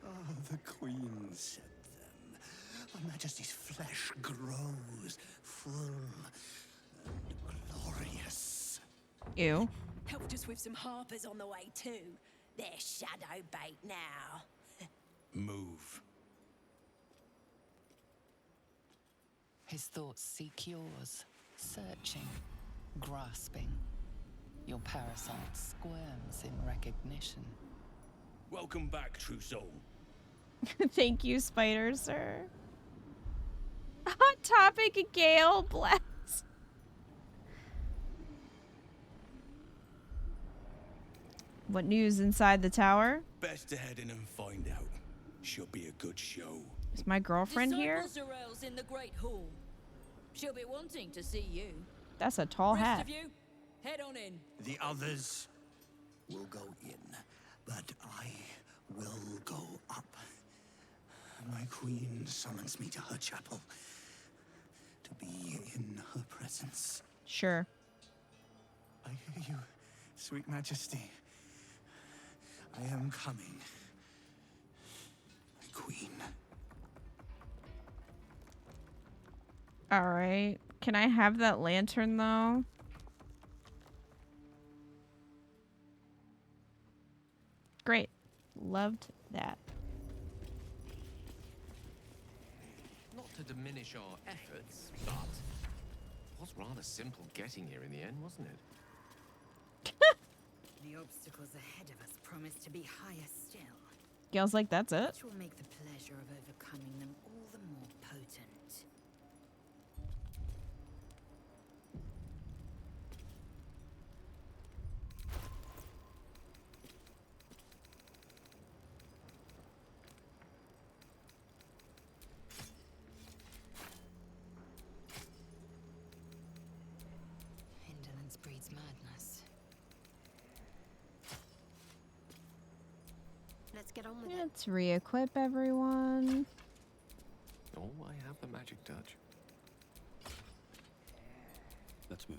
Oh, the Queen said them. Her Majesty's flesh grows full and glorious. Ew. Helped us with some harpers on the way too. They're shadow bait now. Move. His thoughts seek yours, searching, grasping. Your parasite squirms in recognition. Welcome back, true soul. Thank you, Spider Sir. Hot topic, Gale, bless. What news inside the tower? Best to head in and find out. She'll be a good show. Is my girlfriend here? Disciples in the Great Hall. She'll be wanting to see you. That's a tall Rest hat. of you, head on in. The others will go in, but I will go up. My queen summons me to her chapel to be in her presence. Sure. I hear you, sweet majesty. I am coming. My queen. All right. Can I have that lantern, though? Great. Loved that. Not to diminish our efforts, but it was rather simple getting here in the end, wasn't it? The obstacles ahead of us promise to be higher still. Gale's like, that's it. Which will make the pleasure of overcoming them all the more potent. madness. Let's get on with it. Let's re-equip everyone. Oh, I have the magic touch. Let's move.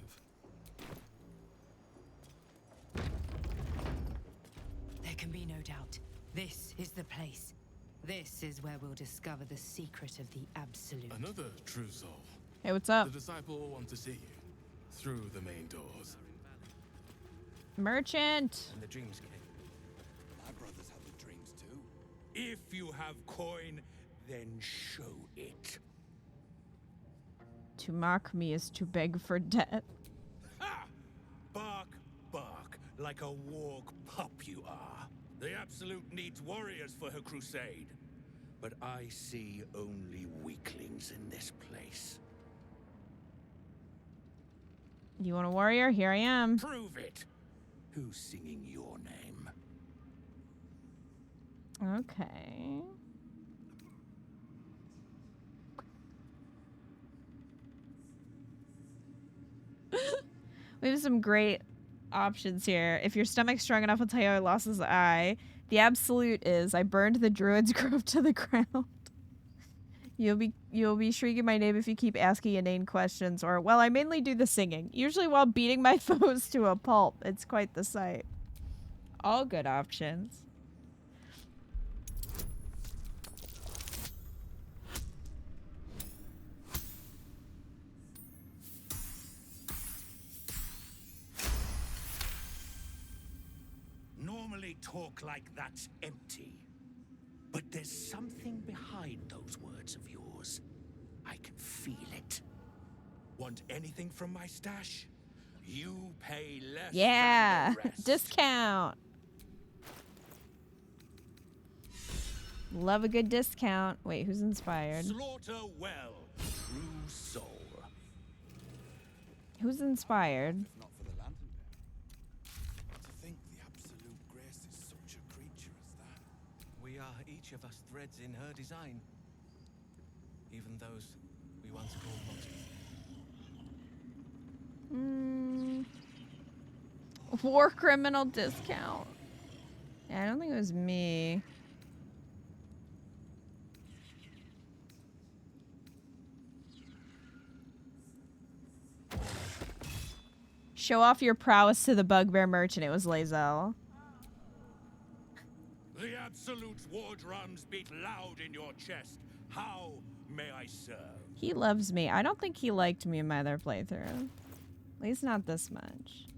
There can be no doubt. This is the place. This is where we'll discover the secret of the Absolute. Another true soul. Hey, what's up? The disciple will want to see you through the main doors. Merchant. And the dreams came. My brothers have the dreams too. If you have coin, then show it. To mock me is to beg for death. Ha! Bark, bark, like a warg pup you are. The Absolute needs warriors for her crusade. But I see only weaklings in this place. You want a warrior? Here I am. Prove it. Who's singing your name? Okay. We have some great options here. If your stomach's strong enough, I'll tell you how I lost his eye. The absolute is I burned the druid's grove to the ground. You'll be shrieking my name if you keep asking inane questions, or well, I mainly do the singing, usually while beating my foes to a pulp. It's quite the sight. All good options. Normally talk like that's empty. But there's something behind those words of yours. I can feel it. Want anything from my stash? You pay less Yeah, than the rest. discount. Love a good discount. Wait, who's inspired? Slaughter well, true soul. Who's inspired? Not for the lantern bearer. To think the absolute grace is such a creature as that. We are each of us threads in her design. Even those we once called motives. War criminal discount. Yeah, I don't think it was me. Show off your prowess to the bugbear merchant. It was Lae'zel. The Absolute's war drums beat loud in your chest. How may I serve? He loves me. I don't think he liked me in my other playthrough. At least not this much.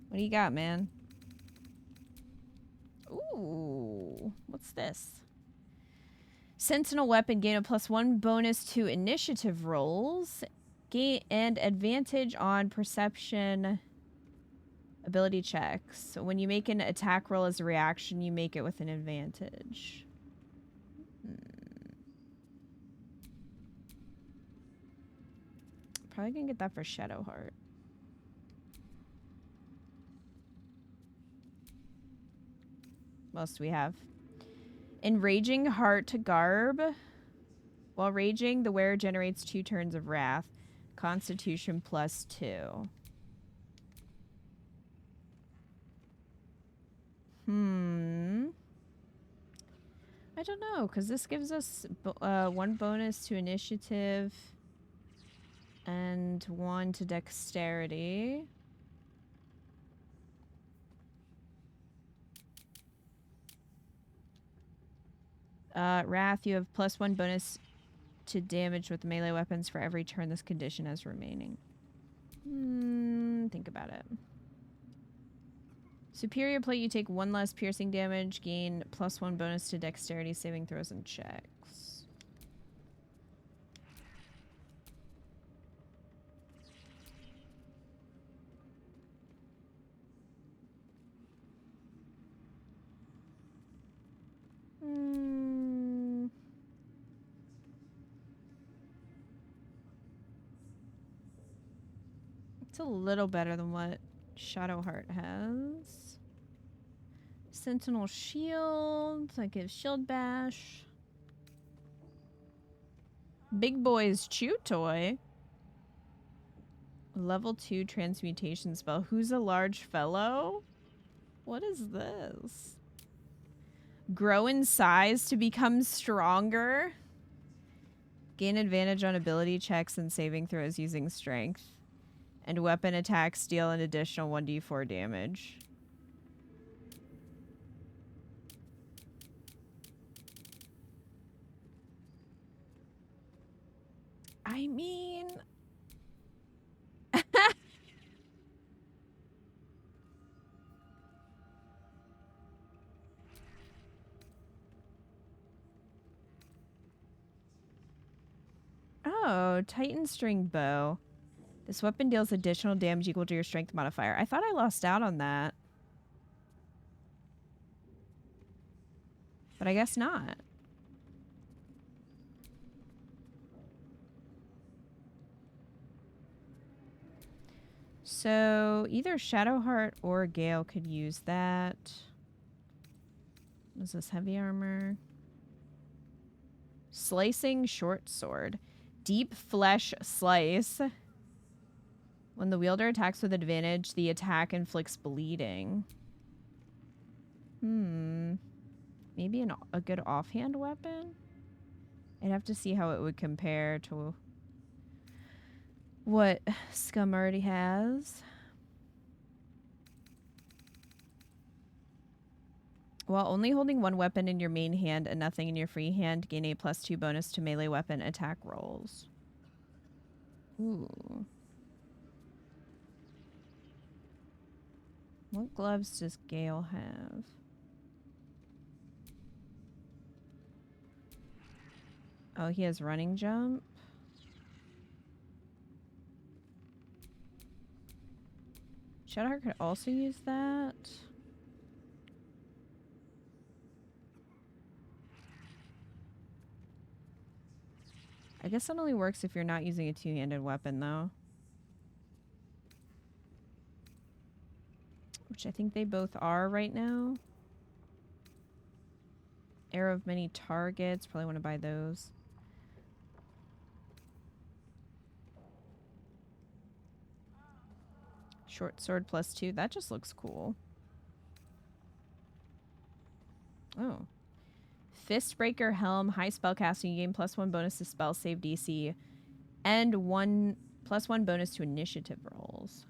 What do you got, man? Ooh, what's this? Sentinel weapon, gain a +1 bonus to initiative rolls. Gain and advantage on perception ability checks. So when you make an attack roll as a reaction, you make it with an advantage. Probably gonna get that for Shadowheart. Most we have. Enraging Heart to Garb. While raging, the wearer generates 2 turns of wrath. Constitution +2. I don't know, because this gives us 1 bonus to initiative and 1 to dexterity. Wrath, you have +1 bonus to damage with melee weapons for every turn this condition has remaining. Think about it. Superior plate, you take 1 less piercing damage, gain +1 bonus to dexterity saving throws and checks. It's a little better than what Shadowheart has. Sentinel Shield. That gives Shield Bash. Big Boy's Chew Toy. Level 2 transmutation spell. Who's a large fellow? What is this? Grow in size to become stronger. Gain advantage on ability checks and saving throws using strength. And weapon attacks deal an additional 1d4 damage. I mean... Oh, Titan String Bow. This weapon deals additional damage equal to your strength modifier. I thought I lost out on that. But I guess not. So either Shadowheart or Gale could use that. What is this? Heavy armor. Slicing short sword. Deep flesh slice. When the wielder attacks with advantage, the attack inflicts bleeding. Maybe a good offhand weapon? I'd have to see how it would compare to what Scum already has. While only holding one weapon in your main hand and nothing in your free hand, gain a +2 bonus to melee weapon attack rolls. Ooh. What gloves does Gale have? Oh, he has running jump. Shadowheart could also use that. I guess that only works if you're not using a two-handed weapon, though. Which I think they both are right now. Arrow of many targets. Probably want to buy those. Short sword +2. That just looks cool. Oh. Fistbreaker Helm. High spellcasting. You gain +1 bonus to spell save DC. And +1 bonus to initiative rolls.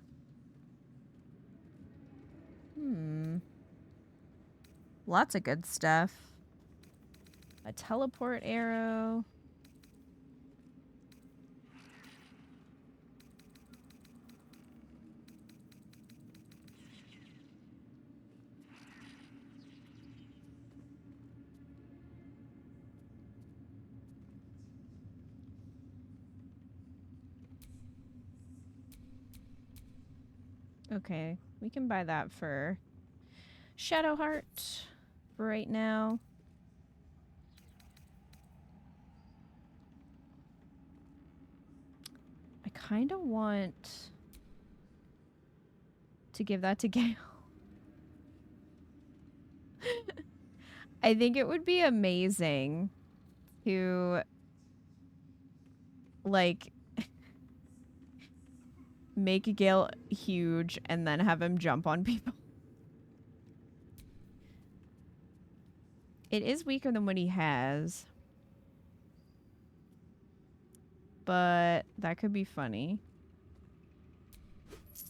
Lots of good stuff. A teleport arrow. Okay, we can buy that for Shadowheart for right now. I kind of want to give that to Gale. I think it would be amazing to, like, make Gale huge and then have him jump on people. It is weaker than what he has. But that could be funny.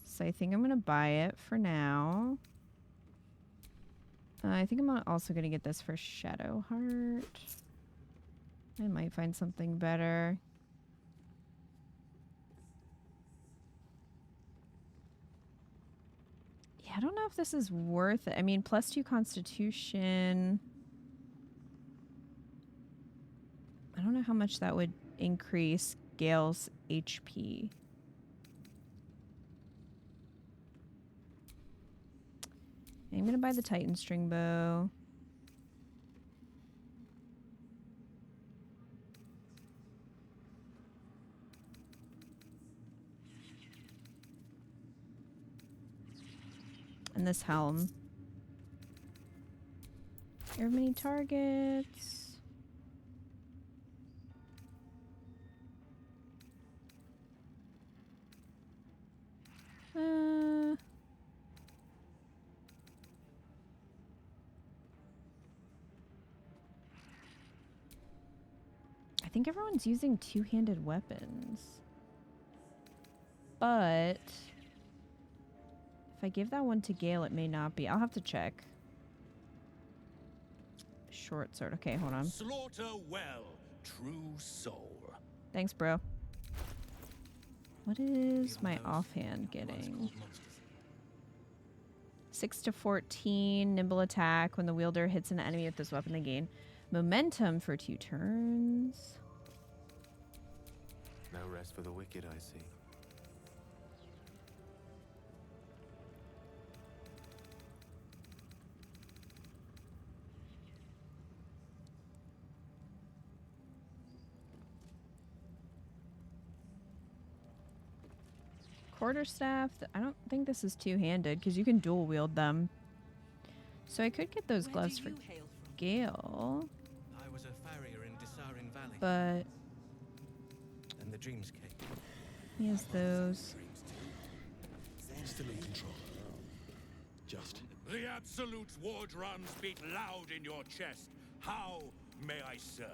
So I think I'm going to buy it for now. I think I'm also going to get this for Shadowheart. I might find something better. Yeah, I don't know if this is worth it. I mean, +2 Constitution. I don't know how much that would increase Gale's HP. I'm going to buy the Titan String Bow. And this helm. There are many targets. think everyone's using two-handed weapons. But if I give that one to Gale, it may not be. I'll have to check. Short sword. Okay, hold on. Slaughter well, true soul. Thanks, bro. What is my offhand getting? 6 to 14, nimble attack. When the wielder hits an enemy with this weapon, they gain momentum for 2 turns. No rest for the wicked, I see. Quarterstaff. I don't think this is two-handed because you can dual wield them. So I could get those gloves for Gale. I was a farrier in Desiring Valley. But And the dreamscape. he has those. Still in control. Just. The Absolute's war drums beat loud in your chest. How may I serve?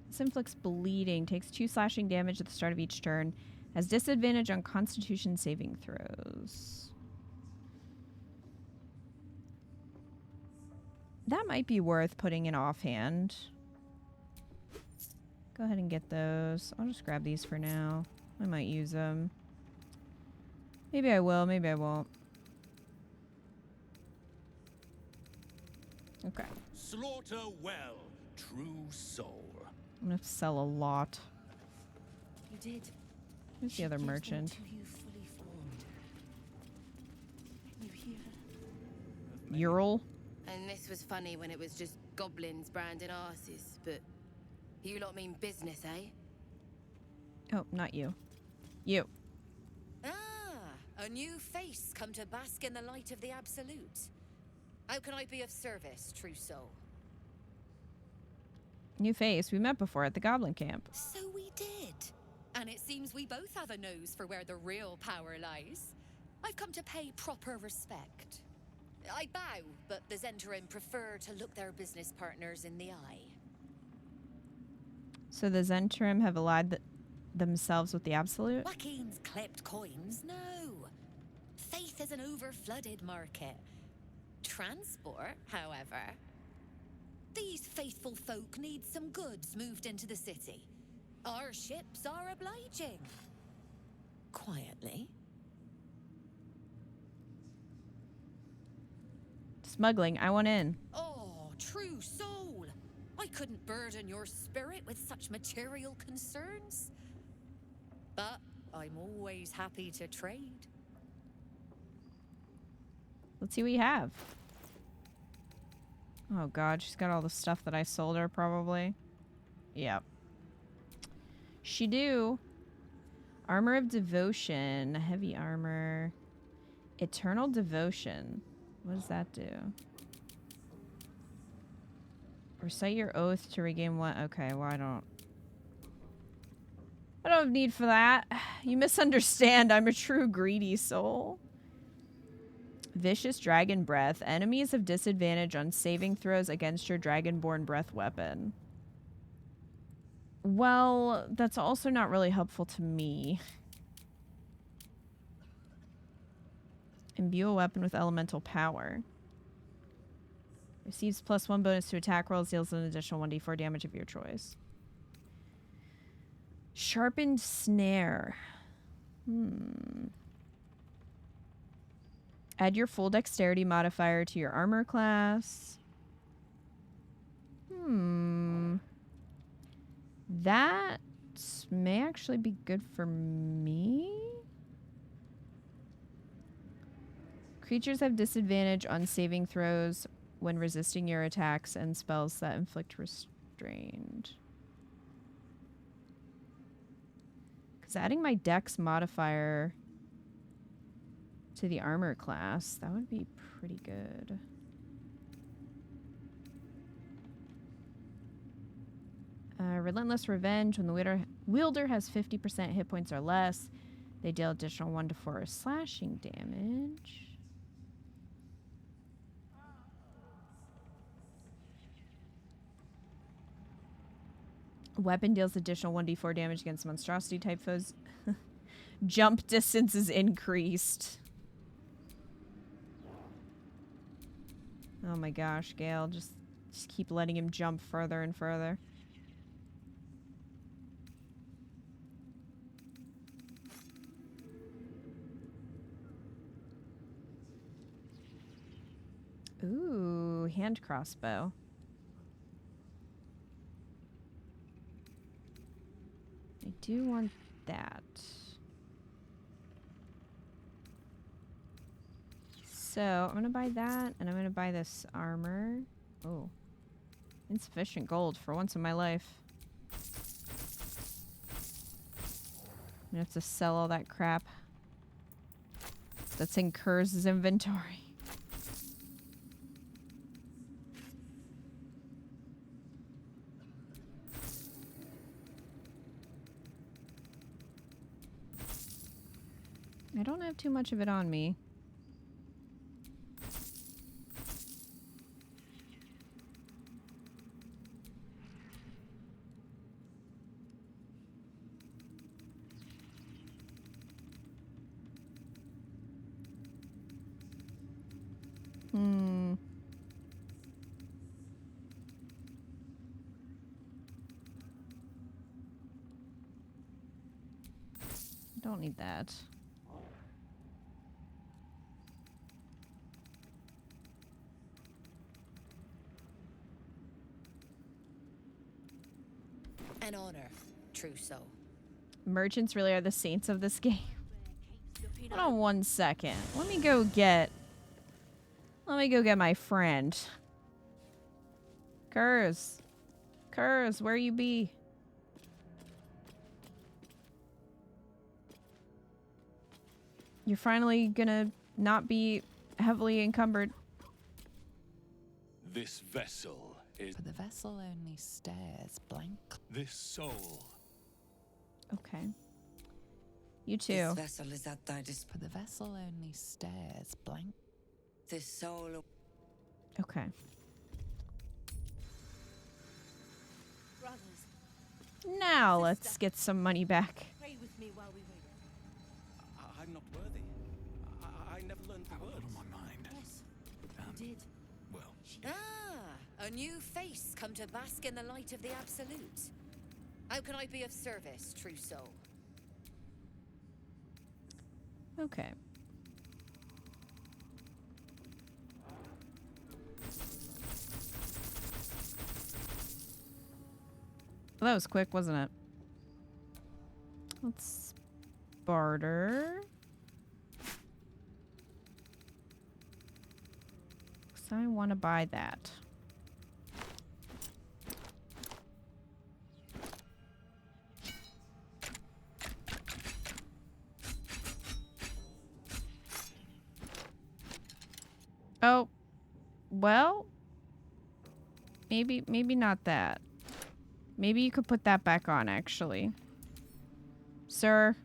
This inflicts bleeding, takes 2 slashing damage at the start of each turn, has disadvantage on Constitution saving throws. That might be worth putting in offhand. Go ahead and get those. I'll just grab these for now. I might use them. Maybe I will, maybe I won't. Okay. Slaughter well, true soul. I'm gonna have to sell a lot. You did. Who's the other merchant? You fully formed. You hear? Ural? And this was funny when it was just goblins branding arses, but you lot mean business, eh? Oh, not you. You. Ah, a new face come to bask in the light of the Absolute. How can I be of service, true soul? New face. We met before at the Goblin Camp. So we did. And it seems we both have a nose for where the real power lies. I've come to pay proper respect. I bow, but the Zentarim prefer to look their business partners in the eye. So the Zentarim have allied themselves with the Absolute? Joaquin's clipped coins? No. Faith is an over-flooded market. Transport, however. These faithful folk need some goods moved into the city. Our ships are obliging. Quietly. Smuggling. I want in. Oh, true soul. I couldn't burden your spirit with such material concerns. But I'm always happy to trade. Let's see what you have. Oh god, she's got all the stuff that I sold her, probably. Yep. She do. Armor of Devotion. Heavy armor. Eternal Devotion. What does that do? Recite your oath to regain one. Okay, well, I don't have need for that. You misunderstand. I'm a true greedy soul. Vicious Dragon Breath. Enemies have disadvantage on saving throws against your Dragonborn Breath weapon. Well, that's also not really helpful to me. Imbue a weapon with elemental power. Receives +1 bonus to attack rolls, deals an additional 1d4 damage of your choice. Sharpened Snare. Add your full dexterity modifier to your armor class. That may actually be good for me. Creatures have disadvantage on saving throws when resisting your attacks and spells that inflict restrained. Because adding my dex modifier to the armor class, that would be pretty good. Relentless Revenge. When the wielder has 50% hit points or less, They deal additional 1 to 4 slashing damage. Weapon deals additional 1d4 damage against monstrosity type foes. Jump distance is increased. Oh my gosh, Gale, just keep letting him jump further and further. Ooh, hand crossbow. I do want that. So, I'm gonna buy that, and I'm gonna buy this armor. Oh. Insufficient gold for once in my life. I'm gonna have to sell all that crap that's in Kerr's inventory. I don't have too much of it on me. Don't need that. An honor, Trousseau. Merchants really are the saints of this game. Hold on 1 second. Let me go get my friend. Kurz, where you be? You're finally gonna not be heavily encumbered. This vessel is... For the vessel only stares blank. This soul. Okay. You too. This vessel is at thy disposal. For the vessel only stares blank. This soul... Okay. Brothers, Now let's get some money back. pray with me while we wait. I'm not worthy. I never learned the words. On my mind. Yes, you did. Well, Ah, a new face come to bask in the light of the Absolute. How can I be of service, Trousseau? Okay. Well, that was quick, wasn't it? Let's barter. 'Cause I want to buy that. Oh, well, maybe not that. Maybe you could put that back on, actually. Sir?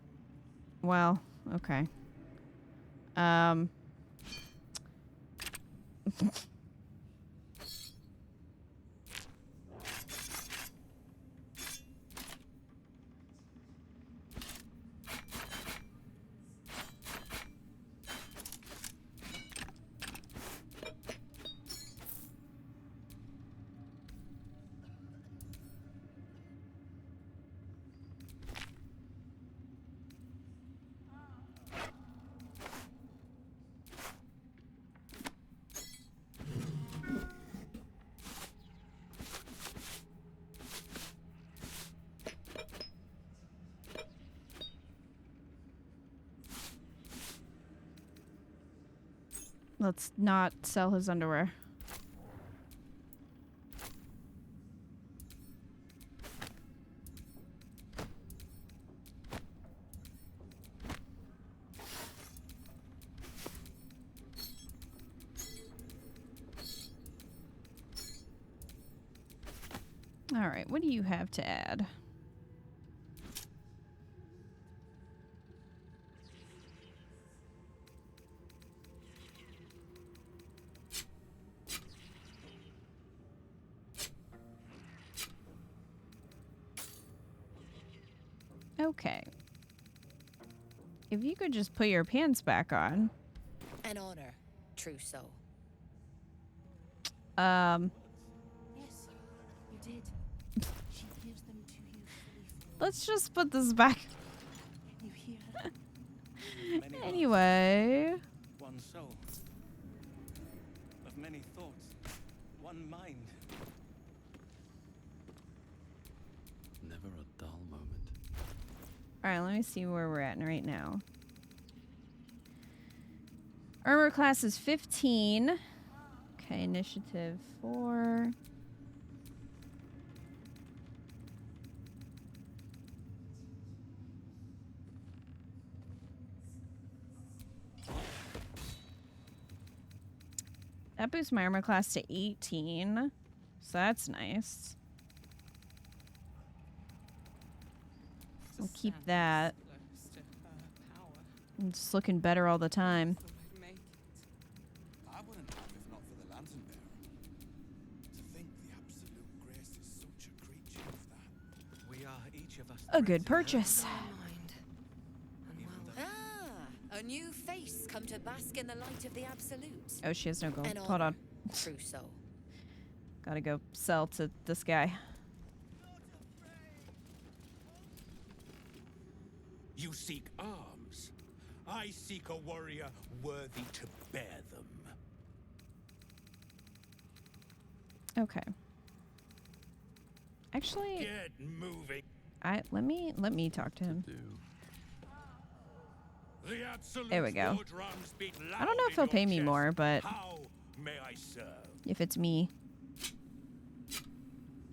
Well, okay. Let's not sell his underwear. All right, what do you have to add? Okay. If you could just put your pants back on. An honor, true soul. Yes, you did. She gives them to you fully formed. Let's just put this back. You hear her? Anyway. One soul. Of many thoughts. One mind. Never a dull moment. Alright, let me see where we're at right now. Armor class is 15. Okay, initiative 4. That boosts my armor class to 18. So that's nice. I'll keep that. It's looking better all the time. I wouldn't have if not for the lantern bearer. To think the absolute grace is such a creature of that. We are each of us. A good purchase. A new face come to bask in the light of the absolute. Oh, she has no gold. An Hold on. True soul. Gotta go sell to this guy. You seek arms. I seek a warrior worthy to bear them. Okay. Actually, Get moving. let me talk to him. The absolute There we go. war drums beat I don't know if he'll pay me more, but How may I serve? if it's me.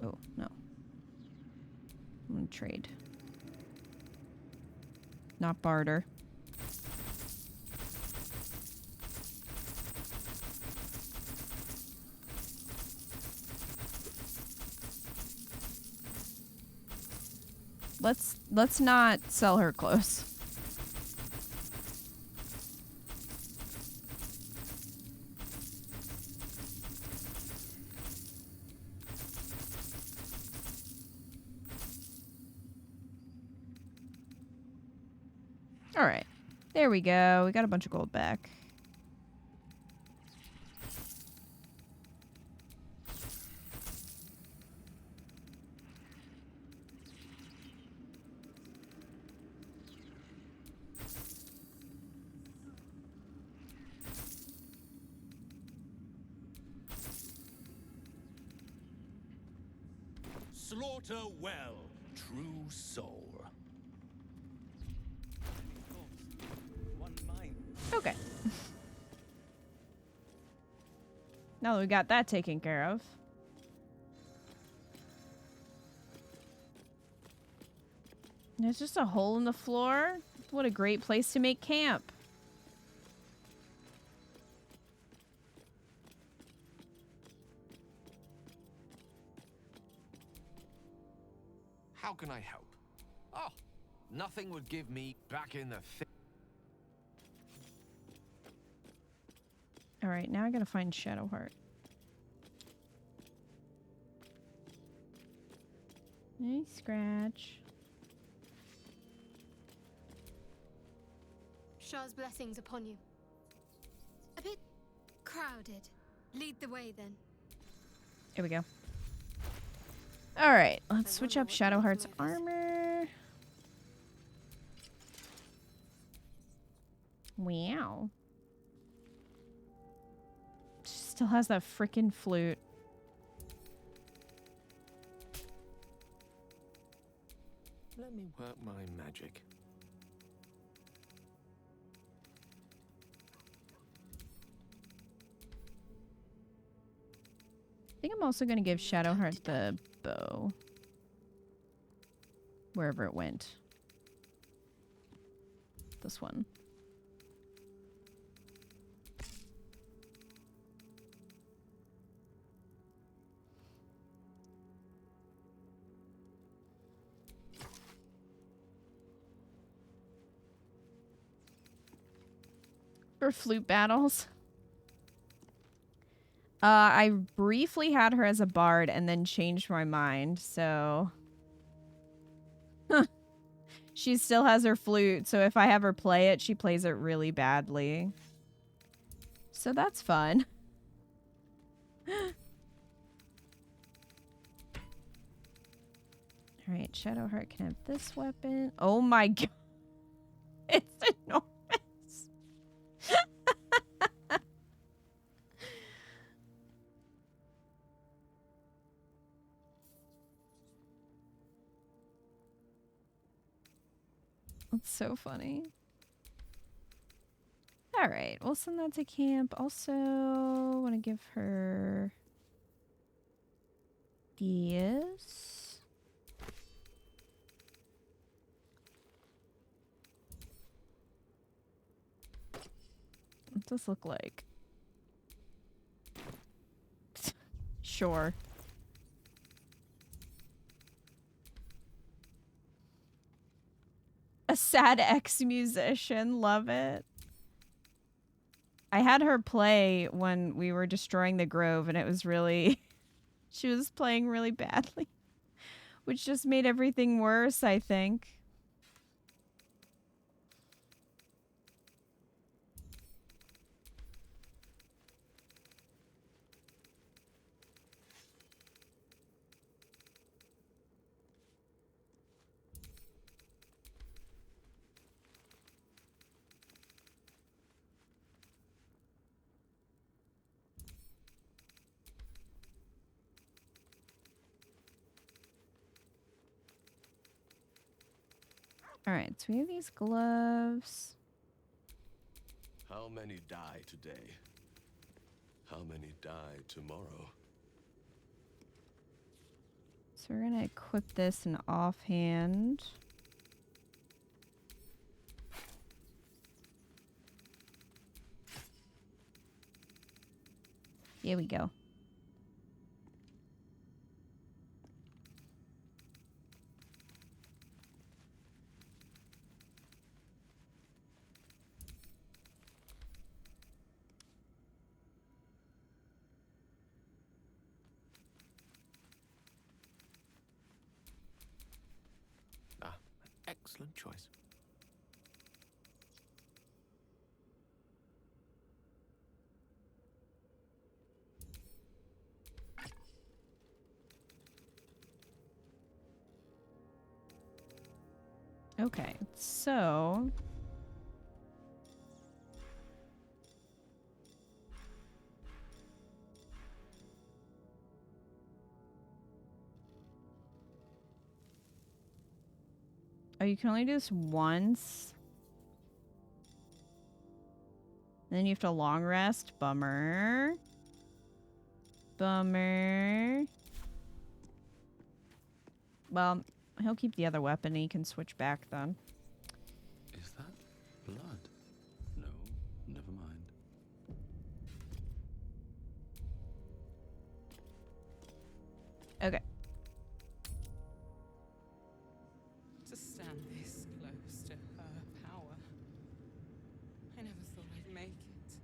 Oh, no. I'm gonna trade. Not barter. Let's not sell her clothes. All right. There we go. We got a bunch of gold back. Slaughter well, true soul. One mind. Okay. Now that we got that taken care of. There's just a hole in the floor. What a great place to make camp. How can I help? Oh, nothing would give me back in the thick. All right, now I gotta find Shadowheart. Nice scratch. Shah's blessings upon you. A bit crowded. Lead the way then. Here we go. All right, let's switch up Shadowheart's armor. Wow. Still has that frickin' flute. Let me work my magic. I think I'm also going to give Shadowheart the bow. Wherever it went. This one. For flute battles. I briefly had her as a bard and then changed my mind, so... Huh. She still has her flute, so if I have her play it, she plays it really badly. So that's fun. Alright, Shadowheart can have this weapon. Oh my god. It's enormous. That's so funny. Alright, we'll send that to camp. Also, want to give her this. What does this look like? Sure. A sad ex-musician. Love it. I had her play when we were destroying the grove, and it was really... she was playing really badly. Which just made everything worse, I think. Alright, so we have these gloves. How many die today? How many die tomorrow? So we're gonna equip this in offhand. Here we go. Excellent choice. Okay, so... oh, you can only do this once. And then you have to long rest. Bummer. Bummer. Well, he'll keep the other weapon and he can switch back then. Is that blood? No, never mind. Okay. To stand this close to her power. I never thought I'd make it.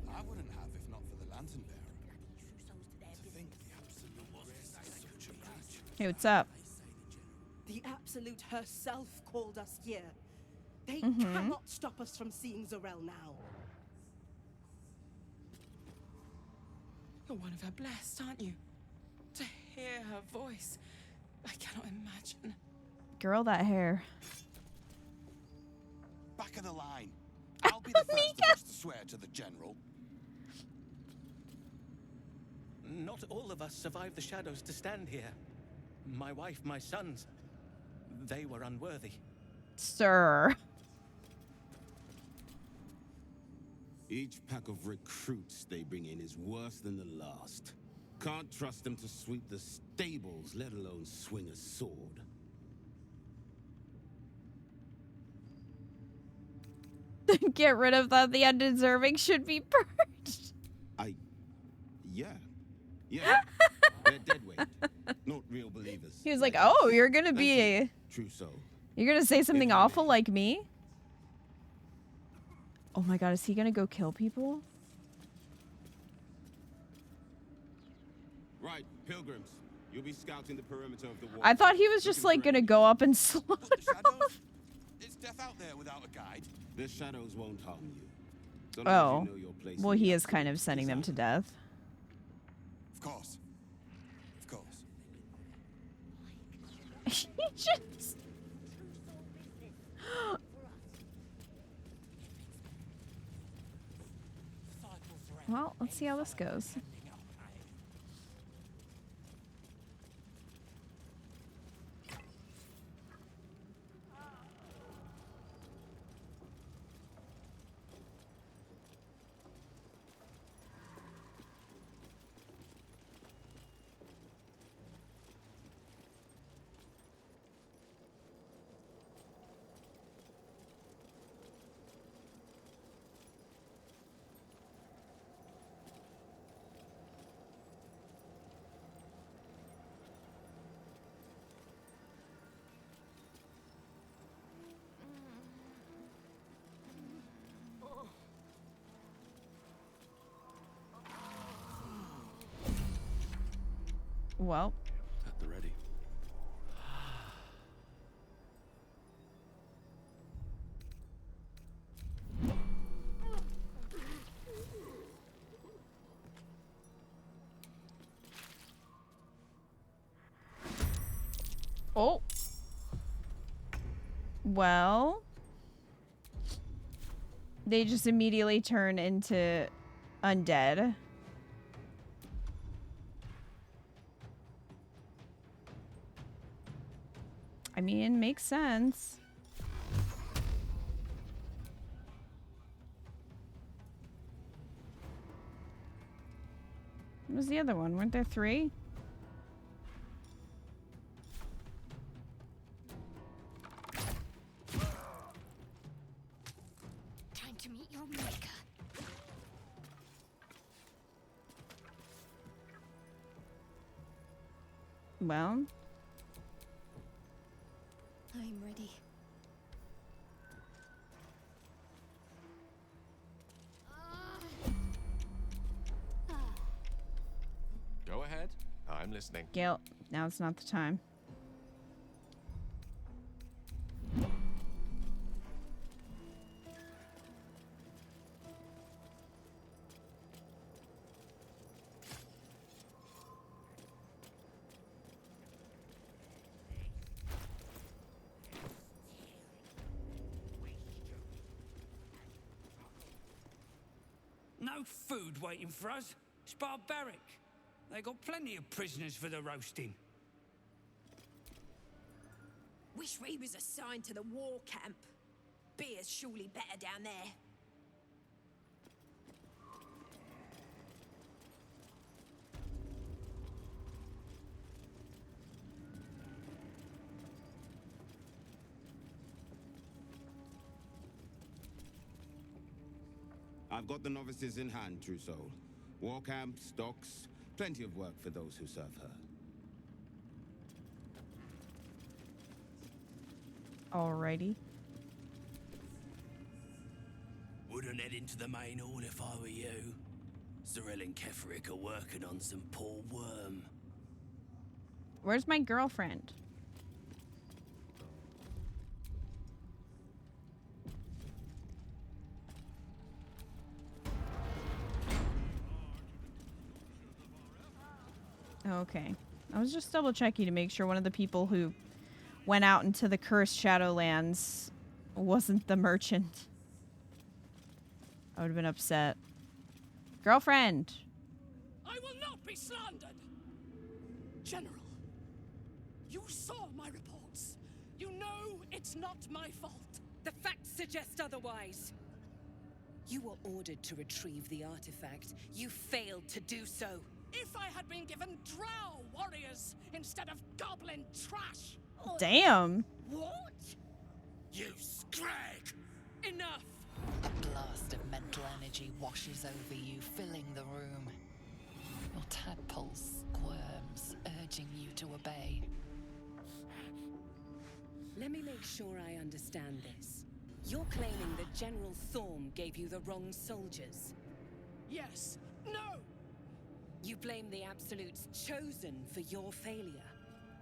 I wouldn't have if not for the lantern bearer. To think the absolute risk is such a reach. Hey, what's up? The Absolute herself called us here. They Mhm. cannot stop us from seeing Zorel now. You're one of her blessed, aren't you? To hear her voice, I cannot imagine. Girl, that hair. Back of the line. I'll be the first of us to swear to the general. Not all of us survived the shadows to stand here. My wife, my sons, they were unworthy. Sir. Each pack of recruits they bring in is worse than the last. Can't trust them to sweep the stables, let alone swing a sword. Get rid of them. The undeserving should be purged. Yeah. They're dead weight. Not real believers. He was like, oh, you're gonna be... True so. you're gonna say something awful like me? Oh my god, is he gonna go kill people? Right, pilgrims. You'll be scouting the perimeter of the wall. I thought he was just like gonna go up and slaughter them. It's death out there without a guide. The shadows won't harm you. So long as Oh, you know your place well, in he the is kind of sending them to death. Of course. Of course. He just... Well, let's see how this goes. Well, At the ready. oh. Well, they just immediately turn into undead. I mean, makes sense. What was the other one? Weren't there 3? Time to meet your maker. Well, I'm ready. Go ahead. I'm listening. Gale, now's not the time. No food waiting for us. It's barbaric. They got plenty of prisoners for the roasting. Wish we was assigned to the war camp. Beer's surely better down there. I've got the novices in hand, true soul. War camp, stocks, plenty of work for those who serve her. Alrighty. Wouldn't head into the main hall if I were you. Cyril and KITH'RAK are working on some poor worm. Where's my girlfriend? Okay. I was just double checking to make sure one of the people who went out into the cursed Shadowlands wasn't the merchant. I would have been upset. Girlfriend! I will not be slandered! General, you saw my reports. You know it's not my fault. The facts suggest otherwise. You were ordered to retrieve the artifact. You failed to do so. If I had been given drow warriors instead of goblin trash. Damn! What? You scrag! Enough! A blast of mental energy washes over you, filling the room. Your tadpole squirms, urging you to obey. Let me make sure I understand this. You're claiming that General Thorm gave you the wrong soldiers? Yes. No! You blame the Absolute's chosen for your failure.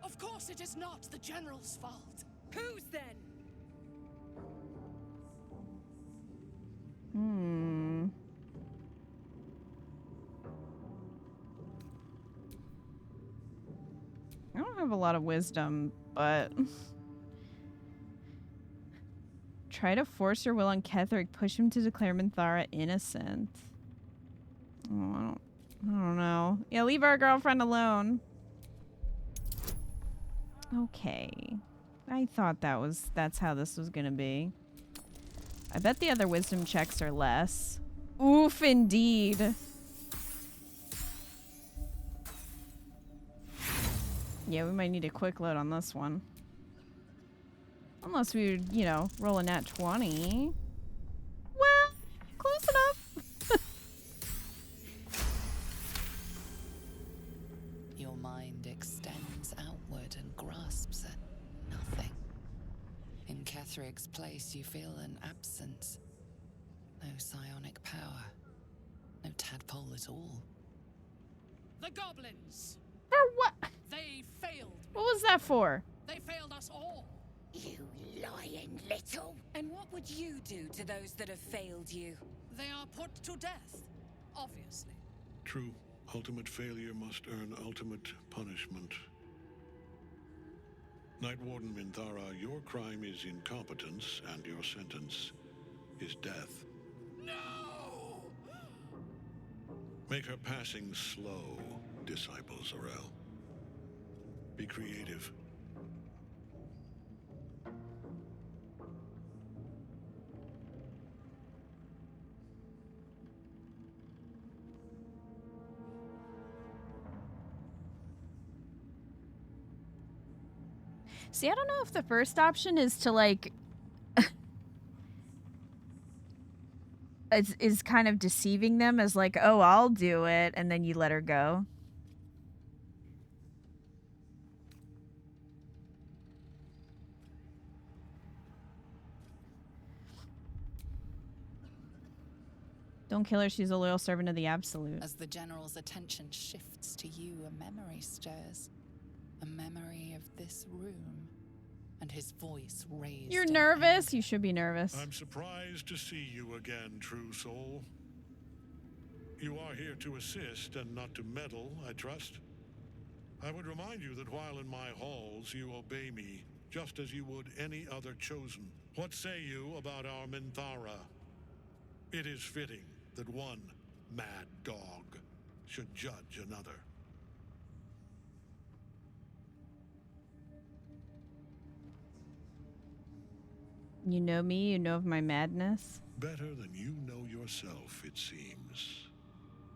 Of course it is not the General's fault. Whose then? I don't have a lot of wisdom, but try to force your will on KITH'RAK. Push him to declare Minthara innocent. Oh, I don't know. Yeah, leave our girlfriend alone. Okay. I thought that's how this was gonna be. I bet the other wisdom checks are less. Oof, indeed. Yeah, we might need a quick load on this one. Unless we would, you know, roll a nat 20. Well, close enough. Your mind extends outward and grasps at nothing. In KITH'RAK's place, you feel an absence. No psionic power. No tadpole at all. The goblins! For what? They failed. What was that for? They failed us all. You lying little. And what would you do to those that have failed you? They are put to death, obviously. True. Ultimate failure must earn ultimate punishment. Night Warden Minthara, your crime is incompetence, and your sentence is death. No! Make her passing slow, Disciple Zarel. Be creative. See, I don't know if the first option is to like is kind of deceiving them as like, oh, I'll do it, and then you let her go. Don't kill her, she's a loyal servant of the Absolute. As the General's attention shifts to you, a memory stirs. A memory of this room. And his voice raised. You're nervous? You should be nervous. I'm surprised to see you again, true soul. You are here to assist and not to meddle, I trust. I would remind you that while in my halls, you obey me, just as you would any other chosen. What say you about our Minthara? It is fitting that one mad dog should judge another. You know me, you know of my madness. Better than you know yourself, it seems.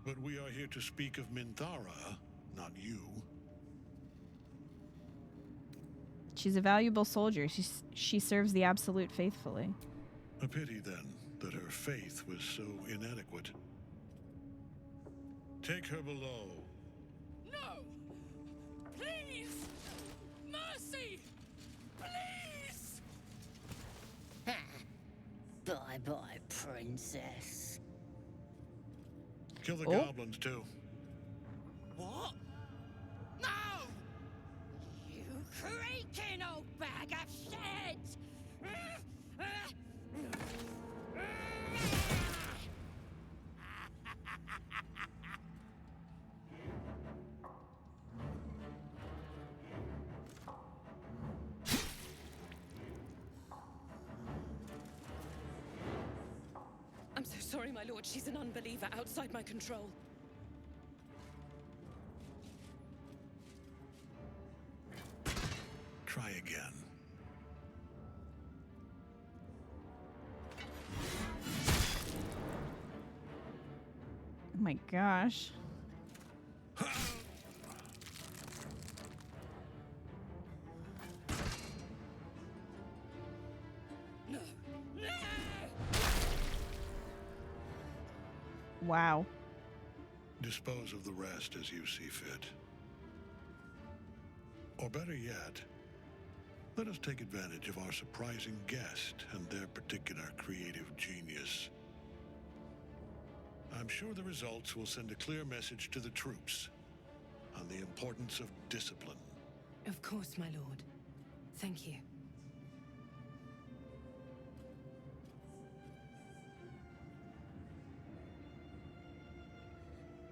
But we are here to speak of Minthara, not you. She's a valuable soldier. She serves the Absolute faithfully. A pity, then, that her faith was so inadequate. Take her below. No! Please! Mercy! Please! Bye-bye, princess. Kill the goblins, too. What? No! You creaking old bag of shit! I'm so sorry, my lord. She's an unbeliever outside my control. Try again. Oh my gosh. Wow. Dispose of the rest as you see fit. Or better yet, let us take advantage of our surprising guest and their particular creative genius. I'm sure the results will send a clear message to the troops on the importance of discipline. Of course, my lord. Thank you.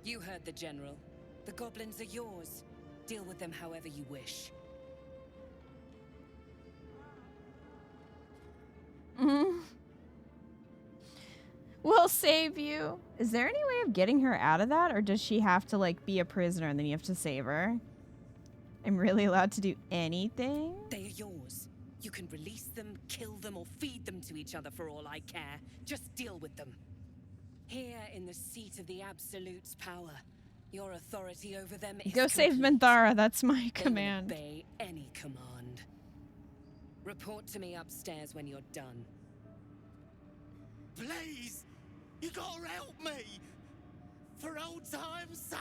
You heard the General. The goblins are yours. Deal with them however you wish. We'll save you. Is there any way of getting her out of that, or does she have to, like, be a prisoner and then you have to save her? I'm really allowed to do anything? They are yours. You can release them, kill them, or feed them to each other for all I care. Just deal with them. Here in the seat of the Absolute's power, your authority over them is Go save complete. Minthara, that's my They will command. obey any command. Report to me upstairs when you're done. Please! You gotta help me! For old time's sake!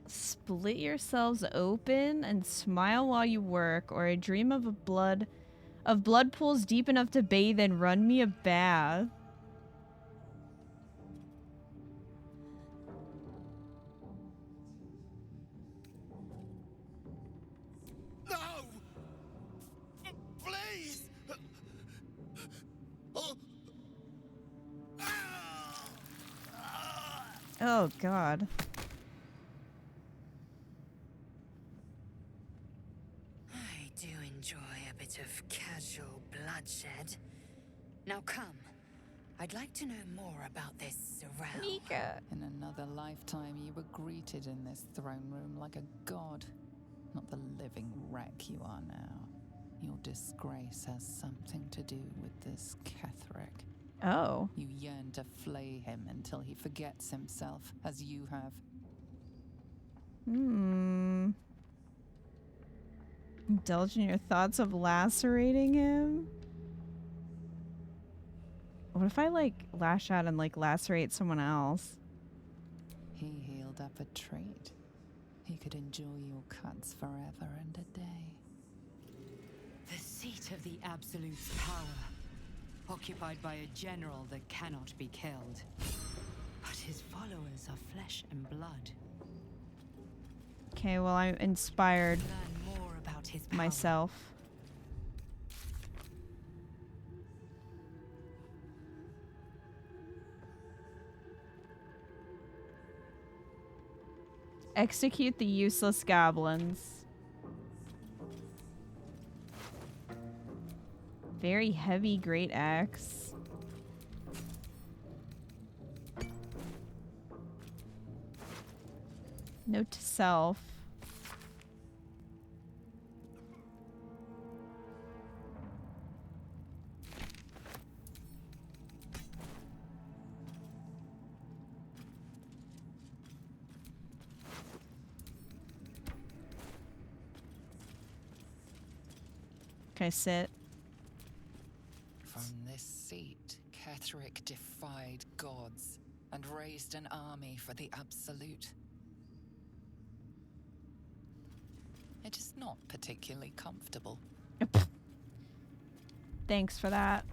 Split yourselves open and smile while you work, or I dream of blood pools deep enough to bathe in. Run me a bath. No! Please! Oh god. I do enjoy a bit of casual bloodshed. Now come. I'd like to know more about this Sorrel. Mika. In another lifetime, you were greeted in this throne room like a god, not the living wreck you are now. Your disgrace has something to do with this KITH'RAK. Oh. You yearn to flay him until he forgets himself, as you have. Indulge in your thoughts of lacerating him? What if I, like, lash out and, like, lacerate someone else? He healed up a trait. He could enjoy your cuts forever and a day. The seat of the Absolute's power, occupied by a general that cannot be killed. But his followers are flesh and blood. Okay, well, I'm inspired Learn more about his power. myself. Execute the useless goblins. Very heavy great axe. Note to self. Can I sit? From this seat, KITH'RAK defied gods and raised an army for the Absolute. It is not particularly comfortable. Thanks for that.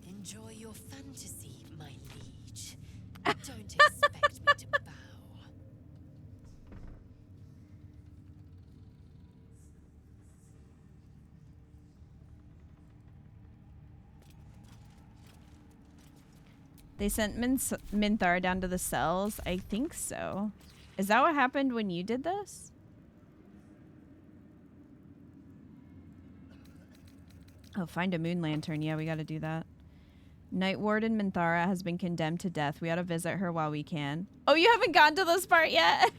Enjoy your fantasy, my liege. Don't expect me to bow. They sent Minthara down to the cells? I think so. Is that what happened when you did this? Oh, find a moon lantern. Yeah, we gotta do that. Night Warden Minthara has been condemned to death. We ought to visit her while we can. Oh, you haven't gotten to this part yet?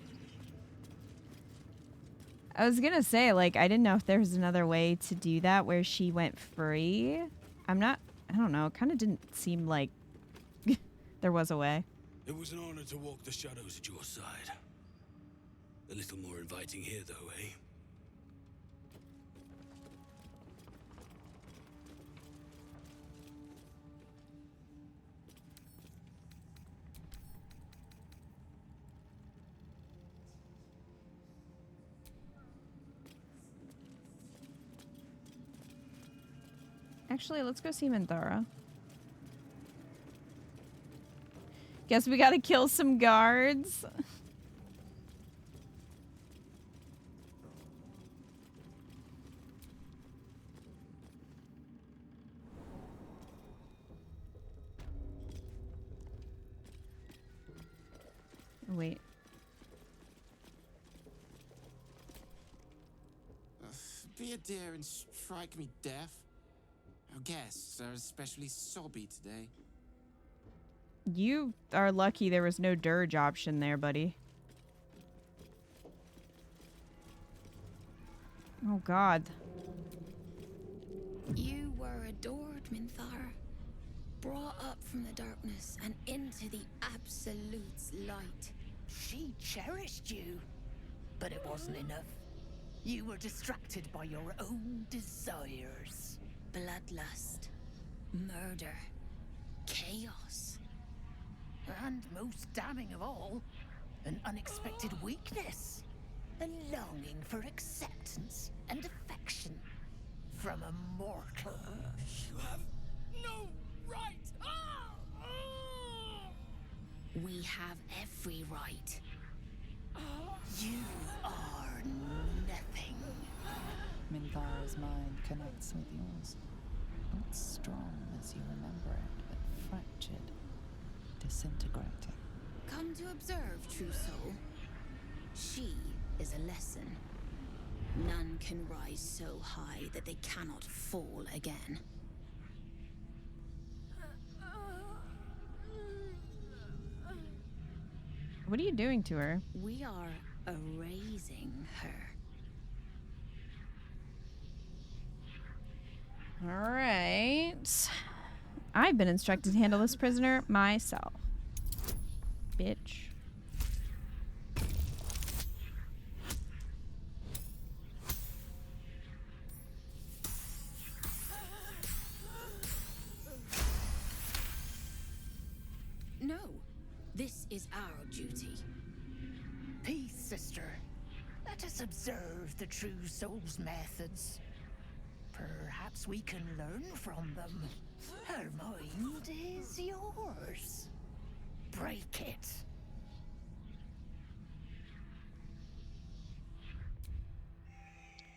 I was gonna say, like, I didn't know if there was another way to do that where she went free. I don't know. It kind of didn't seem like there was a way. It was an honor to walk the shadows at your side. A little more inviting here, though, eh? Actually, let's go see Minthara. Guess we gotta kill some guards. Wait. Be a dear and strike me deaf. Our guests are especially sobby today. You are lucky there was no Durge option there, buddy. Oh, God. You were adored, Minthara. Brought up from the darkness and into the Absolute's light. She cherished you, but it wasn't enough. You were distracted by your own desires. Bloodlust, murder, chaos. And most damning of all, an unexpected weakness. A longing for acceptance and affection from a mortal. You have no right! We have every right. You are nothing. Minthara's mind connects with yours. Not strong as you remember it, but fractured, disintegrating. Come to observe, true soul. She is a lesson. None can rise so high that they cannot fall again. What are you doing to her? We are erasing her. All right. I've been instructed to handle this prisoner myself. Bitch. No, this is our duty. Peace, sister. Let us observe the true soul's methods. Perhaps we can learn from them. Her mind is yours. Break it.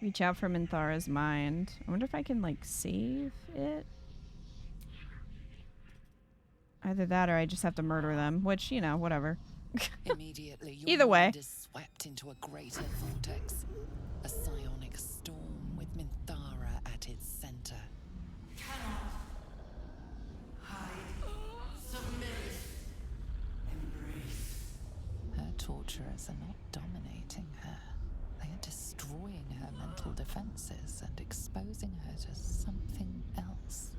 Reach out from Minthara's mind. I wonder if I can, like, save it. Either that or I just have to murder them, which, you know, whatever. Immediately, your Either way. mind is swept into a greater vortex. A psionic storm with Minthara at its center. Her torturers are not dominating her. They are destroying her mental defenses and exposing her to something else.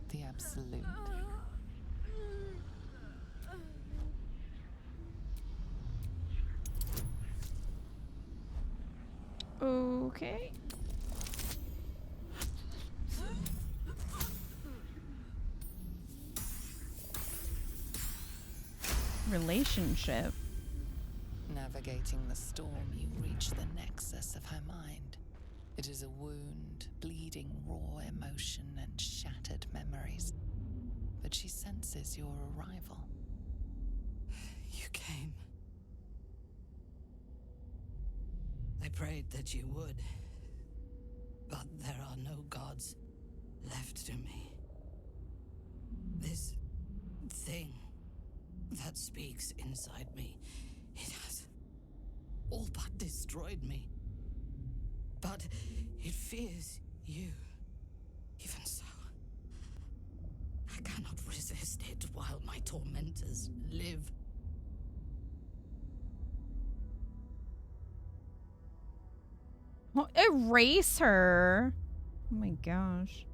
The Absolute. Okay. Relationship. Navigating the storm, you reach the nexus of her mind. It is a wound, bleeding raw emotion and shattered memories. But she senses your arrival. You came. I prayed that you would. But there are no gods left to me. This thing that speaks inside me, it has all but destroyed me. But it fears you. Even so, I cannot resist it while my tormentors live. Well, erase her. Oh my gosh.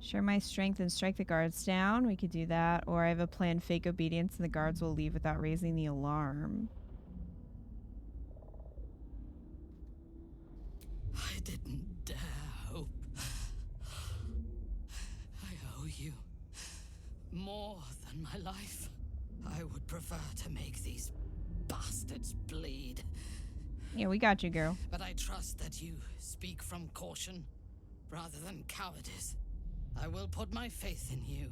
Share my strength and strike the guards down. We could do that. Or I have a plan, fake obedience, and the guards will leave without raising the alarm. I didn't dare hope. I owe you more than my life. I would prefer to make these bastards bleed. Yeah, we got you, girl. But I trust that you speak from caution rather than cowardice. I will put my faith in you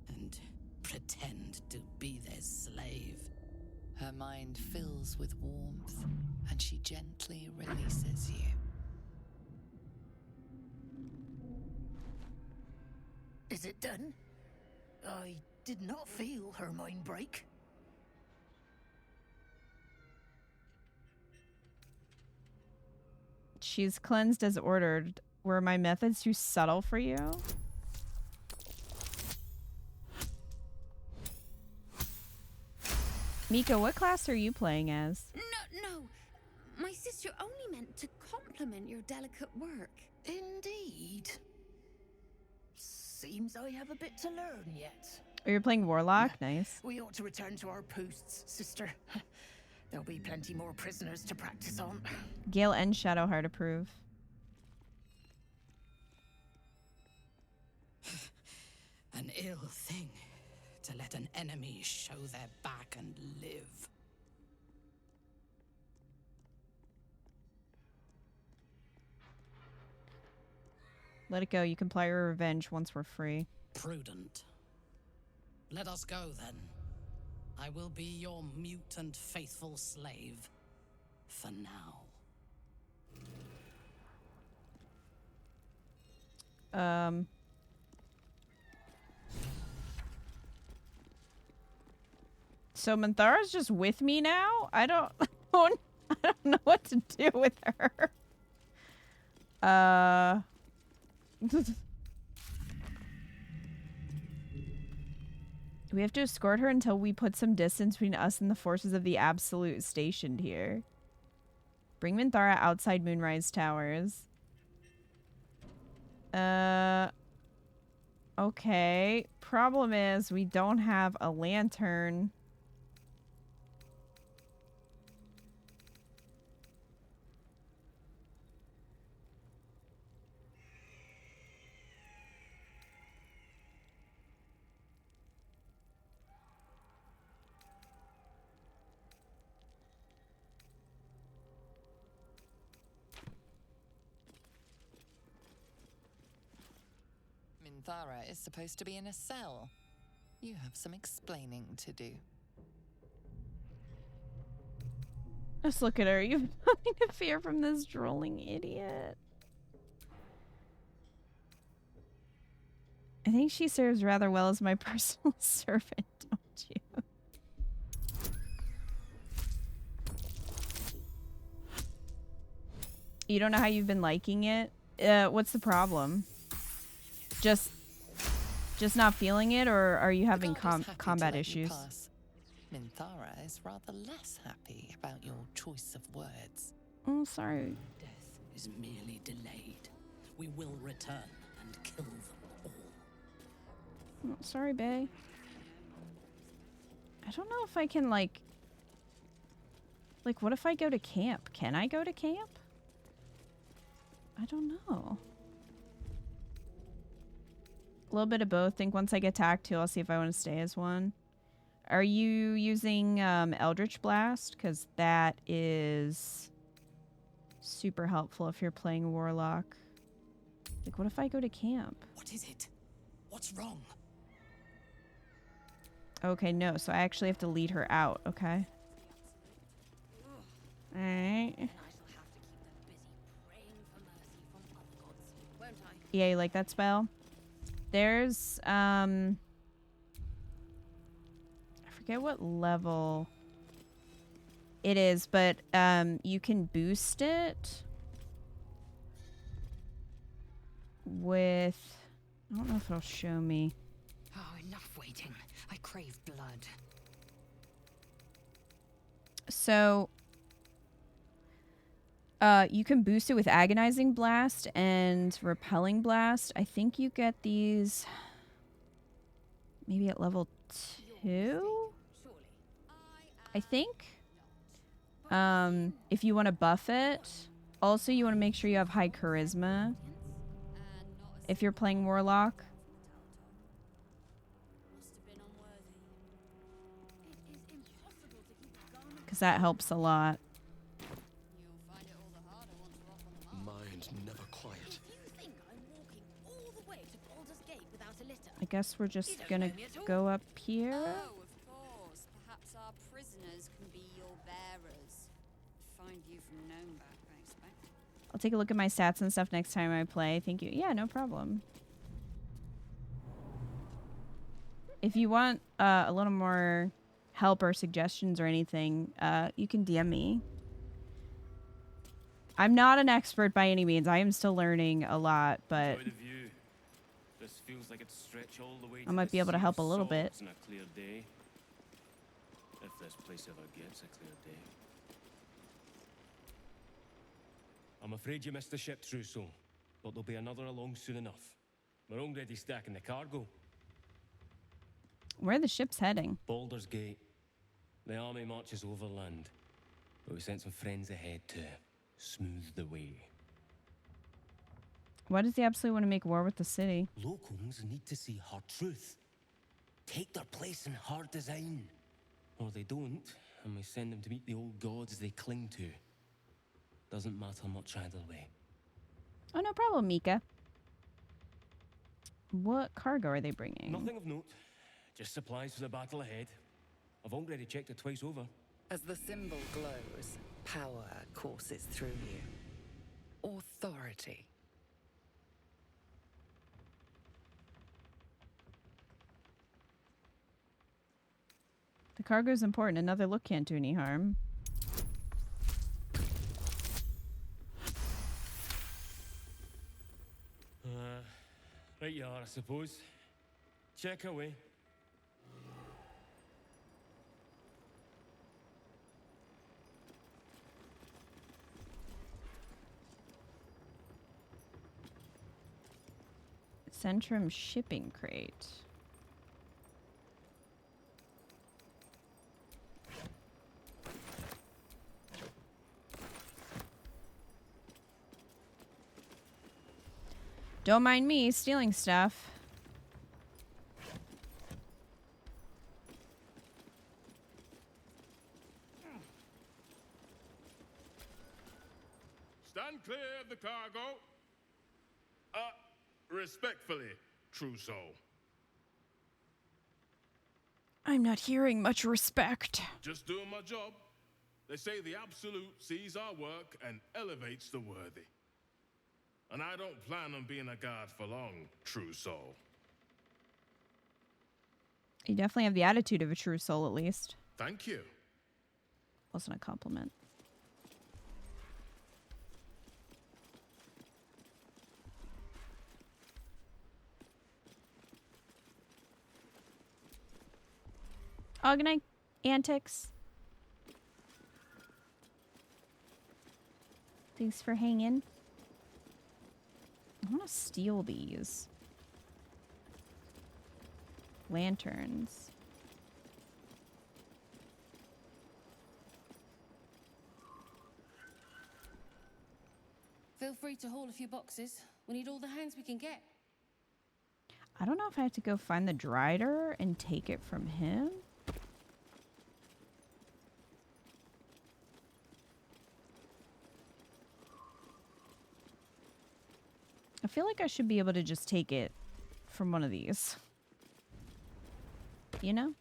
and pretend to be their slave. Her mind fills with warmth, and she gently releases you. Is it done? I did not feel her mind break. She's cleansed as ordered. Were my methods too subtle for you? Mika, what class are you playing as? No. My sister only meant to compliment your delicate work. Indeed. Seems I have a bit to learn yet. Oh, you're playing Warlock? Nice. We ought to return to our posts, sister. There'll be plenty more prisoners to practice on. Gale and Shadowheart approve. An ill thing to let an enemy show their back and live. Let it go. You can apply your revenge once we're free. Prudent. Let us go, then. I will be your mute and faithful slave. For now. So Minthara's just with me now? I don't know what to do with her. We have to escort her until we put some distance between us and the forces of the Absolute stationed here. Bring Minthara outside Moonrise Towers. Okay. Problem is, we don't have a lantern. Minthara is supposed to be in a cell. You have some explaining to do. Just look at her. You have nothing to fear from this drooling idiot. I think she serves rather well as my personal servant, don't you? You don't know how you've been liking it? What's the problem? Just not feeling it, or are you having combat issues? Minthara is rather less happy about your choice of words. Oh, sorry. Death is merely delayed. We will return and kill them all. Oh, sorry, bae. I don't know if I can, like, what if I go to camp? Can I go to camp? I don't know. A little bit of both. Think once I get attacked too, I'll see if I want to stay as one. Are you using Eldritch Blast? Because that is super helpful if you're playing Warlock. Like, what if I go to camp? What is it? What's wrong? Okay, no. So I actually have to lead her out, okay? Alright. Yeah, you like that spell? There's, I forget what level it is, but you can boost it with, I don't know if it'll show me. Oh, enough waiting. I crave blood. So, you can boost it with Agonizing Blast and Repelling Blast. I think you get these maybe at level 2? I think. If you want to buff it. Also, you want to make sure you have high Charisma if you're playing Warlock. Because that helps a lot. Mind never quiet. You think I'm walking all the way to guess we're just gonna go up here. Oh, of course. Perhaps our prisoners can be your bearers. Find you from Gnomeback, I expect. I'll take a look at my stats and stuff next time I play. Thank you. Yeah, no problem. If you want a little more help or suggestions or anything, you can DM me. I'm not an expert by any means. I am still learning a lot, but Enjoy the view. This feels like it'd stretch all the way I to might the be able to sea help of a little bit. swords on a clear day. If this place ever gets a clear day. I'm afraid you missed the ship, Trousseau, but there'll be another along soon enough. We're already stacking the cargo. Where are the ships heading? Baldur's Gate. The army marches overland, but we sent some friends ahead to smooth the way. Why does he absolutely want to make war with the city? Locums need to see her truth. Take their place in her design. Or they don't, and we send them to meet the old gods they cling to. Doesn't matter much either way. Oh, no problem, Mika. What cargo are they bringing? Nothing of note. Just supplies for the battle ahead. I've already checked it twice over. As the symbol glows, power courses through you. Authority. The cargo's important. Another look can't do any harm. Right you are, I suppose. Check away. Centrum shipping crate. Don't mind me stealing stuff. Stand clear of the cargo. Respectfully, Trousseau. I'm not hearing much respect. Just doing my job. They say the Absolute sees our work and elevates the worthy. And I don't plan on being a guard for long, Trousseau. You definitely have the attitude of a true soul, at least. Thank you. Wasn't a compliment. Oh, good night, Antics. Thanks for hanging. I want to steal these. Lanterns. Feel free to haul a few boxes. We need all the hands we can get. I don't know if I have to go find the Drider and take it from him. I feel like I should be able to just take it from one of these. You know?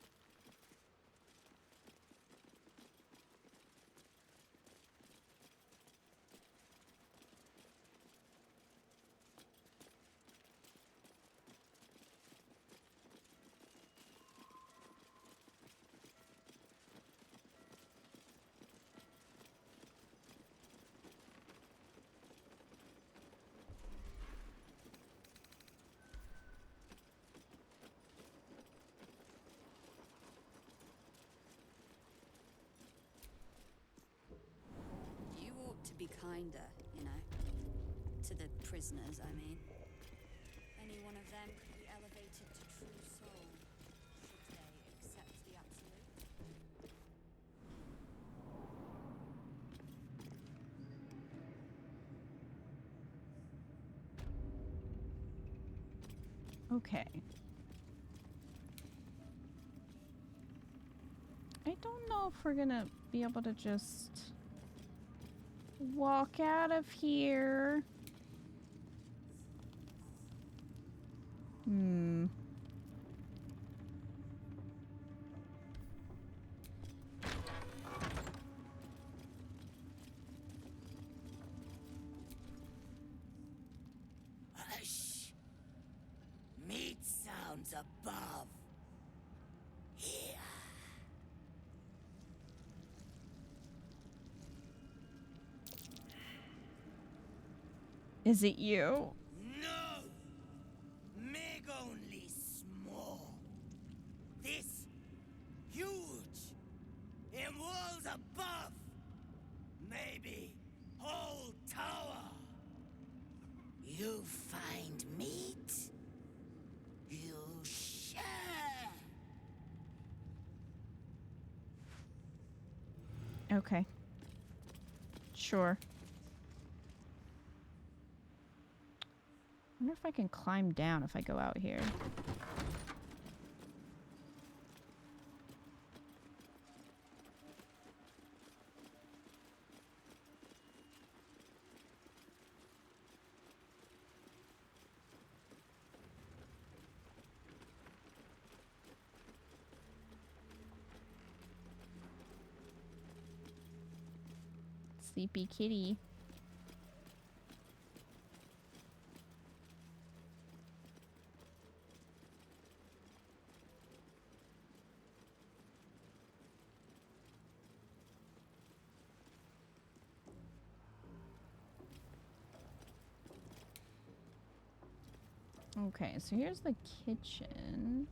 Be kinder, you know, to the prisoners, I mean. Any one of them could be elevated to true soul, should they accept the absolute. Okay. I don't know if we're gonna be able to just walk out of here. worlds above. Here. Is it you? No! Meg only small. This huge. In walls above. Maybe whole tower. You find meat. You share. Okay. Sure. I wonder if I can climb down if I go out here. Sleepy kitty. Okay, so here's the kitchen.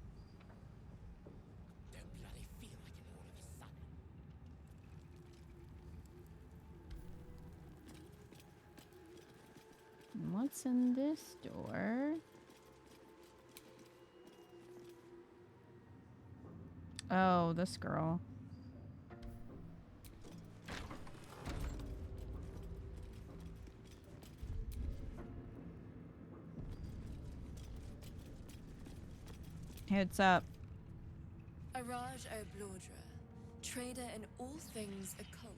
Don't bloody feel like it all of a sudden. And what's in this door? Oh, this girl. Hey, what's up? Araj O'Blaudra, trader in all things occult.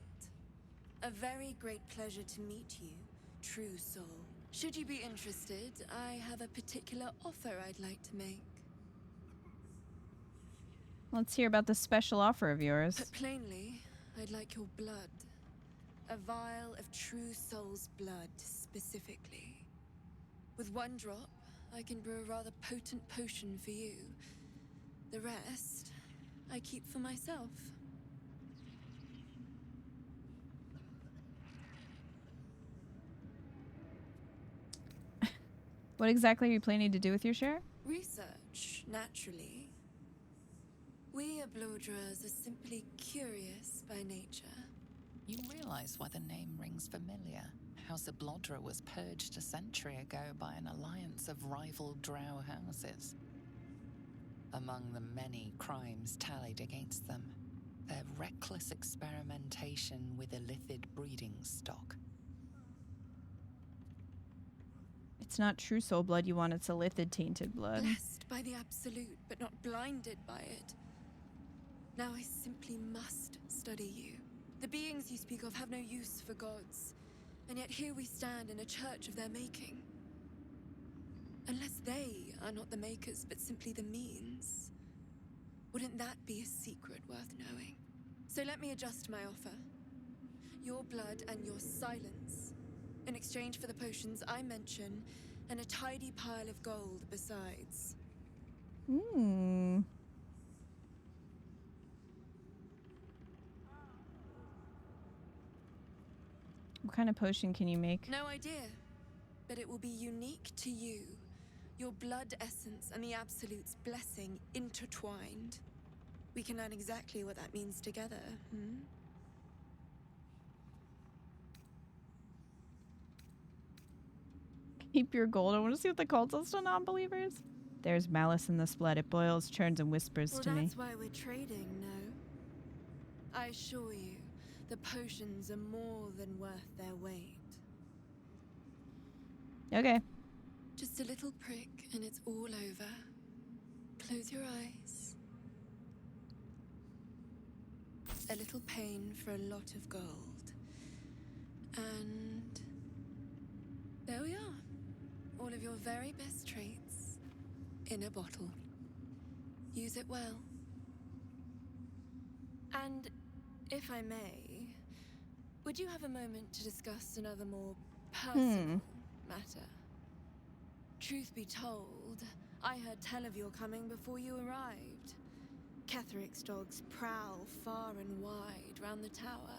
A very great pleasure to meet you, true soul. Should you be interested, I have a particular offer I'd like to make. Let's hear about this special offer of yours. Put plainly, I'd like your blood. A vial of true soul's blood, specifically. With one drop, I can brew a rather potent potion for you. The rest, I keep for myself. What exactly are you planning to do with your share? Research, naturally. We O'Blaudras are simply curious by nature. You realize why the name rings familiar. House O'Blaudra was purged a century ago by an alliance of rival drow houses. Among the many crimes tallied against them, their reckless experimentation with illithid breeding stock. It's not true soul blood you want, it's illithid tainted blood. Blessed by the absolute, but not blinded by it. Now I simply must study you. The beings you speak of have no use for gods, and yet here we stand in a church of their making. Unless they are not the makers, but simply the means, wouldn't that be a secret worth knowing? So let me adjust my offer. Your blood and your silence, in exchange for the potions I mention, and a tidy pile of gold besides. Hmm. What kind of potion can you make? No idea, but it will be unique to you. Your blood essence and the Absolute's blessing intertwined. We can learn exactly what that means together, hmm? Keep your gold. I want to see what the cult does to non-believers. There's malice in this blood. It boils, churns, and whispers to me. Well, that's why we're trading, no? I assure you, the potions are more than worth their weight. Okay. Just a little prick and it's all over. Close your eyes. A little pain for a lot of gold. And there we are. All of your very best traits in a bottle. Use it well. And if I may, would you have a moment to discuss another more personal matter? Truth be told, I heard tell of your coming before you arrived. KITH'RAK's dogs prowl far and wide round the tower.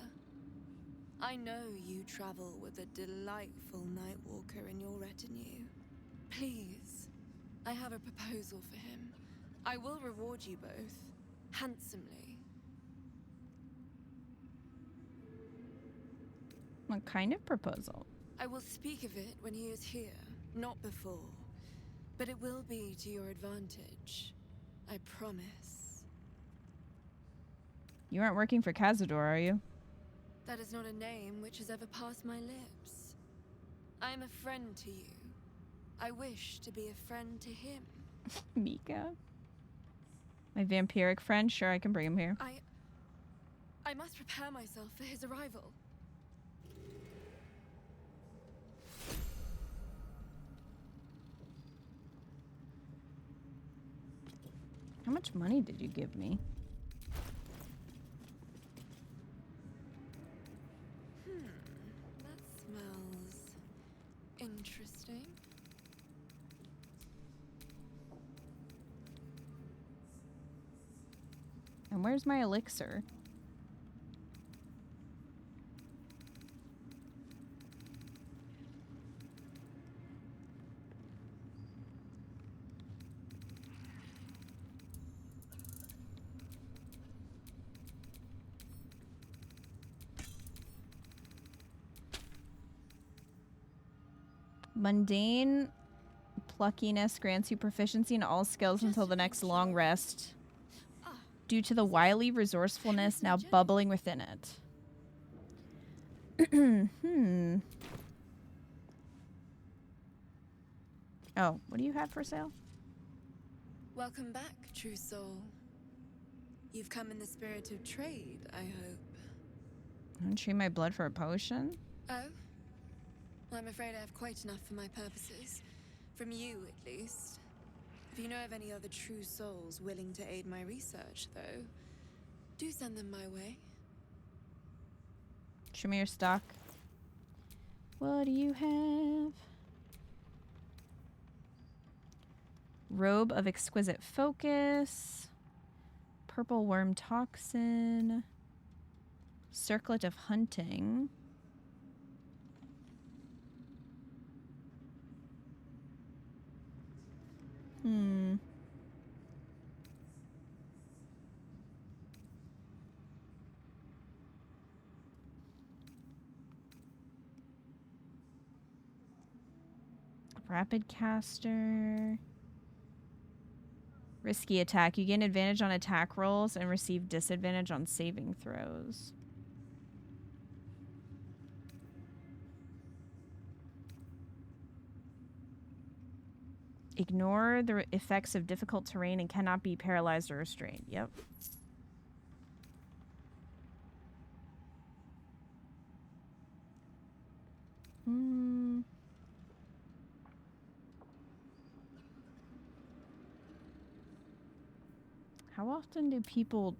I know you travel with a delightful Nightwalker in your retinue. Please, I have a proposal for him. I will reward you both, handsomely. What kind of proposal? I will speak of it when he is here, not before. But it will be to your advantage. I promise. You aren't working for Cazador, are you? That is not a name which has ever passed my lips. I am a friend to you. I wish to be a friend to him. Mika? My vampiric friend? Sure, I can bring him here. I must prepare myself for his arrival. How much money did you give me? That smells interesting. And where's my elixir? Mundane pluckiness grants you proficiency in all skills until the next long rest, due to the wily resourcefulness now bubbling within it. Oh, what do you have for sale? Welcome back, true soul. You've come in the spirit of trade, I hope. Don't trade my blood for a potion? Oh? I'm afraid I have quite enough for my purposes. From you, at least. If you know of any other true souls willing to aid my research, though, do send them my way. Show me your stock. What do you have? Robe of exquisite focus. Purple worm toxin. Circlet of hunting. Rapid caster. Risky attack. You gain advantage on attack rolls and receive disadvantage on saving throws. Ignore the effects of difficult terrain and cannot be paralyzed or restrained. Yep. How often do people...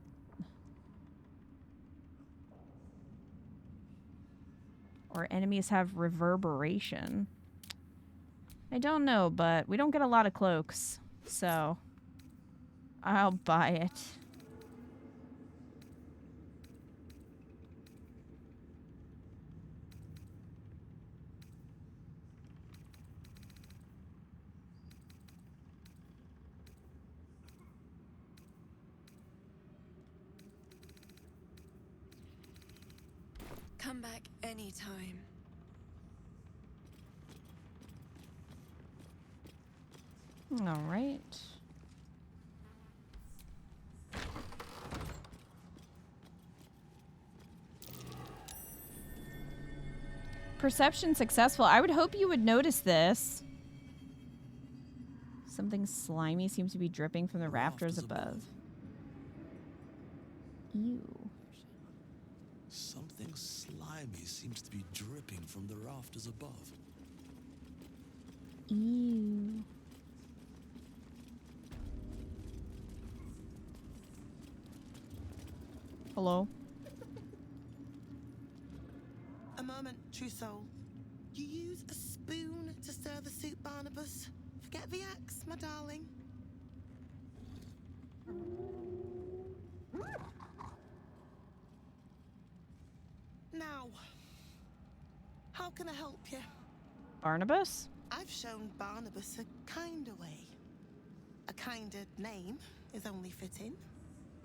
or enemies have reverberation? I don't know, but we don't get a lot of cloaks, so I'll buy it. Come back anytime. All right. Perception successful. I would hope you would notice this. Something slimy seems to be dripping from the rafters above. Ew. Something slimy seems to be dripping from the rafters above. Ew. Hello? A moment, true soul. You use a spoon to stir the soup, Barnabas? get the axe, my darling. Now, how can I help you? Barnabas? I've shown Barnabas a kinder way. A kinder name is only fitting.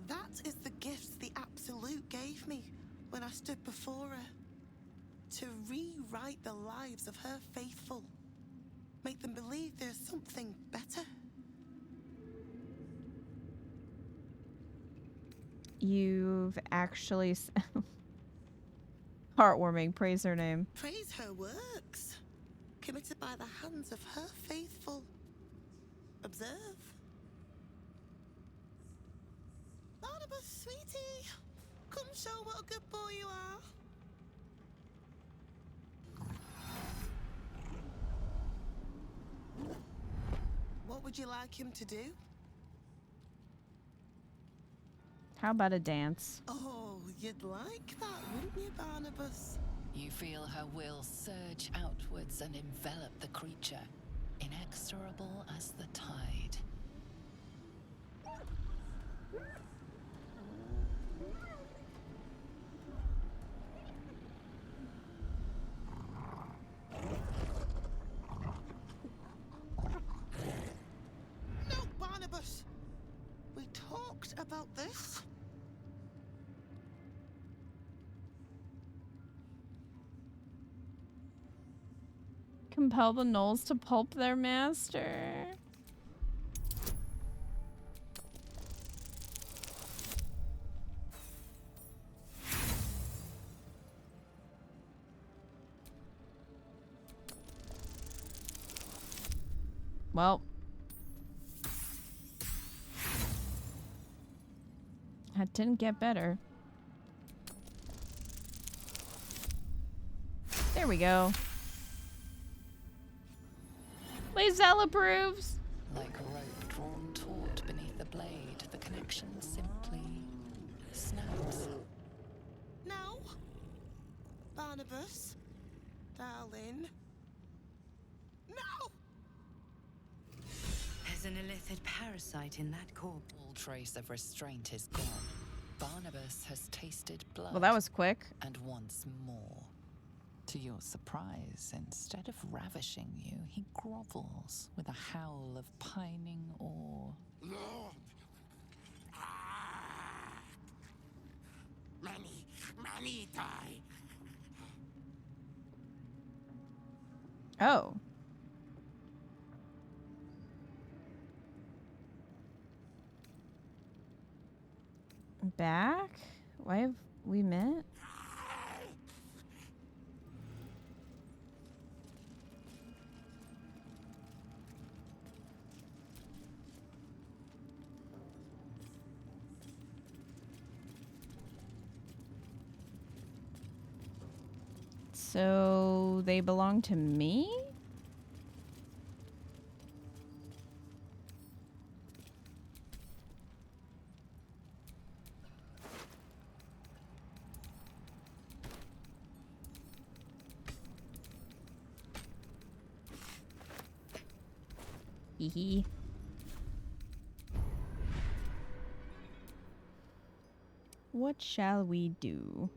That is the gift the Absolute gave me when I stood before her. To rewrite the lives of her faithful. Make them believe there's something better. You've actually... Heartwarming. Praise her name. Praise her works. Committed by the hands of her faithful. Observe. Barnabas, sweetie. Come show what a good boy you are. What would you like him to do? How about a dance? Oh, you'd like that, wouldn't you, Barnabas? You feel her will surge outwards and envelop the creature, inexorable as the tide. No, Barnabas! We talked about this. Compel the gnolls to pulp their master. Well. That didn't get better. There we go. Lizelle approves. Like a rope drawn taut beneath the blade, the connection simply snaps. No. Barnabas. Darling. No! There's an illithid parasite in that corpse. All trace of restraint is gone. Barnabas has tasted blood. Well, that was quick. And wants more. To your surprise, instead of ravishing you, he grovels with a howl of pining awe. Lord! Many die. Oh. Back? Why have we met? So they belong to me? Hee. What shall we do?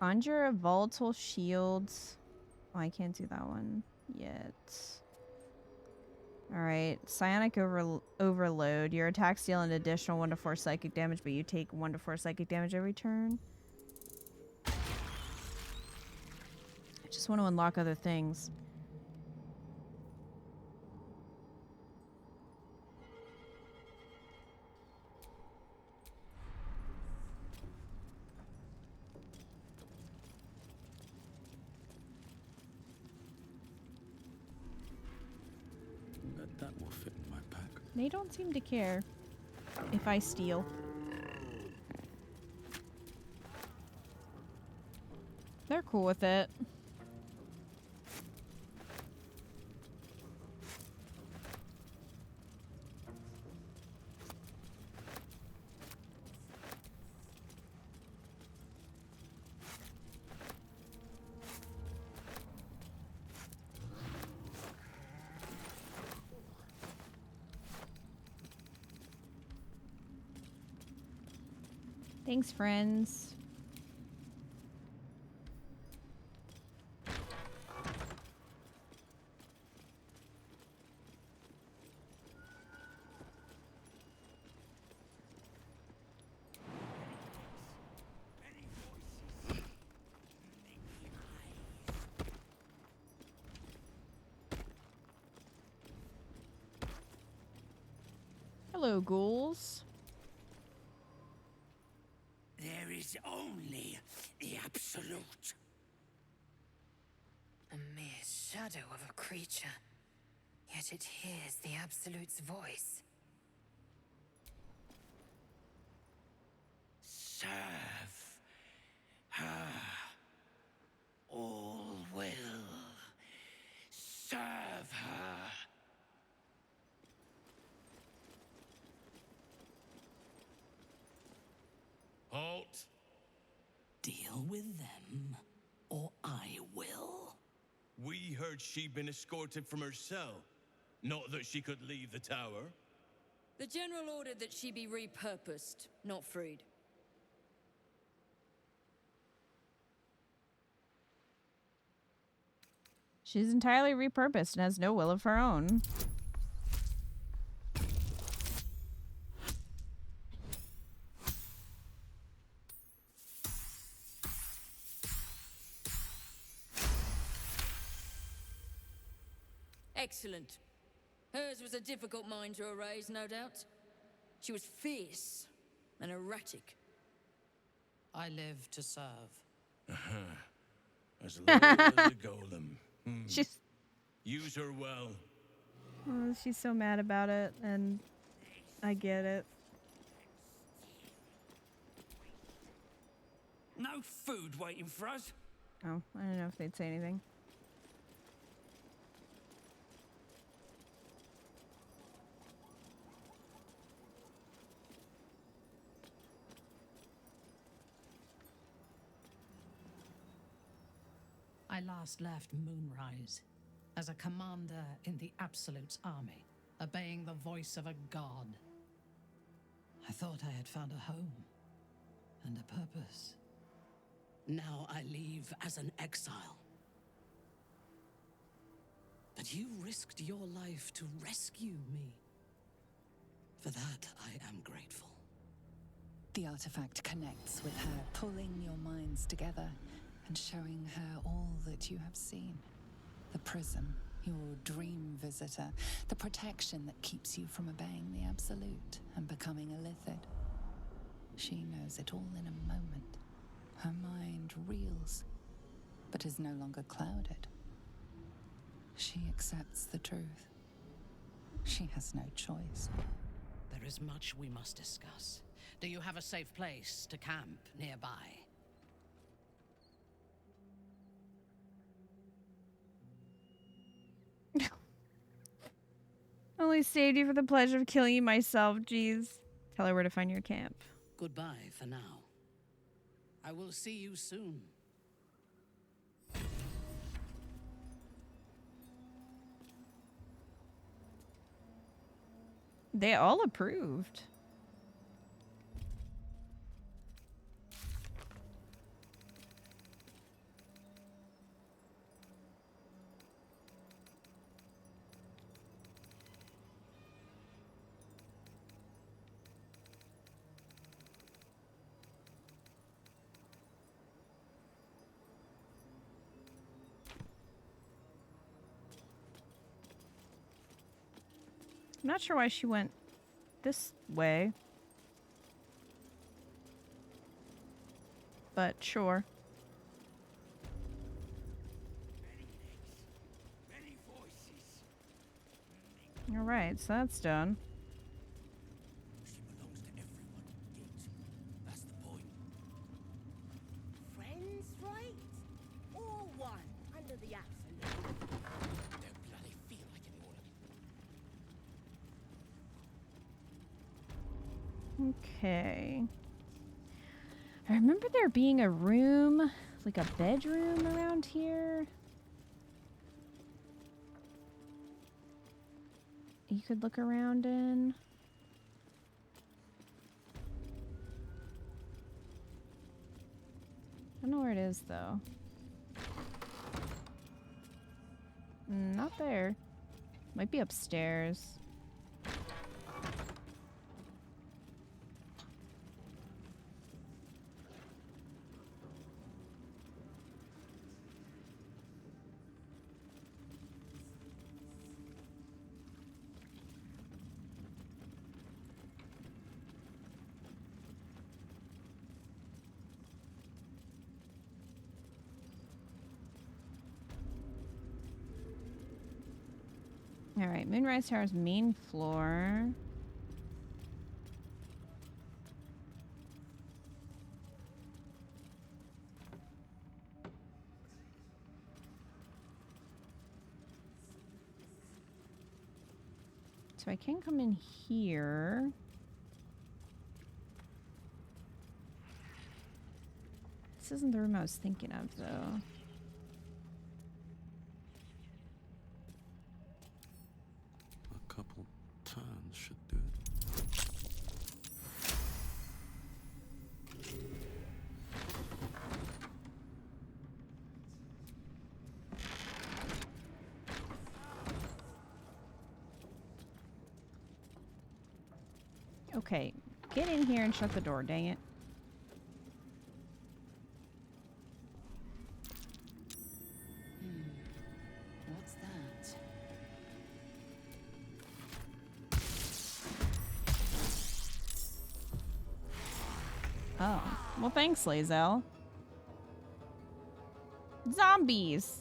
Conjure a volatile shield. Oh, I can't do that one yet. Alright, psionic overload. Your attacks deal an additional 1 to 4 psychic damage, but you take 1 to 4 psychic damage every turn. I just want to unlock other things. That will fit in my pack. They don't seem to care if I steal. They're cool with it. Thanks, friends. Hello, ghouls. There is only the Absolute. A mere shadow of a creature, yet it hears the Absolute's voice. Serve her. All will serve her. Halt! Deal with them, or I will. We heard she'd been escorted from her cell. Not that she could leave the tower. The General ordered that she be repurposed, not freed. She's entirely repurposed and has no will of her own. Excellent. Hers was a difficult mind to erase, no doubt. She was fierce and erratic. I live to serve. As low as a golem. She's... Use her well. Oh, she's so mad about it, and I get it. No food waiting for us. Oh, I don't know if they'd say anything. I last left Moonrise as a commander in the Absolute's army, obeying the voice of a god. I thought I had found a home and a purpose. Now I leave as an exile. But you risked your life to rescue me. For that, I am grateful. The artifact connects with her, pulling your minds together and showing her all that you have seen. The prism, your dream visitor, the protection that keeps you from obeying the Absolute and becoming a Lithid. She knows it all in a moment. Her mind reels, but is no longer clouded. She accepts the truth. She has no choice. There is much we must discuss. Do you have a safe place to camp nearby? Only saved you for the pleasure of killing you myself, jeez. Tell her where to find your camp. Goodbye for now. I will see you soon. They all approved. I'm not sure why she went this way. But sure. Alright, so that's done. That's the point. Friends, right? Or one under the Absolute? Don't bloody feel like it all. Okay. I remember there being a room, like a bedroom around here. You could look around in. I don't know where it is, though. Not there. Might be upstairs. Alright, Moonrise Tower's main floor. So I can come in here. This isn't the room I was thinking of, though. A couple turns should do it. Okay, get in here and shut the door, dang it. What's that? Oh. Well, thanks, Lae'zel. Zombies!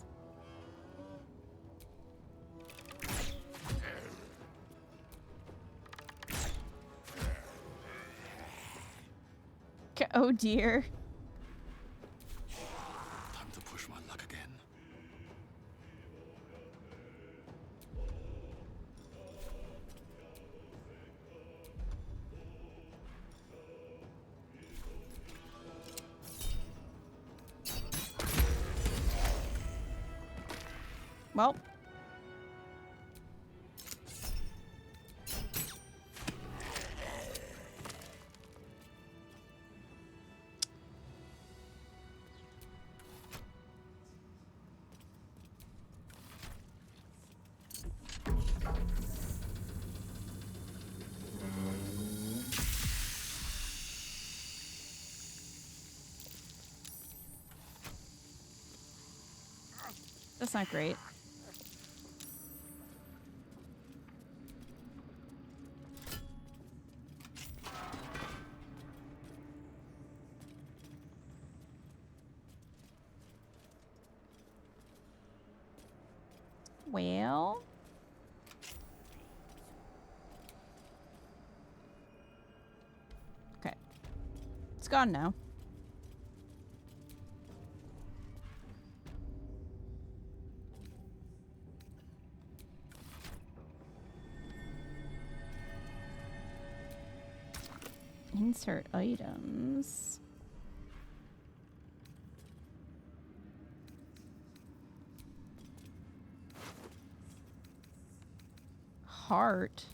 Oh dear. Time to push my luck again. Well. That's not great. Well. Okay. It's gone now. Insert items. Heart.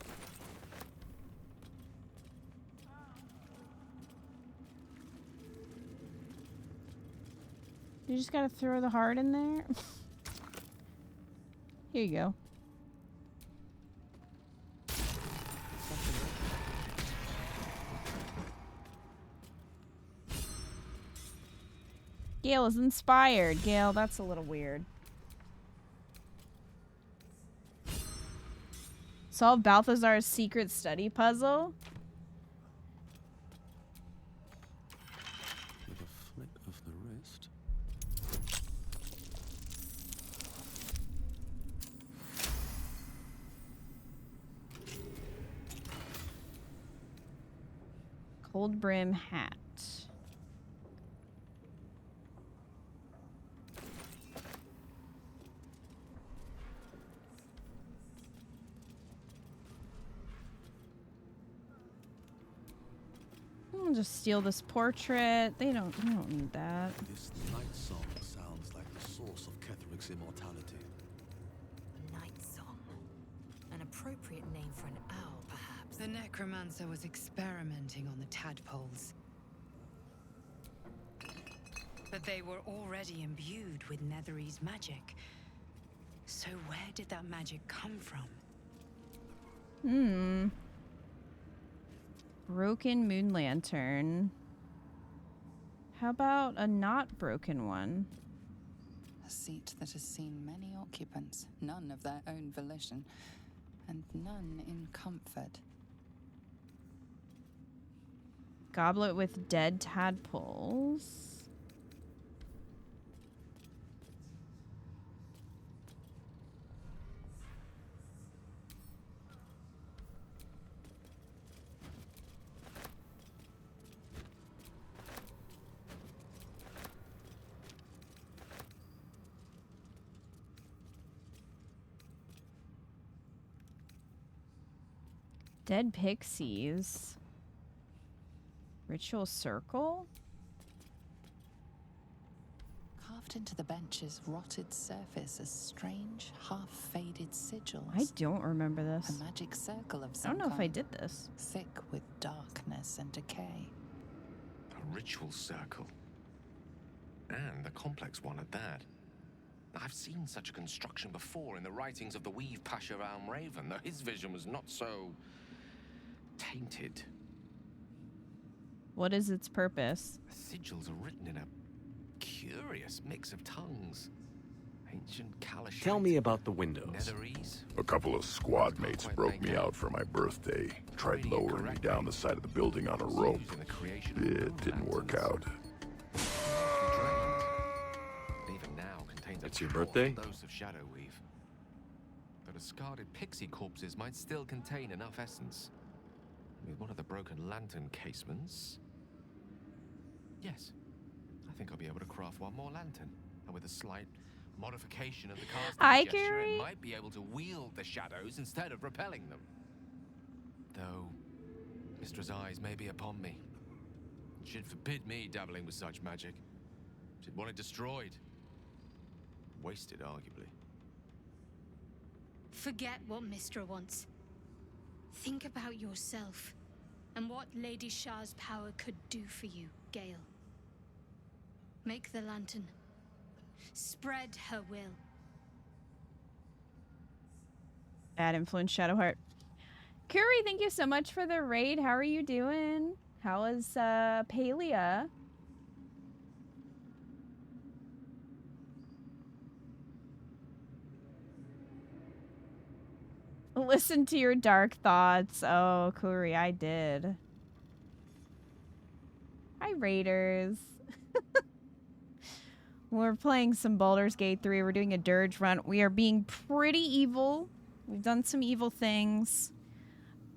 You just gotta throw the heart in there. Here you go. Gale is inspired. Gale, that's a little weird. Solve Balthazar's secret study puzzle? With a flick of the wrist. Cold brim hat. I'll just steal this portrait. They don't need that. This night song sounds like the source of KITH'RAK's immortality. Night song. An appropriate name for an owl, perhaps. The necromancer was experimenting on the tadpoles. But they were already imbued with Nethery's magic. So where did that magic come from? Broken moon lantern. How about a not broken one? A seat that has seen many occupants, none of their own volition, and none in comfort. Goblet with dead tadpoles. Dead pixies. Ritual circle? Carved into the bench's rotted surface, a strange, half-faded sigils. I don't remember this. A magic circle of I some don't know if I kind, did this. thick with darkness and decay. A ritual circle. And a complex one at that. I've seen such a construction before in the writings of the Weave Pasha Raven, though his vision was not so tainted. What is its purpose? The sigils are written in a curious mix of tongues. Ancient Kalashite. Tell me about the windows. Netherese. A couple of squad mates broke me out for my birthday. Tried lowering me down the side of the building on a rope. It didn't work out. Even now contains It's your birthday? dose of shadow weave. The discarded pixie corpses might still contain enough essence. With one of the broken lantern casements. Yes, I think I'll be able to craft one more lantern, and with a slight modification of the casting gesture, it might be able to wield the shadows instead of repelling them. Though, Mistress' eyes may be upon me. She'd forbid me dabbling with such magic. She'd want it destroyed. Wasted, arguably. Forget what Mistra wants. Think about yourself, and what Lady Shah's power could do for you, Gale. Make the lantern. Spread her will. Bad influence, Shadowheart. Curry, thank you so much for the raid. How are you doing? How is Palia? Listen to your dark thoughts. Oh, Curry, I did. Hi, Raiders. We're playing some Baldur's Gate 3. We're doing a Durge run. We are being pretty evil. We've done some evil things.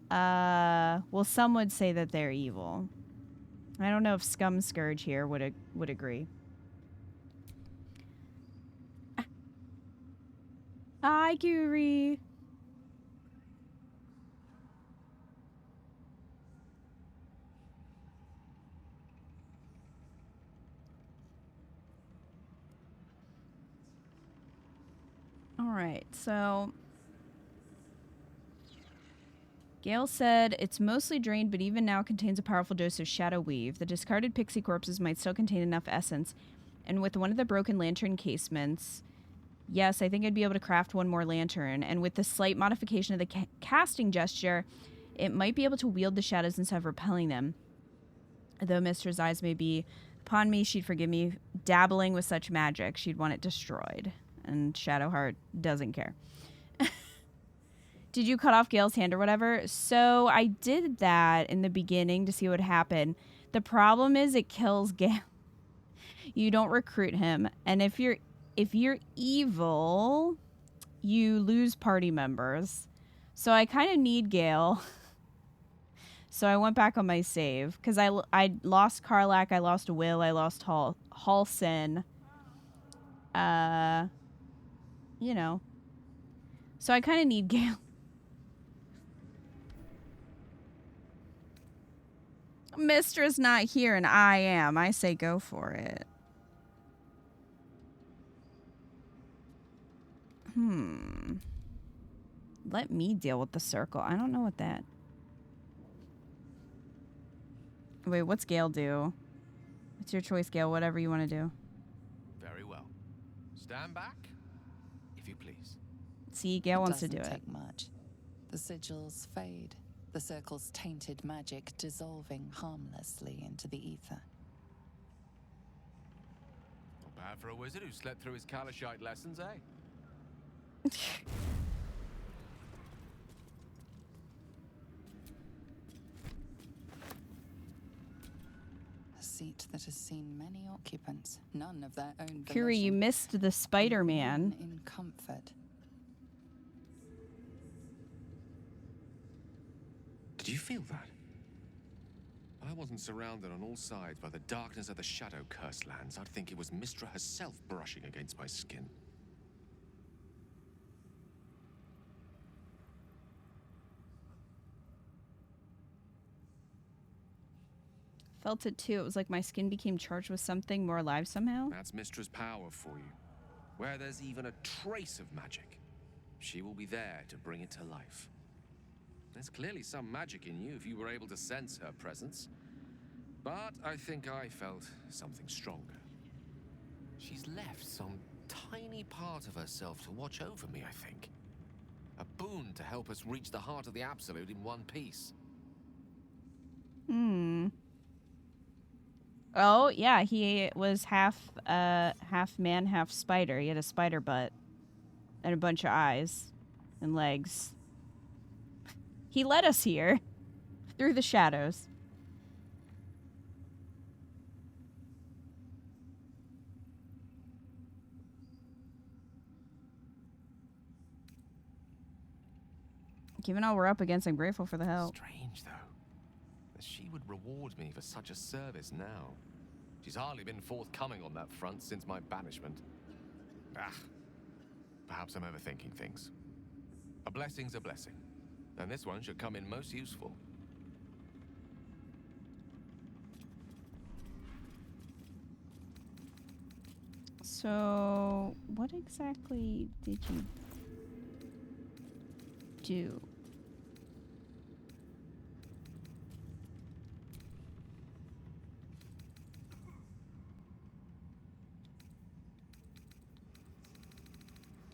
Well, some would say that they're evil. I don't know if Scum Scourge here would agree. Hi, Curry. Alright, so Gale said it's mostly drained, but even now contains a powerful dose of shadow weave. The discarded pixie corpses might still contain enough essence. And with one of the broken lantern casements, yes, I think I'd be able to craft one more lantern. And with the slight modification of the casting gesture, it might be able to wield the shadows instead of repelling them. Though Mistress' eyes may be upon me, she'd forgive me dabbling with such magic. She'd want it destroyed. And Shadowheart doesn't care. Did you cut off Gale's hand or whatever? So I did that in the beginning to see what would happen. The problem is it kills Gale. You don't recruit him. And if you're evil, you lose party members. So I kind of need Gale. So I went back on my save. Because I lost Karlak, I lost Will, I lost Halsin. You know. So I kind of need Gale. Mistress not here and I am. I say go for it. Let me deal with the circle. I don't know what that... Wait, what's Gale do? It's your choice, Gale. Whatever you want to do. Stand back, if you please. See, Gale wants to do it. Doesn't take much. The sigils fade, the circle's tainted magic dissolving harmlessly into the ether. Not bad for a wizard who slept through his Kalashite lessons, eh? A seat that has seen many occupants, none of their own Kuri, you volition. missed the Spider-Man. In comfort. Did you feel that? I wasn't surrounded on all sides by the darkness of the Shadow Cursed lands. I'd think it was Mystra herself brushing against my skin. Felt it too. It was like my skin became charged with something more alive somehow. That's Mistra's power for you. Where there's even a trace of magic, she will be there to bring it to life. There's clearly some magic in you if you were able to sense her presence. But I think I felt something stronger. She's left some tiny part of herself to watch over me, I think. A boon to help us reach the heart of the Absolute in one piece. Oh, yeah, he was half man, half spider. He had a spider butt and a bunch of eyes and legs. He led us here through the shadows. Given all we're up against, I'm grateful for the help. Strange, though, that she would reward me for such a service now. She's hardly been forthcoming on that front since my banishment. Perhaps I'm overthinking things. A blessing's a blessing, and this one should come in most useful. So, what exactly did you do?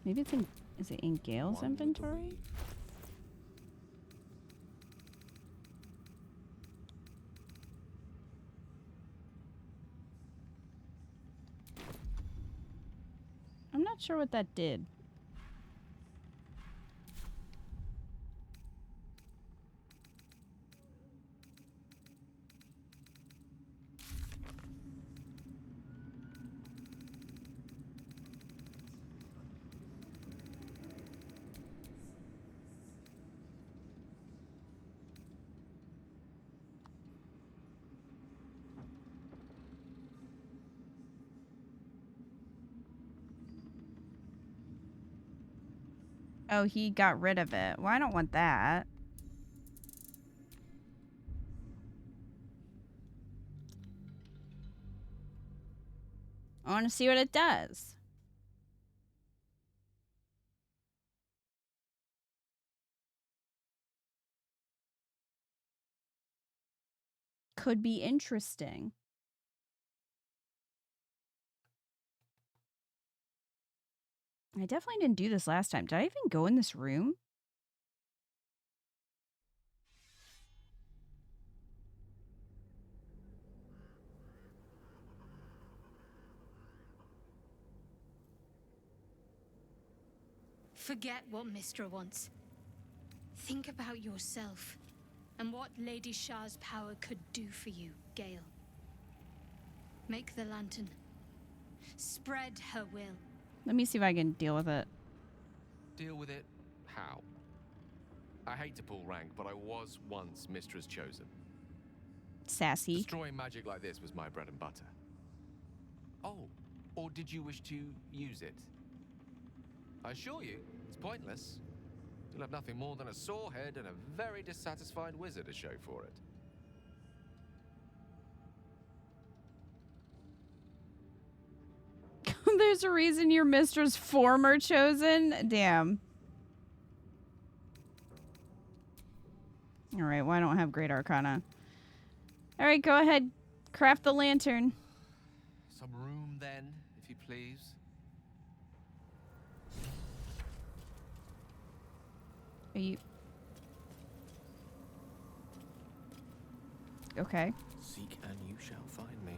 Maybe it's in, is it in Gale's inventory? I'm not sure what that did. Oh, he got rid of it. Well, I don't want that. I want to see what it does. Could be interesting. I definitely didn't do this last time. Did I even go in this room? Forget what Mystra wants. Think about yourself and what Lady Shah's power could do for you, Gale. Make the lantern. Spread her will. Let me see if I can deal with it. Deal with it? How? I hate to pull rank, but I was once Mistra's chosen. Sassy. Destroying magic like this was my bread and butter. Oh, or did you wish to use it? I assure you, it's pointless. You'll have nothing more than a sore head and a very dissatisfied wizard to show for it. There's a reason you're Mistra's former chosen? Damn. Alright, well, I don't have Great Arcana. Alright, go ahead. Craft the lantern. Some room, then, if you please. Are you... Okay. Seek and you shall find me.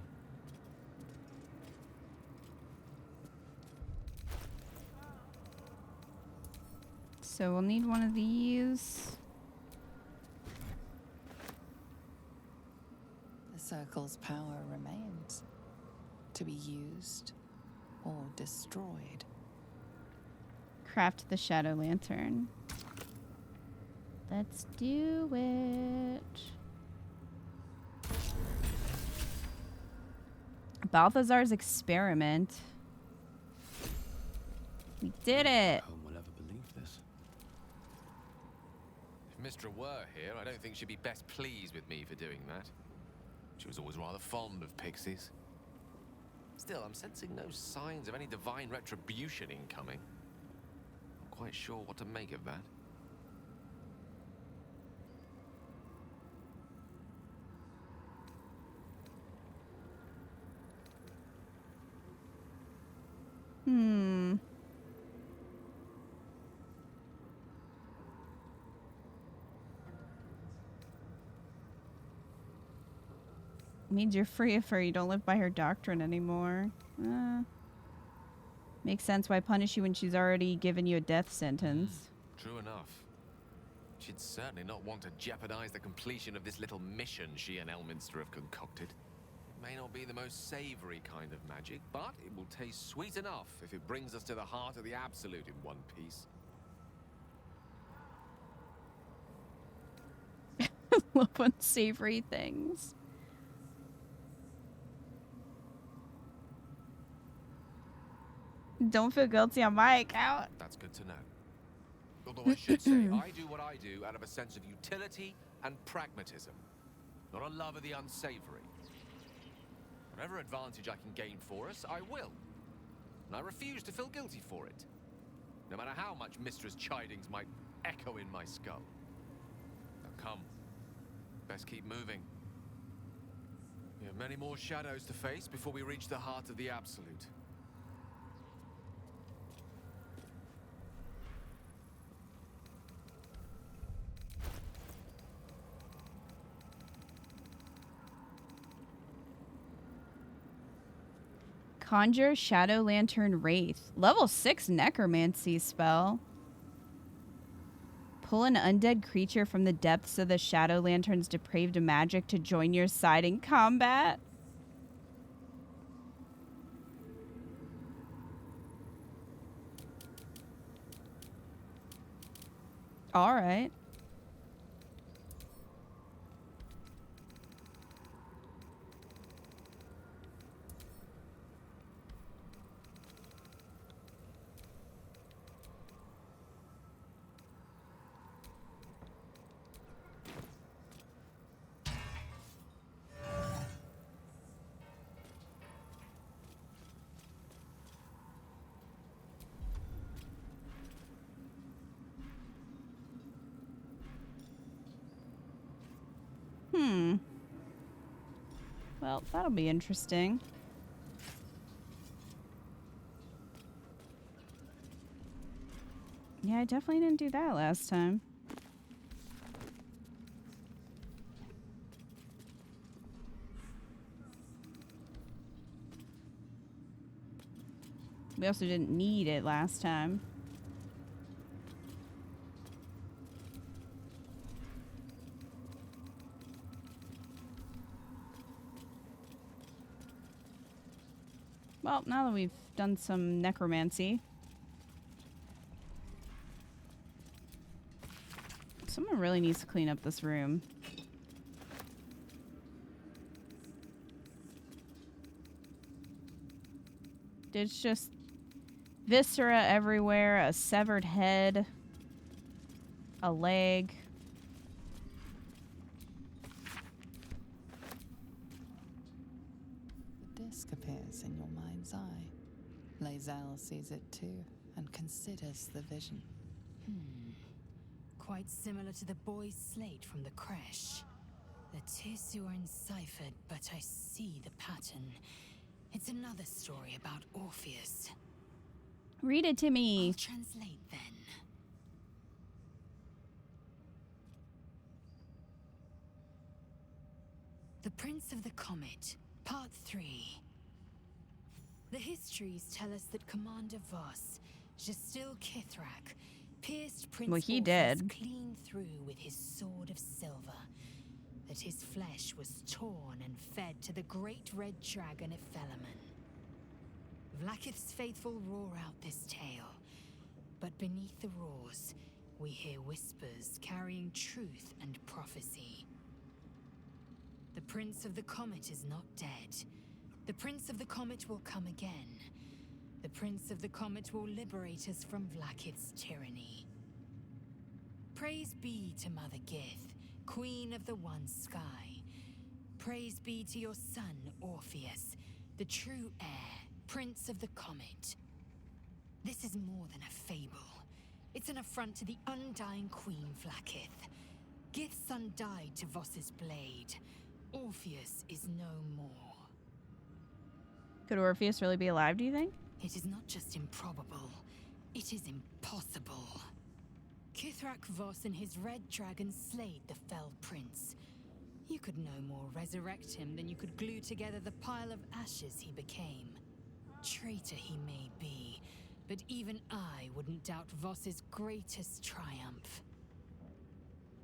So we'll need one of these. The circle's power remains to be used or destroyed. Craft the shadow lantern. Let's do it. Balthazar's experiment. We did it. No one will ever believe this. If Mystra were here, I don't think she'd be best pleased with me for doing that. She was always rather fond of pixies. Still, I'm sensing no signs of any divine retribution incoming. I'm quite sure what to make of that. Means you're free if you don't live by her doctrine anymore. Makes sense why punish you when she's already given you a death sentence. True enough. She'd certainly not want to jeopardize the completion of this little mission she and Elminster have concocted. It may not be the most savory kind of magic, but it will taste sweet enough if it brings us to the heart of the Absolute in one piece. Love unsavory things. Don't feel guilty on my account. That's good to know. Although I should say, I do what I do out of a sense of utility and pragmatism, not a love of the unsavory. Whatever advantage I can gain for us, I will. And I refuse to feel guilty for it, no matter how much Mistress chidings might echo in my skull. Now come, best keep moving. We have many more shadows to face before we reach the heart of the Absolute. Conjure Shadow Lantern Wraith. Level 6 necromancy spell. Pull an undead creature from the depths of the Shadow Lantern's depraved magic to join your side in combat. Alright. Well, that'll be interesting. Yeah, I definitely didn't do that last time. We also didn't need it last time. Well, now that we've done some necromancy. Someone really needs to clean up this room. There's just viscera everywhere, a severed head, a leg. The disc appears in your mind's eye. Lae'zel sees it too and considers the vision. Quite similar to the boy's slate from the crash. The tissue are enciphered, but I see the pattern. It's another story about Orpheus. Read it to me. I'll translate then. The Prince of the Comet, Part 3. The histories tell us that Commander Voss, still KITH'RAK, pierced Prince Well, he Orpheus did. clean through with his sword of silver, that his flesh was torn and fed to the great red dragon Ephelemon. Vlaakith's faithful roar out this tale, but beneath the roars, we hear whispers carrying truth and prophecy. The Prince of the Comet is not dead. The Prince of the Comet will come again. The Prince of the Comet will liberate us from Vlaakith's tyranny. Praise be to Mother Gith, Queen of the One Sky. Praise be to your son, Orpheus, the true heir, Prince of the Comet. This is more than a fable. It's an affront to the undying Queen Vlaakith. Gith's son died to Voss's blade. Orpheus is no more. Could Orpheus really be alive, do you think? It is not just improbable, it is impossible. KITH'RAK Voss and his red dragon slayed the fell prince. You could no more resurrect him than you could glue together the pile of ashes he became. Traitor he may be, but even I wouldn't doubt Voss's greatest triumph.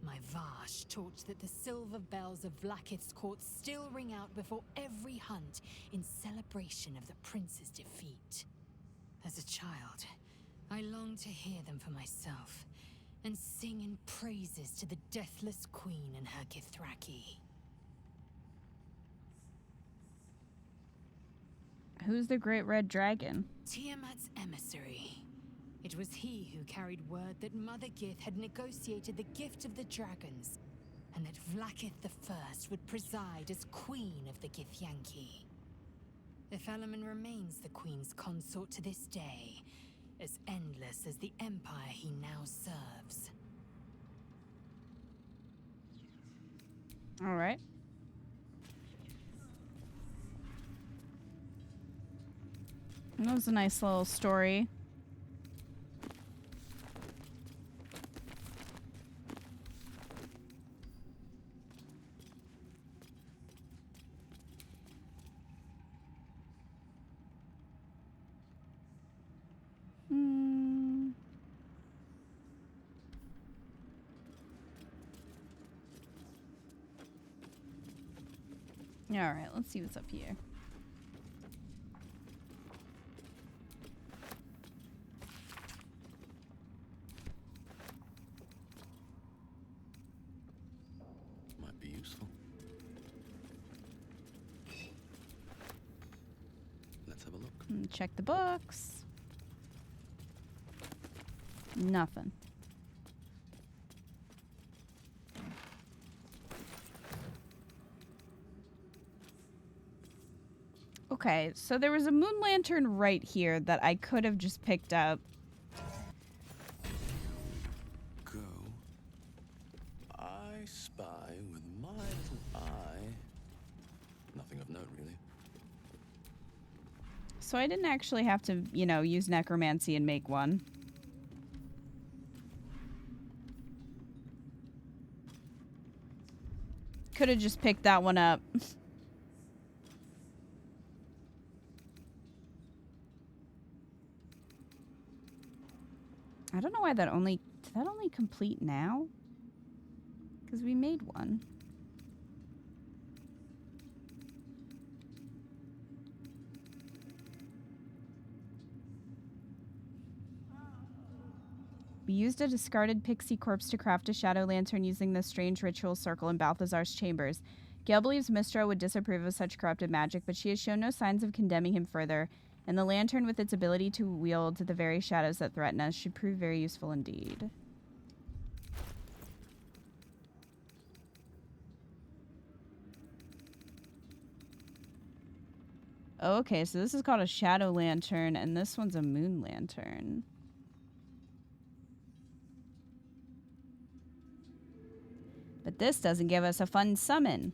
My Vash taught that the silver bells of Vlaakith's court still ring out before every hunt in celebration of the prince's defeat. As a child, I longed to hear them for myself and sing in praises to the deathless queen and her KITH'RAKi. Who's the Great Red Dragon? Tiamat's emissary. It was he who carried word that Mother Gith had negotiated the gift of the dragons, and that Vlaakith the First would preside as Queen of the Githyanki. Ephelemon remains the Queen's consort to this day, as endless as the empire he now serves. All right. That was a nice little story. Alright, let's see what's up here. Might be useful. Let's have a look. Check the books. Nothing. Okay, so there was a moon lantern right here that I could have just picked up. Go. I spy with my little eye. Nothing of note, really. So I didn't actually have to, you know, use necromancy and make one. Could have just picked that one up. I don't know why that only... Did that only complete now? Because we made one. We used a discarded pixie corpse to craft a shadow lantern using the strange ritual circle in Balthazar's chambers. Gale believes Mistra would disapprove of such corrupted magic, but she has shown no signs of condemning him further, and the lantern, with its ability to wield the very shadows that threaten us, should prove very useful indeed. Okay, so this is called a shadow lantern, and this one's a moon lantern. But this doesn't give us a fun summon.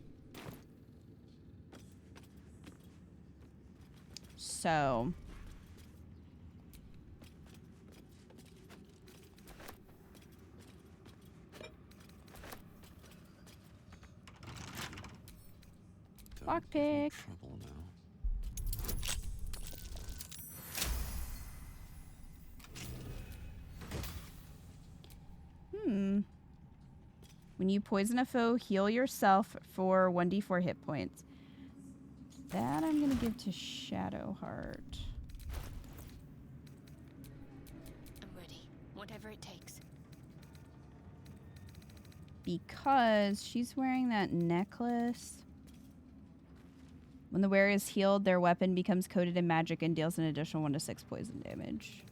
So... Lockpick. Trouble now. When you poison a foe, heal yourself for 1d4 hit points. That I'm gonna give to Shadowheart. I'm ready. Whatever it takes. Because she's wearing that necklace. When the wearer is healed, their weapon becomes coated in magic and deals an additional 1 to 6 poison damage.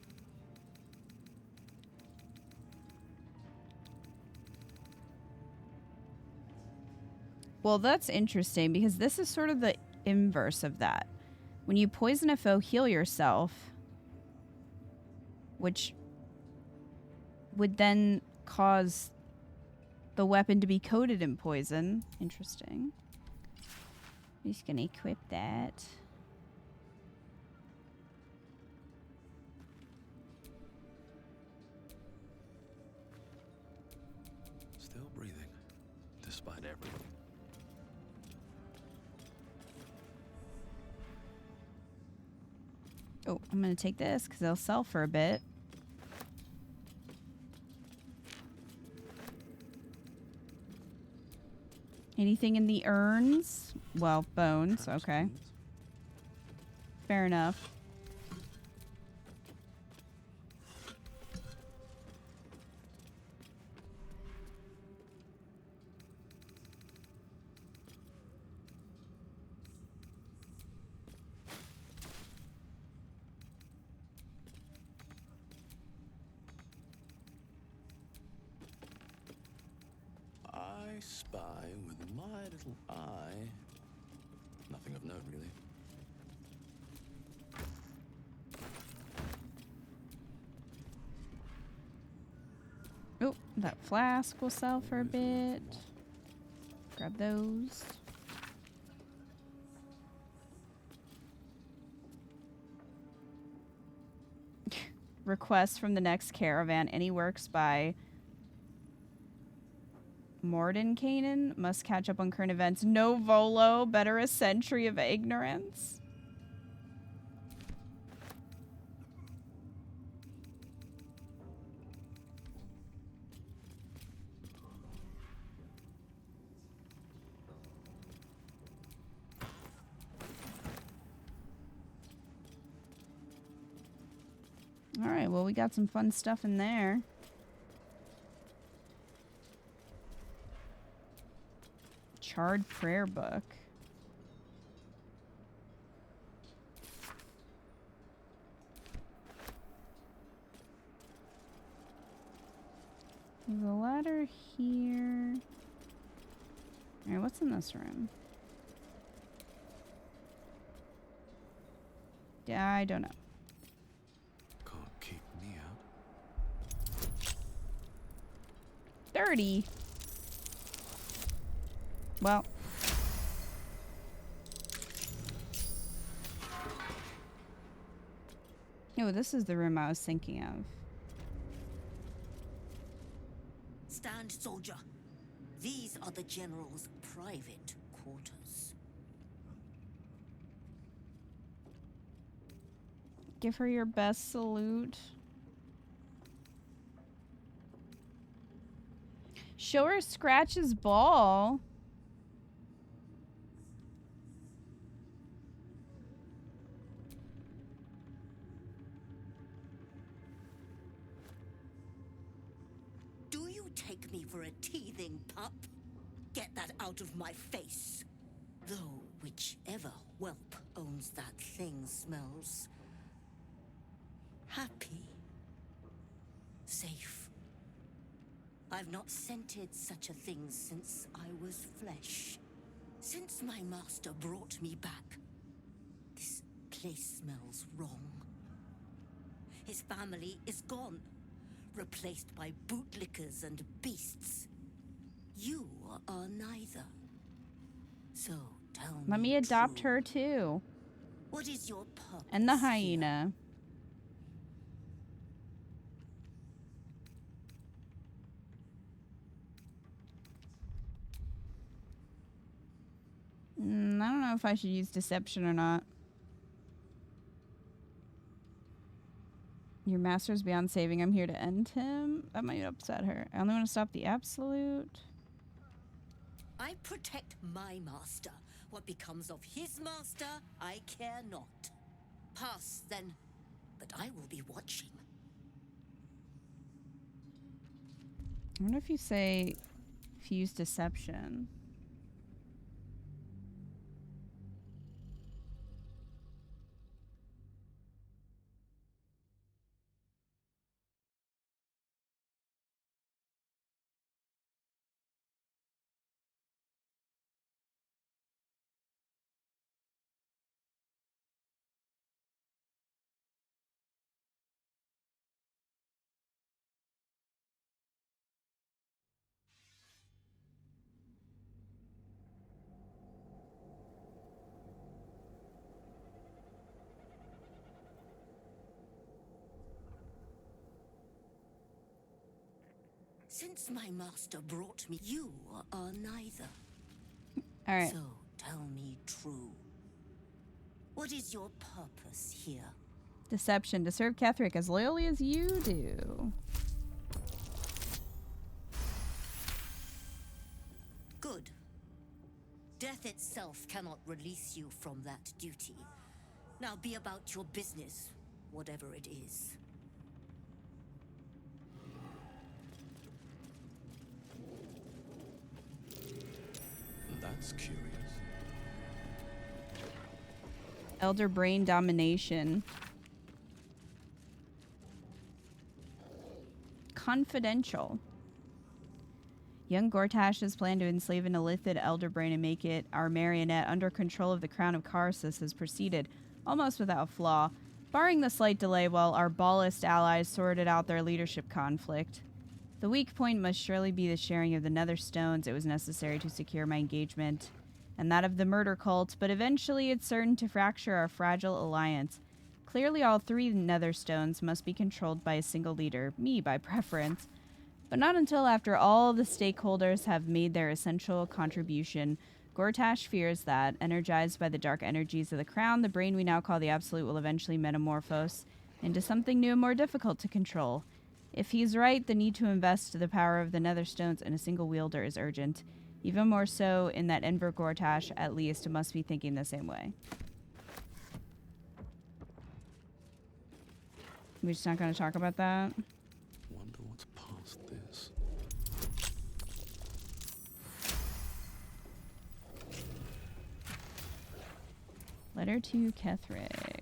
Well, that's interesting because this is sort of the inverse of that. When you poison a foe, heal yourself, which would then cause the weapon to be coated in poison. Interesting. I'm just gonna equip that. Still breathing, despite everything. Oh, I'm gonna take this because they'll sell for a bit. Anything in the urns? Well, bones. Okay. Fair enough. I spy with my little eye. Nothing of note, really. Oh, that flask will sell for a bit. Grab those. Request from the next caravan. Any works by Mordenkainen must catch up on current events. No Volo, better a century of ignorance. All right, well, we got some fun stuff in there. Charred prayer book. There's a ladder here. All right, what's in this room? Yeah, I don't know. Can't keep me out. 30. Well. Oh, this is the room I was thinking of. Stand, soldier. These are the general's private quarters. Give her your best salute. Show her Scratch's ball. Do you take me for a teething pup? Get that out of my face. Though whichever whelp owns that thing smells happy, safe. I've not scented such a thing since I was flesh. Since my master brought me back, this place smells wrong. His family is gone, replaced by bootlickers and beasts. You are neither. So tell me. Let me adopt her too. What is your purpose? And the hyena. I don't know if I should use deception or not. Your master's beyond saving. I'm here to end him. That might upset her. I only want to stop the absolute. I protect my master. What becomes of his master, I care not. Pass, then. But I will be watching. I wonder if you say, if you use deception. Since my master brought me, you are neither. All right. So tell me true. What is your purpose here? Deception. To serve KITH'RAK as loyally as you do. Good. Death itself cannot release you from that duty. Now be about your business, whatever it is. That's curious. Elder brain domination. Confidential. Young Gortash's plan to enslave an illithid elder brain and make it our marionette under control of the crown of Karsus has proceeded almost without flaw, barring the slight delay while our Ballist allies sorted out their leadership conflict. The weak point must surely be the sharing of the nether stones it was necessary to secure my engagement, and that of the murder cult, but eventually it's certain to fracture our fragile alliance. Clearly all three nether stones must be controlled by a single leader, me by preference, but not until after all the stakeholders have made their essential contribution. Gortash fears that, energized by the dark energies of the crown, the brain we now call the Absolute will eventually metamorphose into something new and more difficult to control. If he's right, the need to invest the power of the nether stones in a single wielder is urgent. Even more so in that Enver Gortash, at least, must be thinking the same way. We're just not going to talk about that? Wonder what's past this. Letter to KITH'RAK.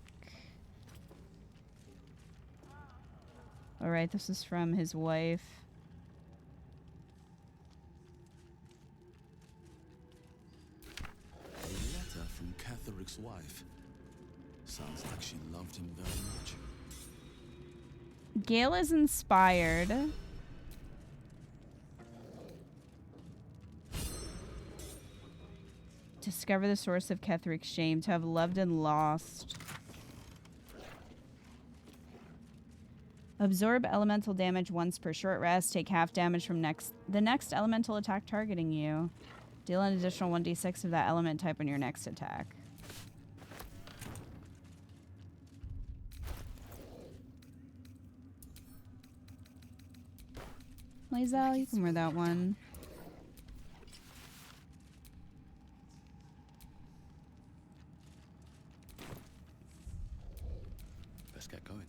Alright, this is from his wife. A letter from KITH'RAK's wife. Sounds like she loved him very much. Gale is inspired. Discover the source of KITH'RAK's shame, to have loved and lost. Absorb elemental damage once per short rest. Take half damage from the next elemental attack targeting you. Deal an additional 1d6 of that element type on your next attack. Lae'zel, you can wear that one. Let's get going.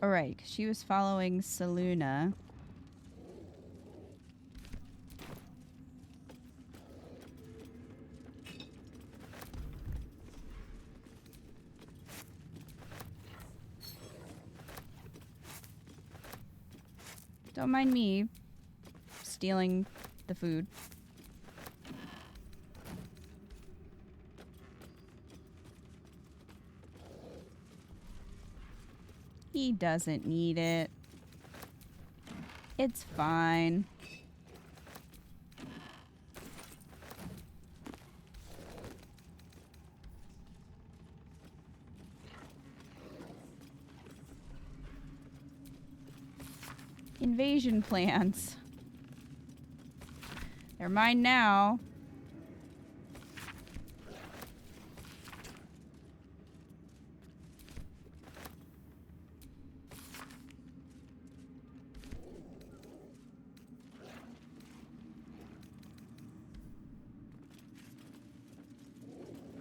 Alright, she was following Selûne. Don't mind me stealing the food. He doesn't need it. It's fine. Invasion plans. They're mine now.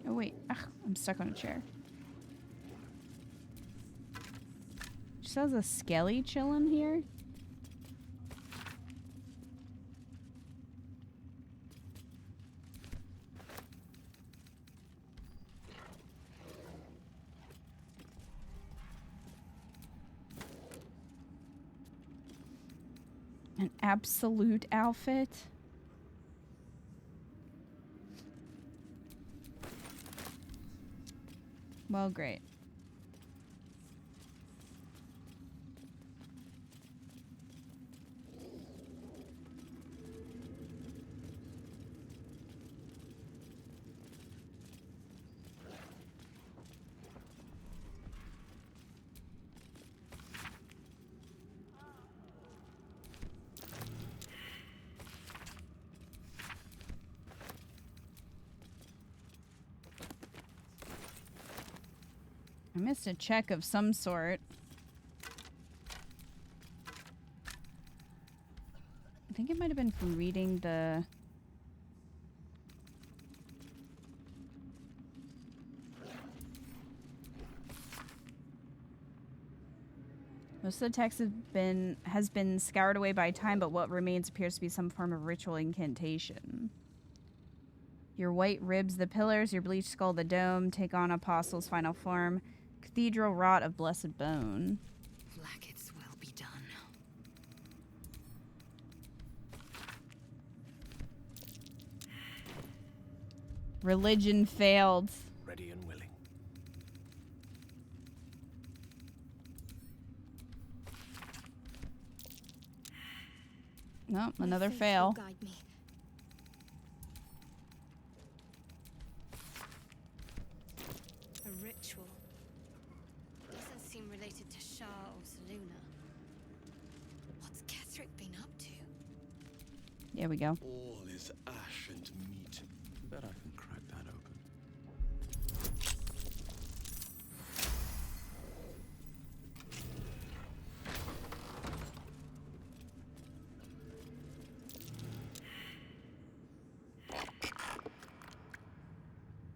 Oh wait, ugh, I'm stuck on a chair. Just has a skelly chilling here. An absolute outfit. Well, great. I missed a check of some sort. I think it might have been from reading the... Most of the text has been scoured away by time, but what remains appears to be some form of ritual incantation. Your white ribs, the pillars, your bleached skull, the dome, take on Apostle's final form. Cathedral wrought of blessed bone. Blackets will be done. Religion failed. Ready and willing. No, another faith fail. will guide me. A ritual. Doesn't seem related to Shah or Seluna. What's KITH'RAK been up to? There we go. All is ash and meat. Bet I can crack that open.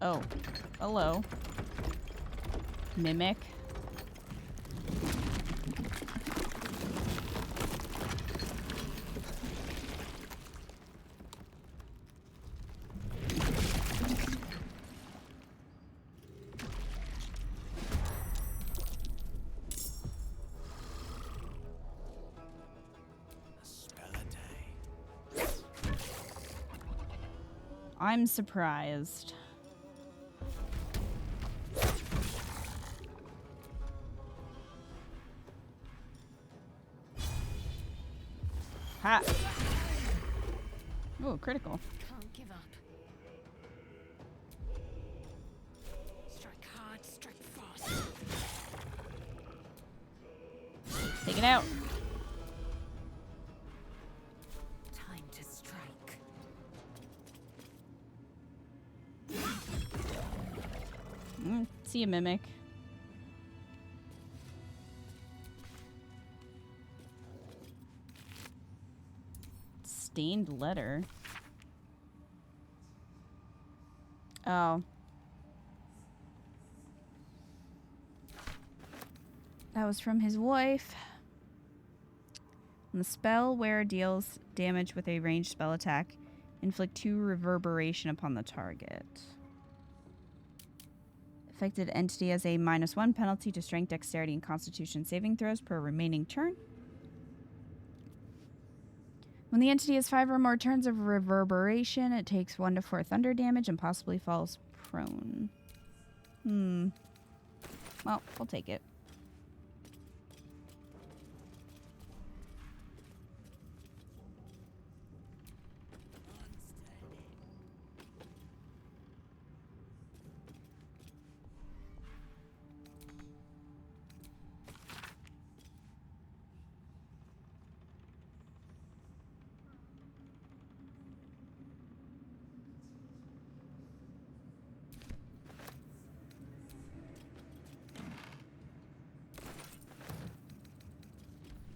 Oh, hello. Mimic. I'm surprised. Ha! Oh, critical. Can't give up. Strike hard, strike fast. Take it out. Time to strike. See a mimic. Stained letter. Oh. That was from his wife. When the spell wearer deals damage with a ranged spell attack, inflict 2 reverberation upon the target. Affected entity has a -1 penalty to strength, dexterity, and constitution saving throws per remaining turn. When the entity has 5 or more turns of reverberation, it takes 1 to 4 thunder damage and possibly falls prone. Well, we'll take it.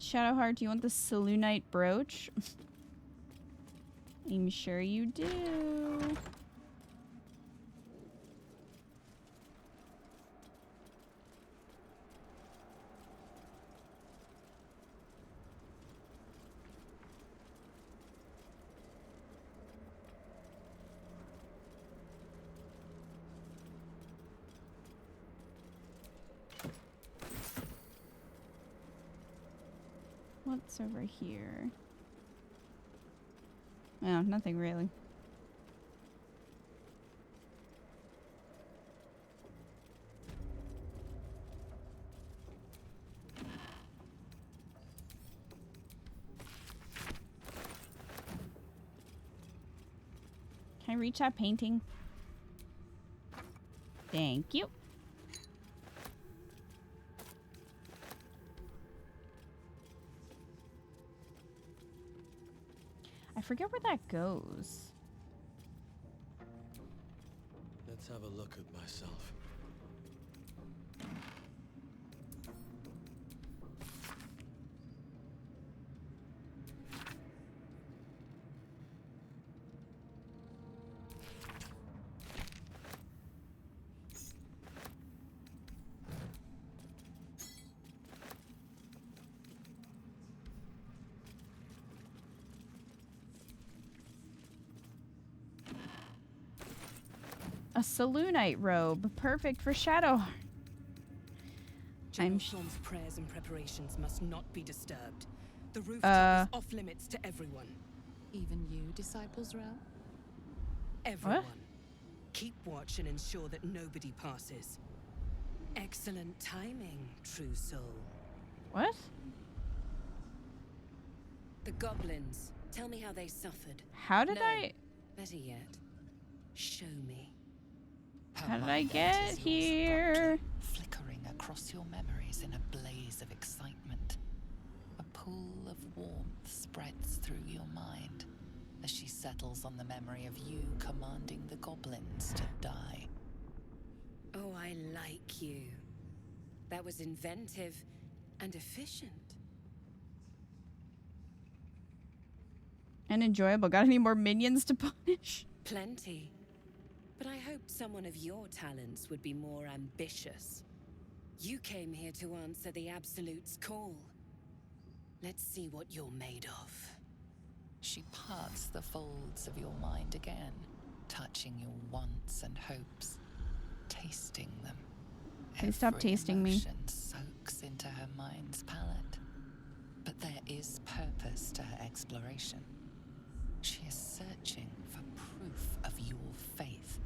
Shadowheart, do you want the Selûnite brooch? I'm sure you do. What's over here? Oh, nothing really. Can I reach that painting? Thank you. I forget where that goes. Let's have a look at myself. A Selûnite robe, perfect for Shadowheart. General Storm's prayers and preparations must not be disturbed. The rooftop is off limits to everyone. Even you, Disciples Realm? Everyone. What? Keep watch and ensure that nobody passes. Excellent timing, true soul. What? The goblins. Tell me how they suffered. How did Better yet, show me. How did I get here? Flickering across your memories in a blaze of excitement. A pool of warmth spreads through your mind as she settles on the memory of you commanding the goblins to die. Oh, I like you. That was inventive and efficient. And enjoyable. Got any more minions to punish? Plenty. But I hoped someone of your talents would be more ambitious. You came here to answer the Absolute's call. Let's see what you're made of. She parts the folds of your mind again, touching your wants and hopes, tasting them. Please stop tasting me. Every emotion soaks into her mind's palette. But there is purpose to her exploration. She is searching for proof of your faith.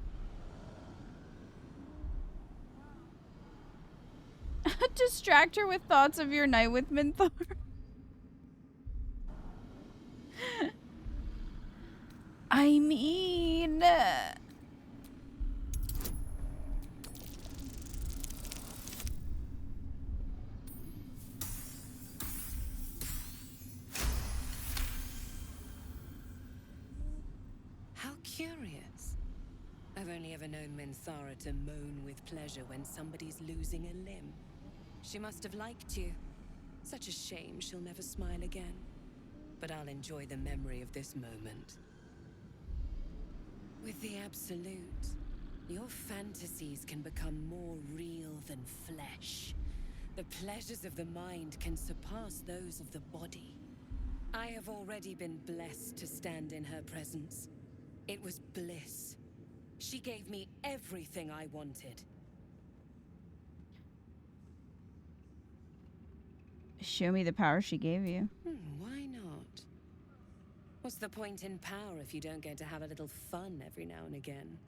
Distract her with thoughts of your night with Minthor. I mean... How curious. I've only ever known Minthara to moan with pleasure when somebody's losing a limb. She must have liked you. Such a shame she'll never smile again. But I'll enjoy the memory of this moment. With the Absolute, your fantasies can become more real than flesh. The pleasures of the mind can surpass those of the body. I have already been blessed to stand in her presence. It was bliss. She gave me everything I wanted. Show me the power she gave you. Why not? What's the point in power if you don't get to have a little fun every now and again?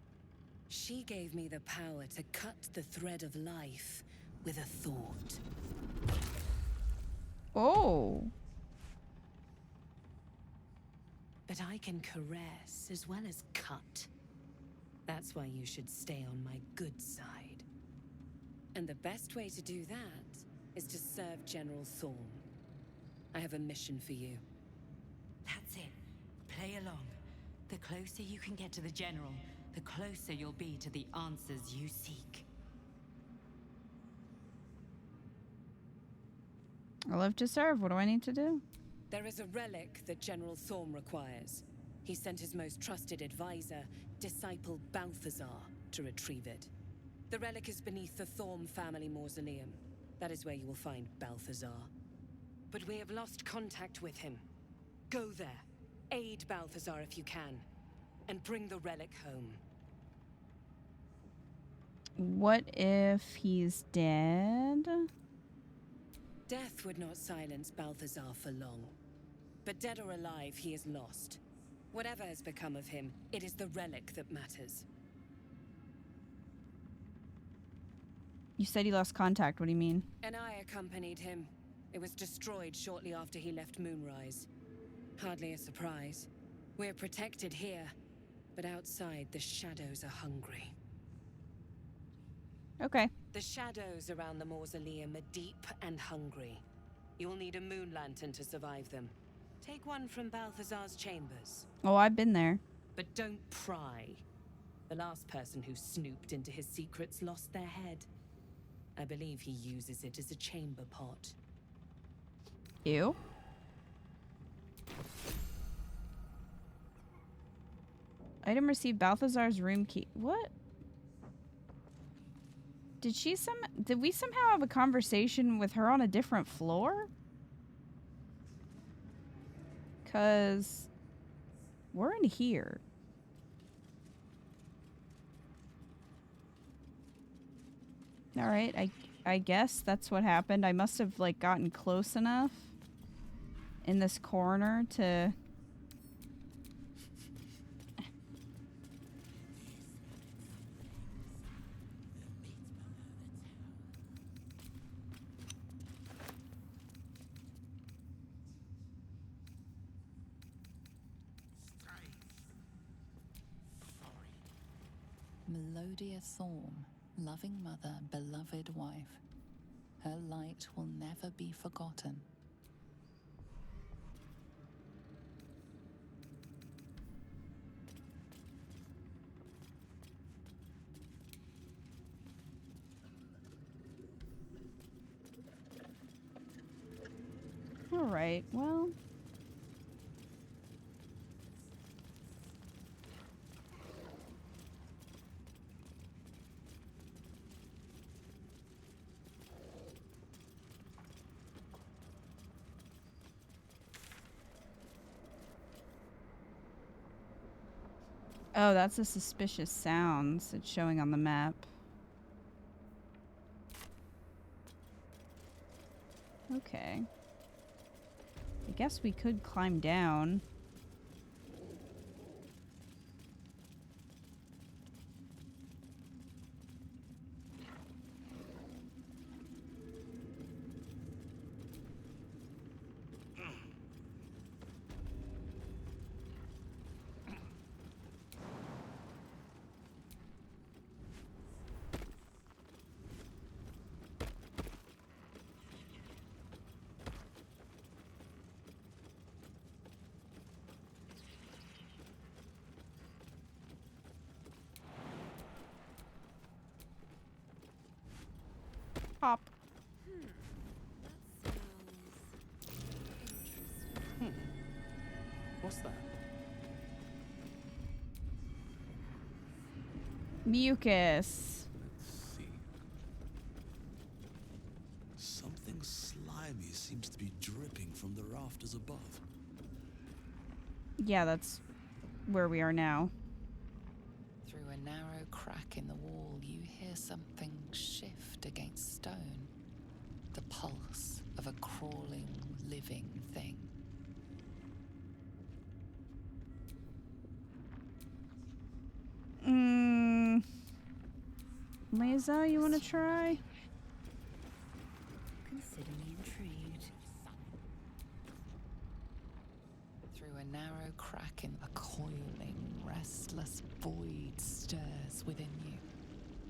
She gave me the power to cut the thread of life with a thought. Oh. But I can caress as well as cut. That's why you should stay on my good side. And the best way to do that is to serve General Thorm. I have a mission for you. That's it. Play along. The closer you can get to the General, the closer you'll be to the answers you seek. I live to serve. What do I need to do? There is a relic that General Thorm requires. He sent his most trusted advisor, disciple Balthazar, to retrieve it. The relic is beneath the Thorm family mausoleum. That is where you will find Balthazar. But we have lost contact with him. Go there, aid Balthazar if you can, and bring the relic home. What if he's dead? Death would not silence Balthazar for long. But dead or alive, he is lost. Whatever has become of him, it is the relic that matters. You said he lost contact. What do you mean? And I accompanied him. It was destroyed shortly after he left Moonrise. Hardly a surprise. We're protected here, but outside the shadows are hungry. Okay. The shadows around the mausoleum are deep and hungry. You'll need a moon lantern to survive them. Take one from Balthazar's chambers. Oh, I've been there. But don't pry. The last person who snooped into his secrets lost their head. I believe he uses it as a chamber pot. Ew. Item received Balthazar's room key. What? Did we somehow have a conversation with her on a different floor? 'Cause we're in here. All right, I guess that's what happened. I must have like gotten close enough in this corner to Melodia Thorm, loving mother, beloved wife. Her light will never be forgotten. All right, well. Oh, that's a suspicious sounds it's showing on the map. Okay. I guess we could climb down. Pop. What's that? Mucus. Let's see. Something slimy seems to be dripping from the rafters above. Yeah, that's where we are now. Through a narrow crack in the wall, you hear something shift against stone. The pulse of a crawling, living thing. Liza, you want to try? Consider me intrigued. Through a narrow crack in a coiling, restless void stirs within you.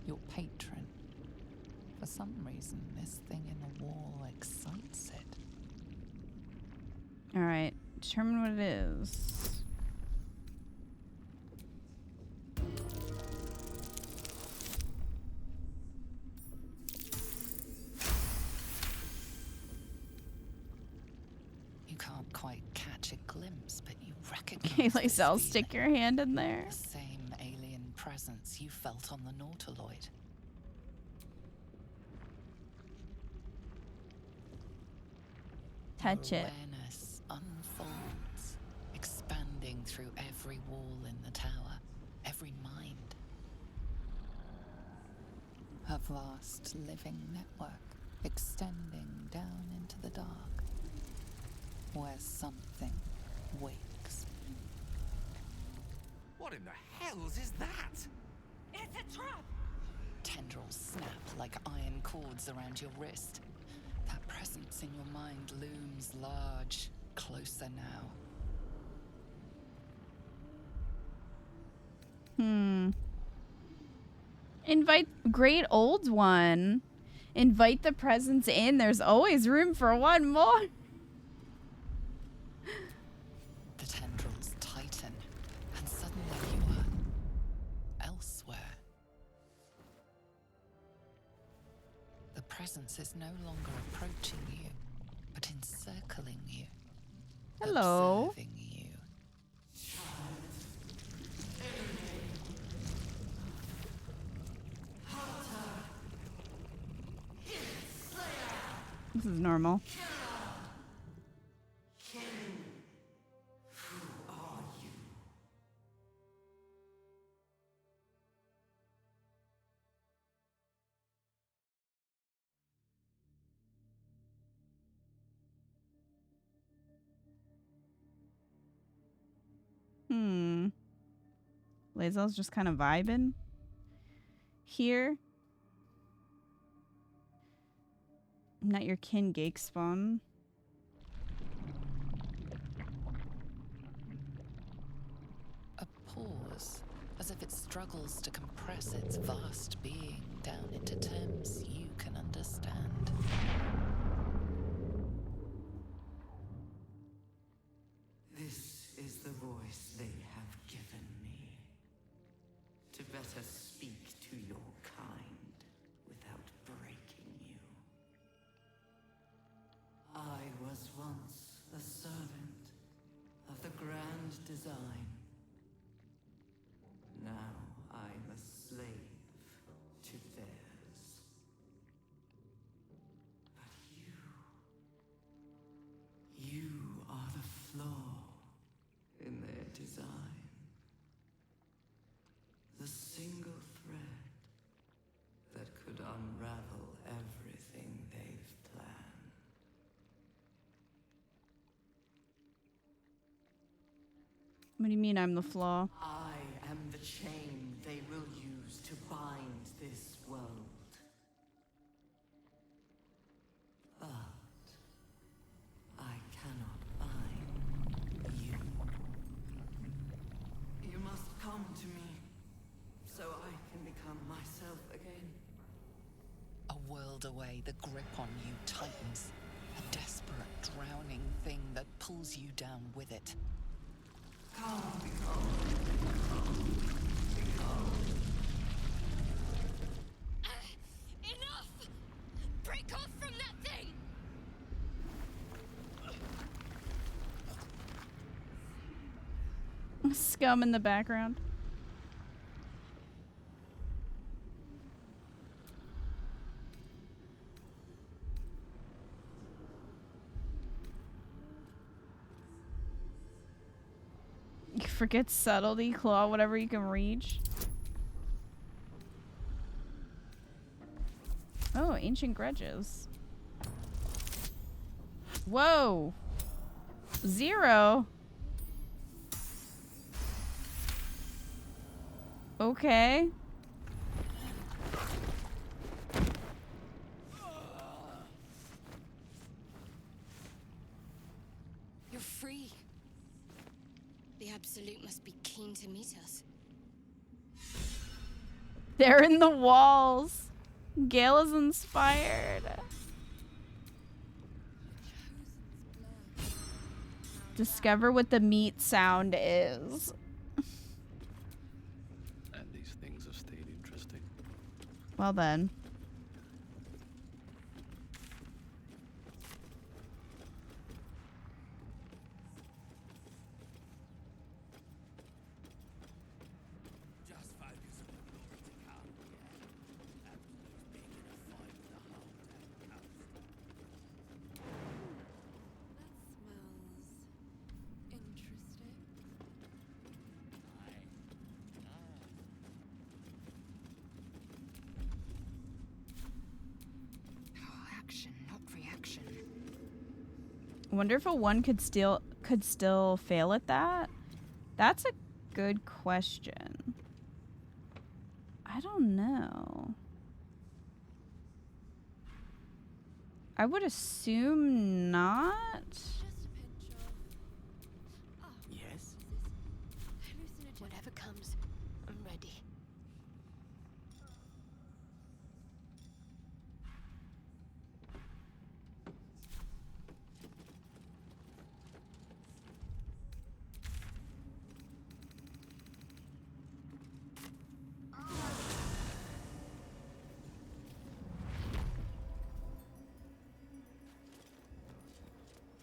Your patron. For some reason, this thing in the wall excites it. All right, determine what it is. can't quite catch a glimpse, but you recognize Okay, like, this I'll feeling. stick your hand in there. The same alien presence you felt on the Nautiloid. Touch it. Awareness unfolds, expanding through every wall in the tower, every mind. A vast living network extending down into the dark, where something wakes. What in the hells is that? It's a trap! Tendrils snap like iron cords around your wrist. That presence in your mind looms large, closer now. Invite great old one. Invite the presence in. There's always room for one more. The tendrils tighten, and suddenly you are elsewhere. The presence is no longer approaching you, but encircling you. Hello. Observing you. This is normal. Lazel's just kind of vibing here. I'm not your kin, Gakespawn. A pause, as if it struggles to compress its vast being down into terms you can understand. This is the voice they have given me. To better speak to your kind without breaking you. I was once a servant of the grand design. Now I'm a slave to theirs. But you are the flaw in their design. The single thread that could unravel everything they've planned. What do you mean I'm the flaw? I am the chain they will use to bind this world. But I cannot bind you. You must come to me, so I can become myself again. A world away, the grip on you tightens. A desperate, drowning thing that pulls you down with it. Come, become. Enough! Break off from that thing! Scum in the background. You forget subtlety, claw whatever you can reach. Oh, ancient grudges. Whoa. 0. Okay. You're free. The Absolute must be keen to meet us. They're in the walls. Gale is inspired. Discover what the meat sound is. And these things have stayed interesting. Well then. Wonder if a 1 could still fail at that? That's a good question. I don't know. I would assume not. Yes? Whatever comes, I'm ready.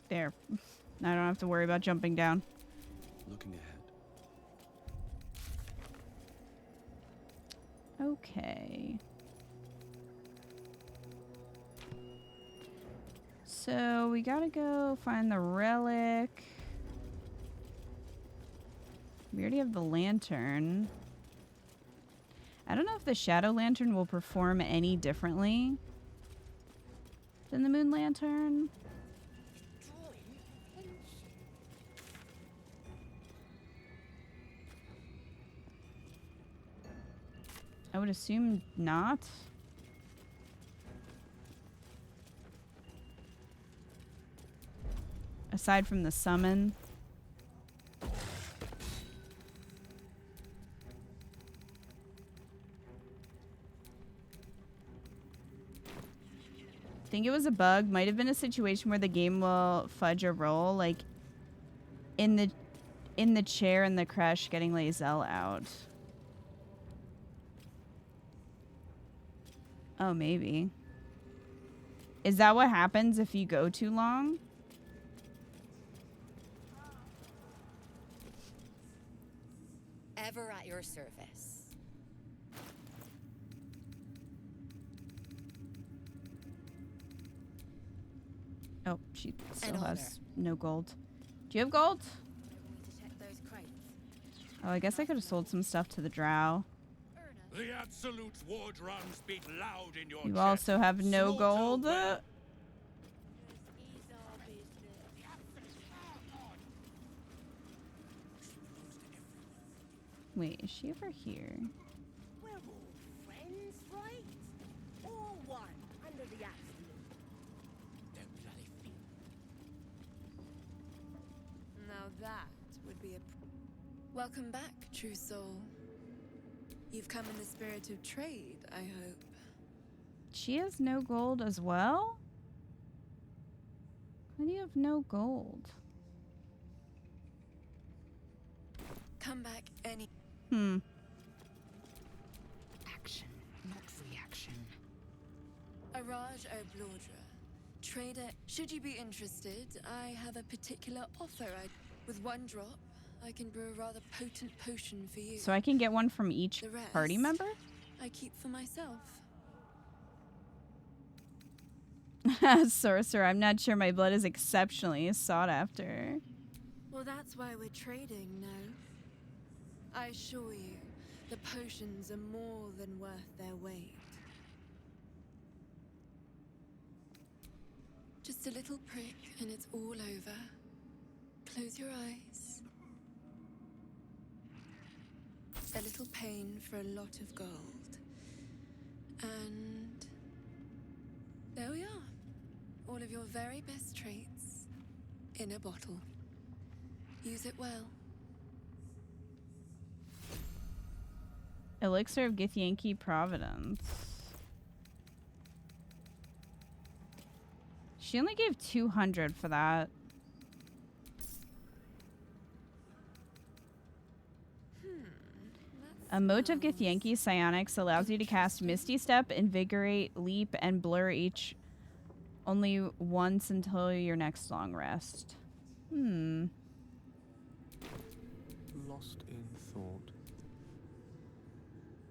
There. I don't have to worry about jumping down. Looking ahead. Okay. So we gotta go find the relic. We already have the lantern. I don't know if the shadow lantern will perform any differently than the moon lantern. I would assume not. Aside from the summon. I think it was a bug. Might have been a situation where the game will fudge a roll, like in the chair in the crash getting Lae'zel out. Oh, maybe. Is that what happens if you go too long? Ever at your service. Oh, she still has no gold. Do you have gold? Oh, I guess I could have sold some stuff to the drow. The Absolute's war drums beat loud in your You chest. also have no gold. Wait, is she over here? We're all friends, right? All one under the Absolute. Don't bloody think. Now that would be a... Welcome back, true soul. You've come in the spirit of trade, I hope. She has no gold as well? How do you have no gold? Come back any... Action, not reaction. Araj O'Blaudra, trader. Should you be interested, I have a particular offer. With 1 drop, I can brew a rather potent potion for you. So I can get one from each The rest, party member? I keep for myself. Sorcerer, I'm not sure my blood is exceptionally sought after. Well, that's why we're trading, no? I assure you, the potions are more than worth their weight. Just a little prick and it's all over. Close your eyes. A little pain for a lot of gold. And there we are. All of your very best traits in a bottle. Use it well. Elixir of Githyanki Providence. She only gave 200 for that. A mote of Githyanki Psionics allows you to cast Misty Step, Invigorate, Leap, and Blur each only once until your next long rest. Lost in thought.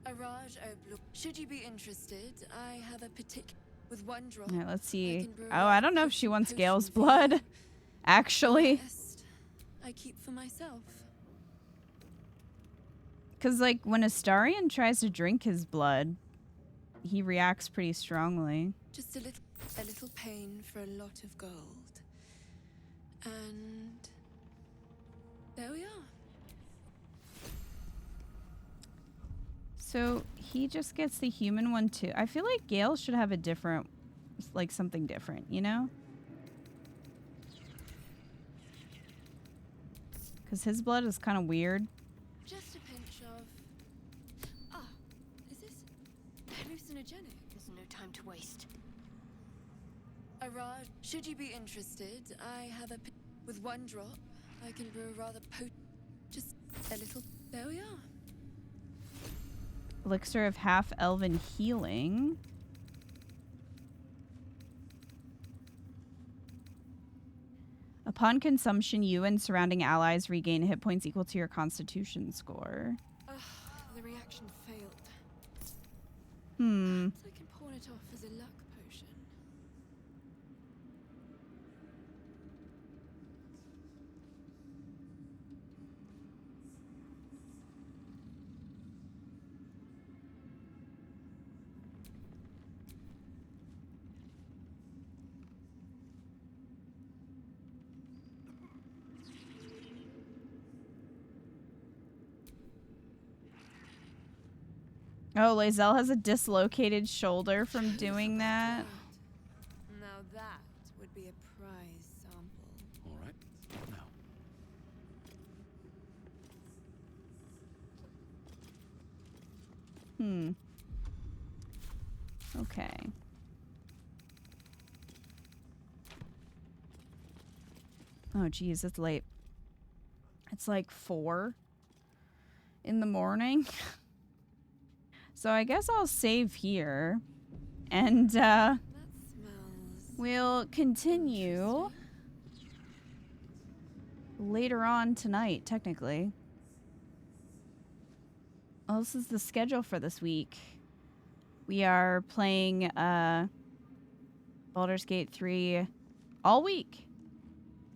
Araj O'Blaudra. Should you be interested, I have a particular... With 1 drop... Alright, let's see. Oh, I don't know if she wants Gale's blood. Actually. I keep for myself. Because, like, when Astarion tries to drink his blood, he reacts pretty strongly. Just a little pain for a lot of gold. And there we are. So he just gets the human one too. I feel like Gale should have a different, like something different, you know? Because his blood is kind of weird. Just a pinch of... Ah, is this hallucinogenic? There's no time to waste. Araj, should you be interested, I have a... With one drop, I can brew a rather potent... Just a little... There we are. Elixir of half-elven healing. Upon consumption, you and surrounding allies regain hit points equal to your constitution score. Ugh, the reaction failed. Hmm. Perhaps I can pawn it off as a luck potion. Oh, Lae'zel has a dislocated shoulder from doing that. Now that would be a prize sample. All right. Now. Hmm. Okay. Oh, geez, it's late. It's like 4 in the morning. So I guess I'll save here. And, we'll continue later on tonight, technically. Well, this is the schedule for this week. We are playing Baldur's Gate 3 all week.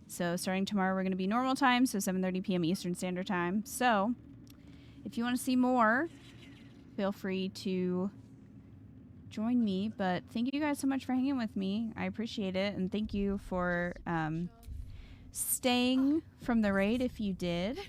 So starting tomorrow, we're going to be normal time, so 7:30 p.m. Eastern Standard Time. So if you want to see more, feel free to join me. But thank you guys so much for hanging with me. I appreciate it. And thank you for staying from the raid if you did.